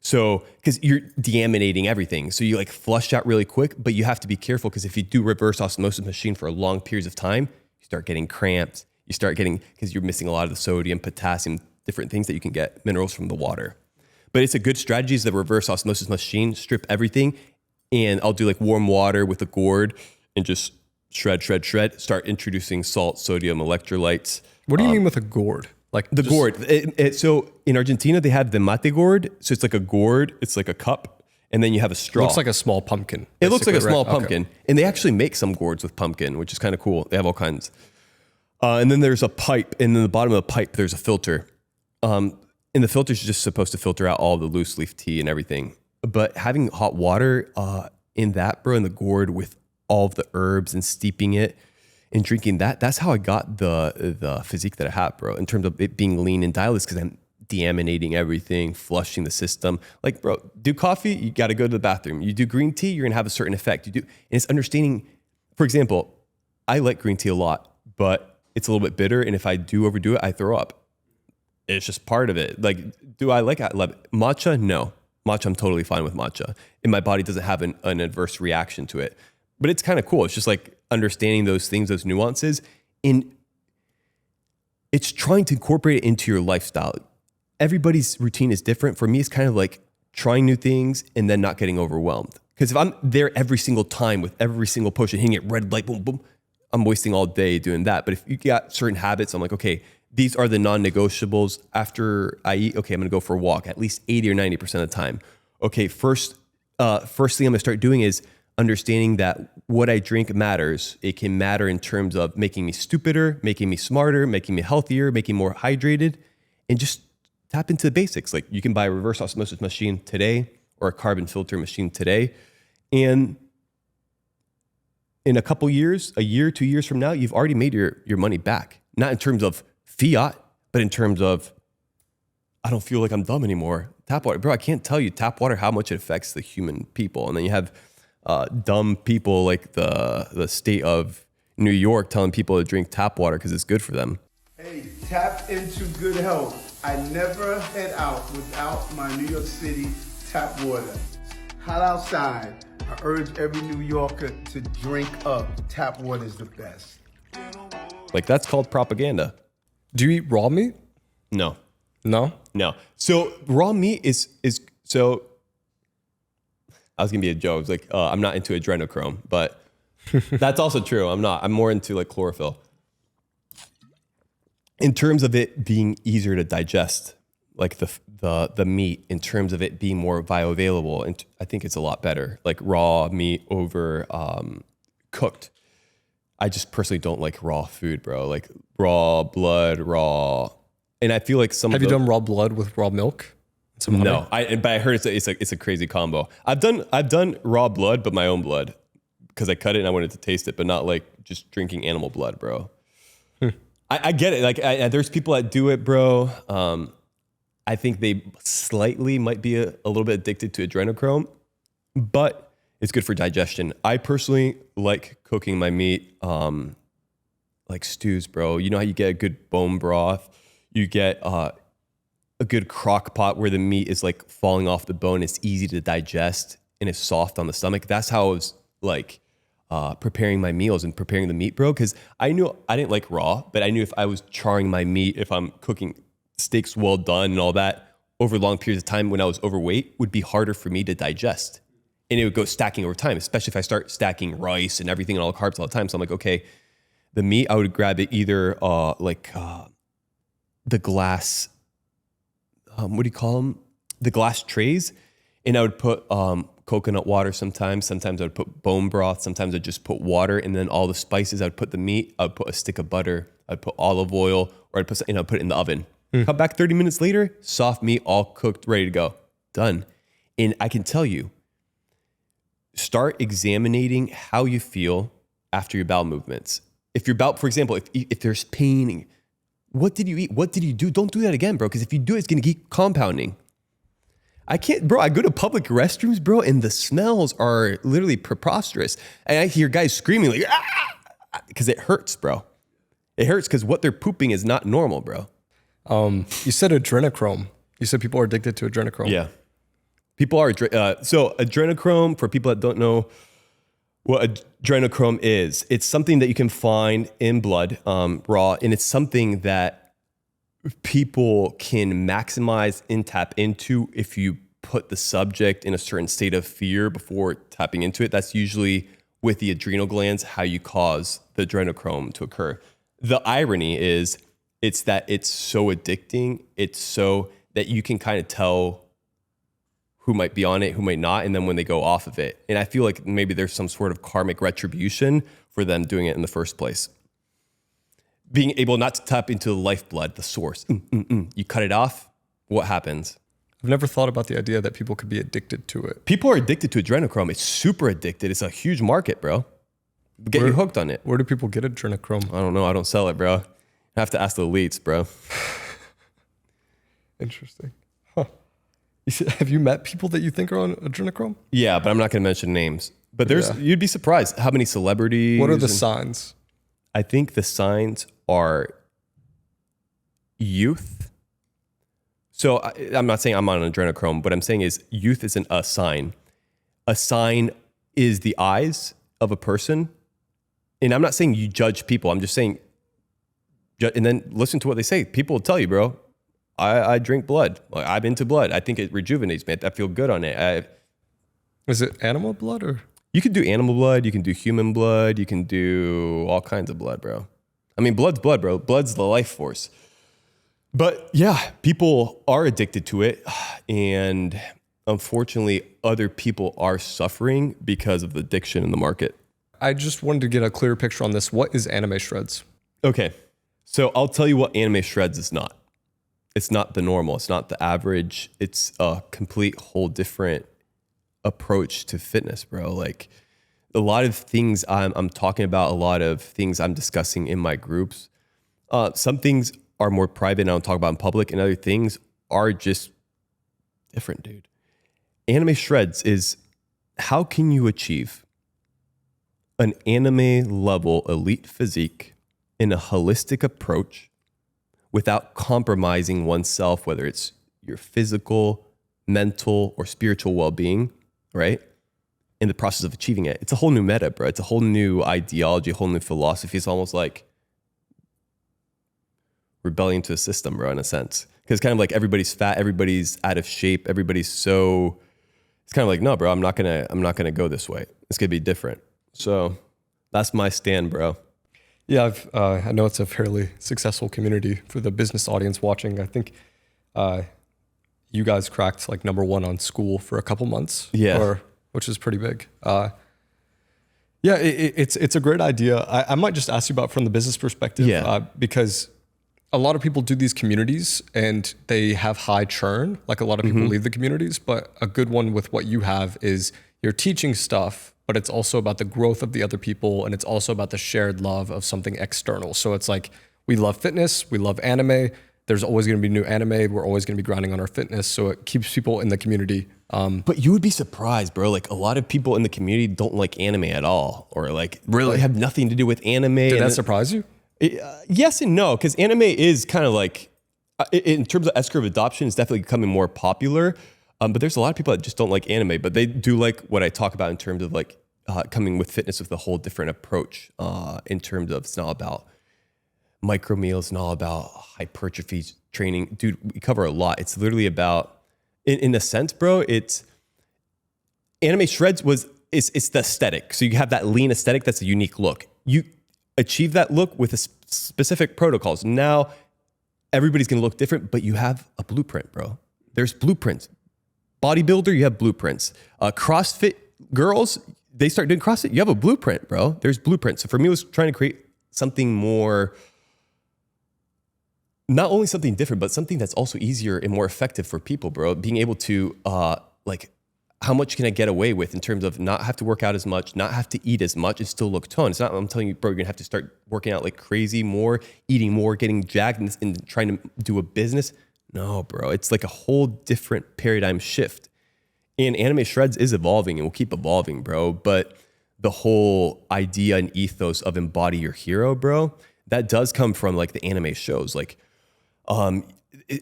So, because you're deaminating everything. So you like flush out really quick, but you have to be careful, because if you do reverse osmosis machine for long periods of time, you start getting cramps. You start getting, because you're missing a lot of the sodium, potassium, different things that you can get, minerals from the water. But it's a good strategy is the reverse osmosis machine, strip everything. And I'll do like warm water with a gourd and just shred, start introducing salt, sodium, electrolytes. What do you mean with a gourd? Like the gourd. So in Argentina, they have the mate gourd. So it's like a gourd. It's like a cup. And then you have a straw. It looks like a small pumpkin. It looks like a small right? pumpkin. Okay. And they actually make some gourds with pumpkin, which is kind of cool. They have all kinds. And then there's a pipe. And in the bottom of the pipe, there's a filter. And the filter is just supposed to filter out all the loose leaf tea and everything. But having hot water in that, bro, in the gourd with all of the herbs and steeping it and drinking that, that's how I got the physique that I have, bro, in terms of it being lean and dialed, because I'm deaminating everything, flushing the system. Like, bro, do coffee, you got to go to the bathroom. You do green tea, you're going to have a certain effect. And it's understanding, for example, I like green tea a lot, but it's a little bit bitter. And if I do overdo it, I throw up. It's just part of it. Like, do I like matcha? No. Matcha, I'm totally fine with matcha. And my body doesn't have an adverse reaction to it. But it's kind of cool. It's just like understanding those things, those nuances. And it's trying to incorporate it into your lifestyle. Everybody's routine is different. For me, it's kind of like trying new things and then not getting overwhelmed. Because if I'm there every single time with every single push and hitting it red light, boom, boom, I'm wasting all day doing that. But if you got certain habits, I'm like, okay, these are the non-negotiables. After I eat, okay, I'm gonna go for a walk at least 80 or 90% of the time. Okay, first thing I'm gonna start doing is understanding that what I drink matters. It can matter in terms of making me stupider, making me smarter, making me healthier, making me more hydrated, and just tap into the basics. Like, you can buy a reverse osmosis machine today or a carbon filter machine today. And in a couple years, a year, 2 years from now, you've already made your money back. Not in terms of fiat, but in terms of, I don't feel like I'm dumb anymore. Tap water, bro, I can't tell you tap water, how much it affects the human people. And then you have dumb people like the state of New York telling people to drink tap water because it's good for them. Hey, tap into good health. I never head out without my New York City tap water. Hot outside. I urge every New Yorker to drink up. Tap water is the best. Like, that's called propaganda. Do you eat raw meat? No. No? No. So raw meat is so, I was gonna be a joke. It's like, I'm not into adrenochrome, but that's also true. I'm not. I'm more into like chlorophyll. In terms of it being easier to digest, like the meat in terms of it being more bioavailable. And I think it's a lot better, like raw meat over cooked. I just personally don't like raw food, bro. Like raw blood, raw. And I feel like Have you done raw blood with raw milk? No, but I heard it's a crazy combo. I've done raw blood, but my own blood, because I cut it and I wanted to taste it, but not like just drinking animal blood, bro. I get it. Like there's people that do it, bro. I think they slightly might be a little bit addicted to adrenochrome, but it's good for digestion. I personally like cooking my meat, like stews, bro. You know how you get a good bone broth? You get a good crock pot where the meat is like falling off the bone. It's easy to digest and it's soft on the stomach. That's how I was like preparing my meals and preparing the meat, bro. Because I knew I didn't like raw, but I knew if I was charring my meat, if I'm cooking steaks well done and all that over long periods of time when I was overweight, would be harder for me to digest. And it would go stacking over time, especially if I start stacking rice and everything and all the carbs all the time. So I'm like, okay, the meat, I would grab it either the glass, what do you call them? The glass trays. And I would put coconut water sometimes. Sometimes I would put bone broth. Sometimes I'd just put water. And then all the spices, I would put the meat. I would put a stick of butter. I'd put olive oil, or I'd put it in the oven. Come back 30 minutes later, soft meat, all cooked, ready to go. Done. And I can tell you, start examining how you feel after your bowel movements. If your bowel, for example, if there's pain, what did you eat? What did you do? Don't do that again, bro. Because if you do it, it's going to keep compounding. I can't, bro. I go to public restrooms, bro, and the smells are literally preposterous. And I hear guys screaming like, ah, because it hurts, bro. It hurts because what they're pooping is not normal, bro. You said adrenochrome. You said people are addicted to adrenochrome. Yeah. People are, so adrenochrome, for people that don't know what adrenochrome is, it's something that you can find in blood, raw, and it's something that people can maximize and tap into if you put the subject in a certain state of fear before tapping into it. That's usually with the adrenal glands, how you cause the adrenochrome to occur. The irony is, it's that it's so addicting. It's so that you can kind of tell who might be on it, who might not, and then when they go off of it. And I feel like maybe there's some sort of karmic retribution for them doing it in the first place. Being able not to tap into the lifeblood, the source. You cut it off, what happens? I've never thought about the idea that people could be addicted to it. People are addicted to adrenochrome. It's super addicted. It's a huge market, bro. Get you hooked on it. Where do people get adrenochrome? I don't know. I don't sell it, bro. I have to ask the elites, bro. Interesting. Huh. Have you met people that you think are on adrenochrome? Yeah, but I'm not going to mention names. But you'd be surprised how many celebrities. What are the signs? I think the signs are youth. So I'm not saying I'm on adrenochrome. What I'm saying is youth isn't a sign. A sign is the eyes of a person. And I'm not saying you judge people. I'm just saying, and then listen to what they say. People will tell you, bro, I drink blood. Like, I'm into blood. I think it rejuvenates me. I feel good on it. Is it animal blood or? You can do animal blood. You can do human blood. You can do all kinds of blood, bro. I mean, blood's blood, bro. Blood's the life force. But yeah, people are addicted to it. And unfortunately, other people are suffering because of the addiction in the market. I just wanted to get a clearer picture on this. What is anime shreds? Okay. So I'll tell you what anime shreds is not. It's not the normal. It's not the average. It's a complete whole different approach to fitness, bro. Like a lot of things I'm talking about, a lot of things I'm discussing in my groups. Some things are more private and I don't talk about in public, and other things are just different, dude. Anime shreds is how can you achieve an anime level elite physique in a holistic approach without compromising oneself, whether it's your physical, mental, or spiritual well-being, right? In the process of achieving it. It's a whole new meta, bro. It's a whole new ideology, a whole new philosophy. It's almost like rebellion to the system, bro, in a sense. Because kind of like everybody's fat, everybody's out of shape, everybody's so, it's kind of like, no, bro, I'm not gonna go this way. It's gonna be different. So that's my stand, bro. Yeah, I know it's a fairly successful community for the business audience watching. I think you guys cracked like #1 on School for a couple months. Yeah. Which is pretty big. Yeah, it's a great idea. I might just ask you about from the business perspective, because a lot of people do these communities and they have high churn. Like a lot of people leave the communities, but a good one with what you have is you're teaching stuff, but it's also about the growth of the other people, and it's also about the shared love of something external. So it's like, we love fitness, we love anime. There's always going to be new anime. We're always going to be grinding on our fitness. So it keeps people in the community. But you would be surprised, bro. Like a lot of people in the community don't like anime at all, or like really have nothing to do with anime. Did that surprise you? Yes and no, because anime is kind of like, in terms of S-curve adoption, it's definitely becoming more popular. But there's a lot of people that just don't like anime, but they do like what I talk about in terms of like coming with fitness with a whole different approach, in terms of it's not about micro meals and all about hypertrophy training. Dude, we cover a lot. It's literally about, in a sense, bro, it's anime shreds it's the aesthetic. So you have that lean aesthetic. That's a unique look. You achieve that look with a specific protocols. Now everybody's going to look different, but you have a blueprint, bro. There's blueprints. Bodybuilder, you have blueprints. CrossFit girls, they start doing CrossFit. You have a blueprint, bro. There's blueprints. So for me, it was trying to create something more, not only something different, but something that's also easier and more effective for people, bro. Being able to, like, how much can I get away with in terms of not have to work out as much, not have to eat as much, and still look toned? It's not, I'm telling you, bro, you're gonna have to start working out like crazy more, eating more, getting jacked, and trying to do a business. No, bro, it's like a whole different paradigm shift. And anime shreds is evolving and will keep evolving, bro. But the whole idea and ethos of embody your hero, bro, that does come from like the anime shows. Like,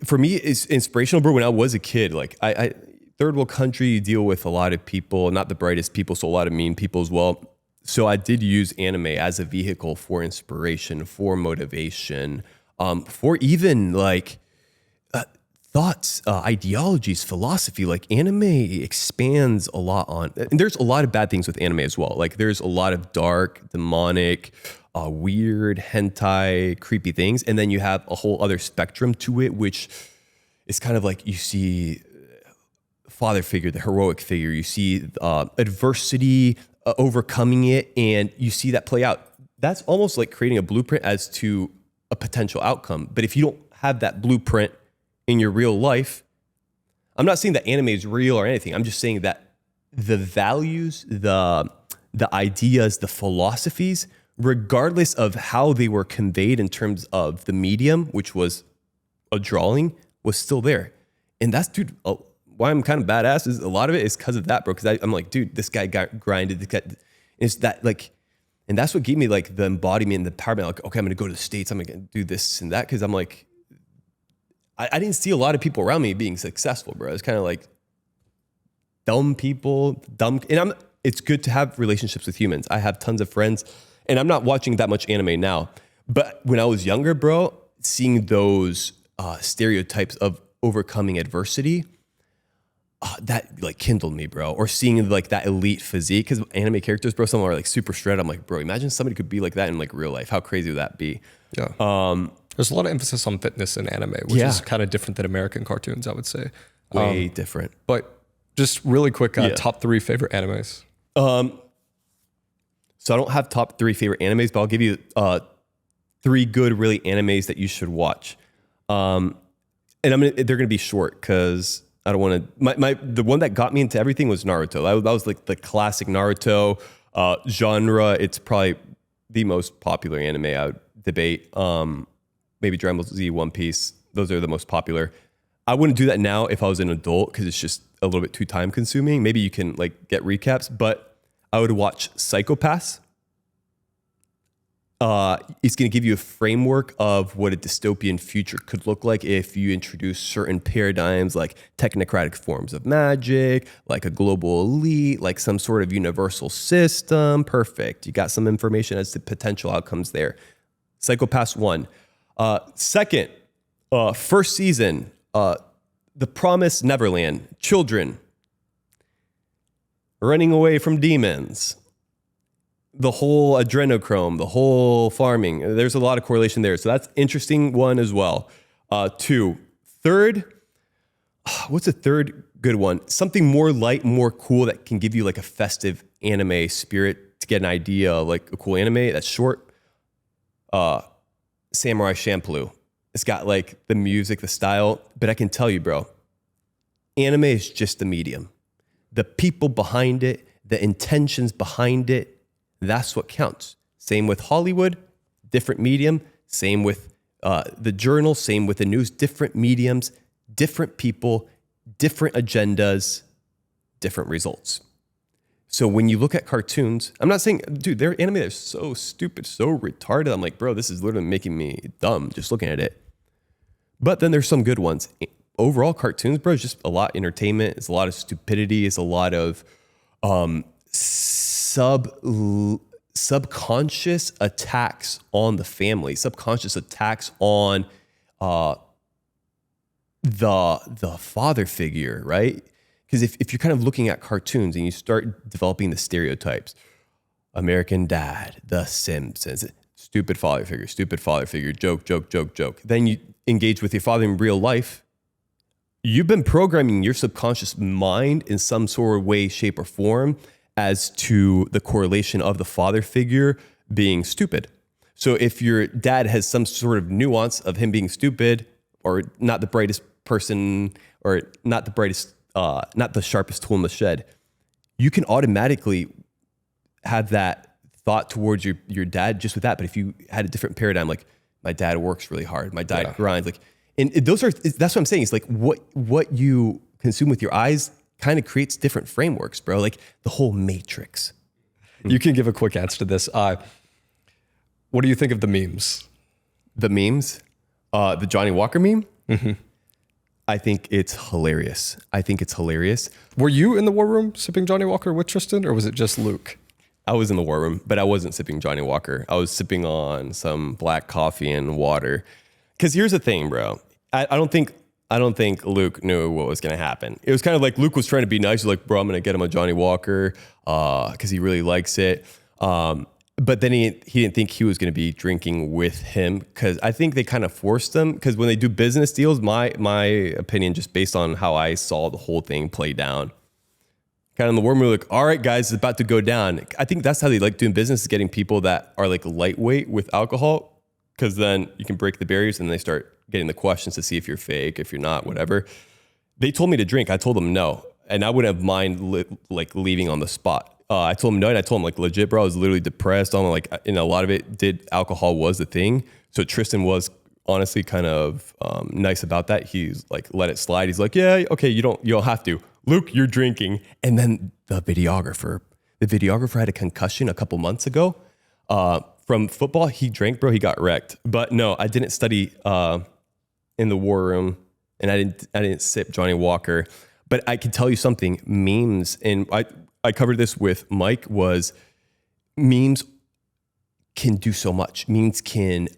for me, it's inspirational, bro. When I was a kid, like I third world country, you deal with a lot of people, not the brightest people, so a lot of mean people as well. So I did use anime as a vehicle for inspiration, for motivation, for even like thoughts, ideologies, philosophy. Like anime expands a lot on, and there's a lot of bad things with anime as well. Like there's a lot of dark, demonic, weird, hentai, creepy things. And then you have a whole other spectrum to it, which is kind of like you see father figure, the heroic figure. You see adversity, overcoming it, and you see that play out. That's almost like creating a blueprint as to a potential outcome. But if you don't have that blueprint in your real life, I'm not saying that anime is real or anything. I'm just saying that the values, the ideas, the philosophies, regardless of how they were conveyed in terms of the medium, which was a drawing, was still there. And that's, dude, why I'm kind of badass is a lot of it is because of that, bro. Because I'm like, dude, this guy got grinded. This guy, it's that like, and that's what gave me like the embodiment and the empowerment. Like, okay, I'm going to go to the States. I'm going to do this and that. Because I'm like, I didn't see a lot of people around me being successful, bro. It's kind of like dumb people, and it's good to have relationships with humans. I have tons of friends, and I'm not watching that much anime now. But when I was younger, bro, seeing those stereotypes of overcoming adversity, that like kindled me, bro. Or seeing like that elite physique, because anime characters, bro, some are like super shredded. I'm like, bro, imagine somebody could be like that in like real life. How crazy would that be? Yeah. There's a lot of emphasis on fitness in anime, which is kind of different than American cartoons, I would say. Way different. But just really quick, top 3 favorite animes. So I don't have top 3 favorite animes, but I'll give you 3 good, really animes that you should watch. And they're gonna be short because I don't want to. The one that got me into everything was Naruto. That was like the classic Naruto genre. It's probably the most popular anime. I would debate. Maybe Dragon Ball Z, One Piece. Those are the most popular. I wouldn't do that now if I was an adult because it's just a little bit too time consuming. Maybe you can like get recaps, but I would watch Psychopaths. It's going to give you a framework of what a dystopian future could look like if you introduce certain paradigms like technocratic forms of magic, like a global elite, like some sort of universal system. Perfect. You got some information as to potential outcomes there. Psychopaths 1. Second, first season, The Promised Neverland, children running away from demons, the whole adrenochrome, the whole farming. There's a lot of correlation there. So that's interesting one as well. 2. Third, what's a third good one? Something more light, more cool that can give you like a festive anime spirit to get an idea of like a cool anime that's short. Samurai Champloo. It's got like the music, the style, but I can tell you, bro, anime is just the medium. The people behind it, the intentions behind it, that's what counts. Same with Hollywood, different medium. Same with the journal, same with the news, different mediums, different people, different agendas, different results. So when you look at cartoons, I'm not saying, dude, their anime is so stupid, so retarded. I'm like, bro, this is literally making me dumb just looking at it. But then there's some good ones. Overall, cartoons, bro, is just a lot of entertainment. It's a lot of stupidity. It's a lot of subconscious attacks on the family, subconscious attacks on the father figure, right? Because if you're kind of looking at cartoons and you start developing the stereotypes, American Dad, The Simpsons, stupid father figure, joke. Then you engage with your father in real life. You've been programming your subconscious mind in some sort of way, shape, or form as to the correlation of the father figure being stupid. So if your dad has some sort of nuance of him being stupid or not the brightest person or not the sharpest tool in the shed, you can automatically have that thought towards your dad just with that. But if you had a different paradigm, like my dad works really hard, my dad grinds, like, and that's what I'm saying. It's like what you consume with your eyes kind of creates different frameworks, bro. Like the whole matrix. You can give a quick answer to this. What do you think of the memes? The memes? The Johnny Walker meme? Mm-hmm. I think it's hilarious. Were you in the war room sipping Johnny Walker with Tristan, or was it just Luke? I was in the war room, but I wasn't sipping Johnny Walker. I was sipping on some black coffee and water. Because here's the thing, bro. I don't think Luke knew what was going to happen. It was kind of like Luke was trying to be nice. He's like, bro, I'm going to get him a Johnny Walker because he really likes it. But then he didn't think he was going to be drinking with him because I think they kind of forced them. Because when they do business deals, my opinion, just based on how I saw the whole thing play down, kind of in the war room, like, all right, guys, it's about to go down. I think that's how they like doing business, is getting people that are like lightweight with alcohol, because then you can break the barriers and they start getting the questions to see if you're fake, if you're not, whatever. They told me to drink. I told them no. And I wouldn't have mind leaving on the spot. I told him no, and I told him like legit, bro, I was literally depressed. I'm like, and a lot of it alcohol was the thing. So Tristan was honestly kind of nice about that. He's like, let it slide. He's like, yeah, okay, you don't have to. Luke, you're drinking. And then the videographer had a concussion a couple months ago from football. He drank, bro. He got wrecked. But no, I didn't study in the war room, and I didn't sip Johnny Walker. But I can tell you something, memes, and I covered this with Mike, was memes can do so much. Memes can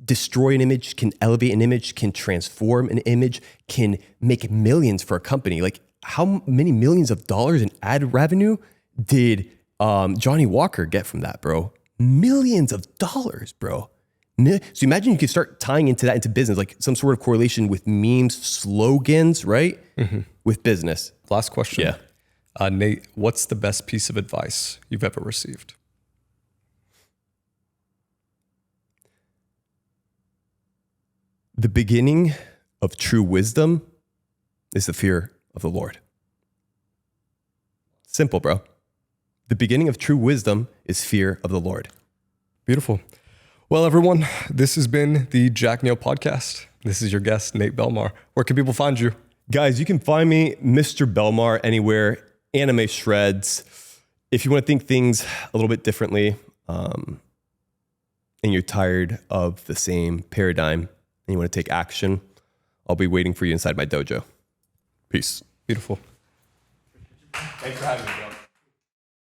destroy an image, can elevate an image, can transform an image, can make millions for a company. Like, how many millions of dollars in ad revenue did Johnny Walker get from that, bro? Millions of dollars, bro. So imagine you could start tying into that into business, like some sort of correlation with memes, slogans, right? Mm-hmm. With business. Last question. Yeah. Nate, what's the best piece of advice you've ever received? The beginning of true wisdom is the fear of the Lord. Simple, bro. The beginning of true wisdom is fear of the Lord. Beautiful. Well, everyone, this has been the Jack Neel Podcast. This is your guest, Nate Belmar. Where can people find you? Guys, you can find me, Mr. Belmar, anywhere. Anime Shreds. If you want to think things a little bit differently, and you're tired of the same paradigm, and you want to take action, I'll be waiting for you inside my dojo. Peace. Beautiful. Thanks for having me, bro.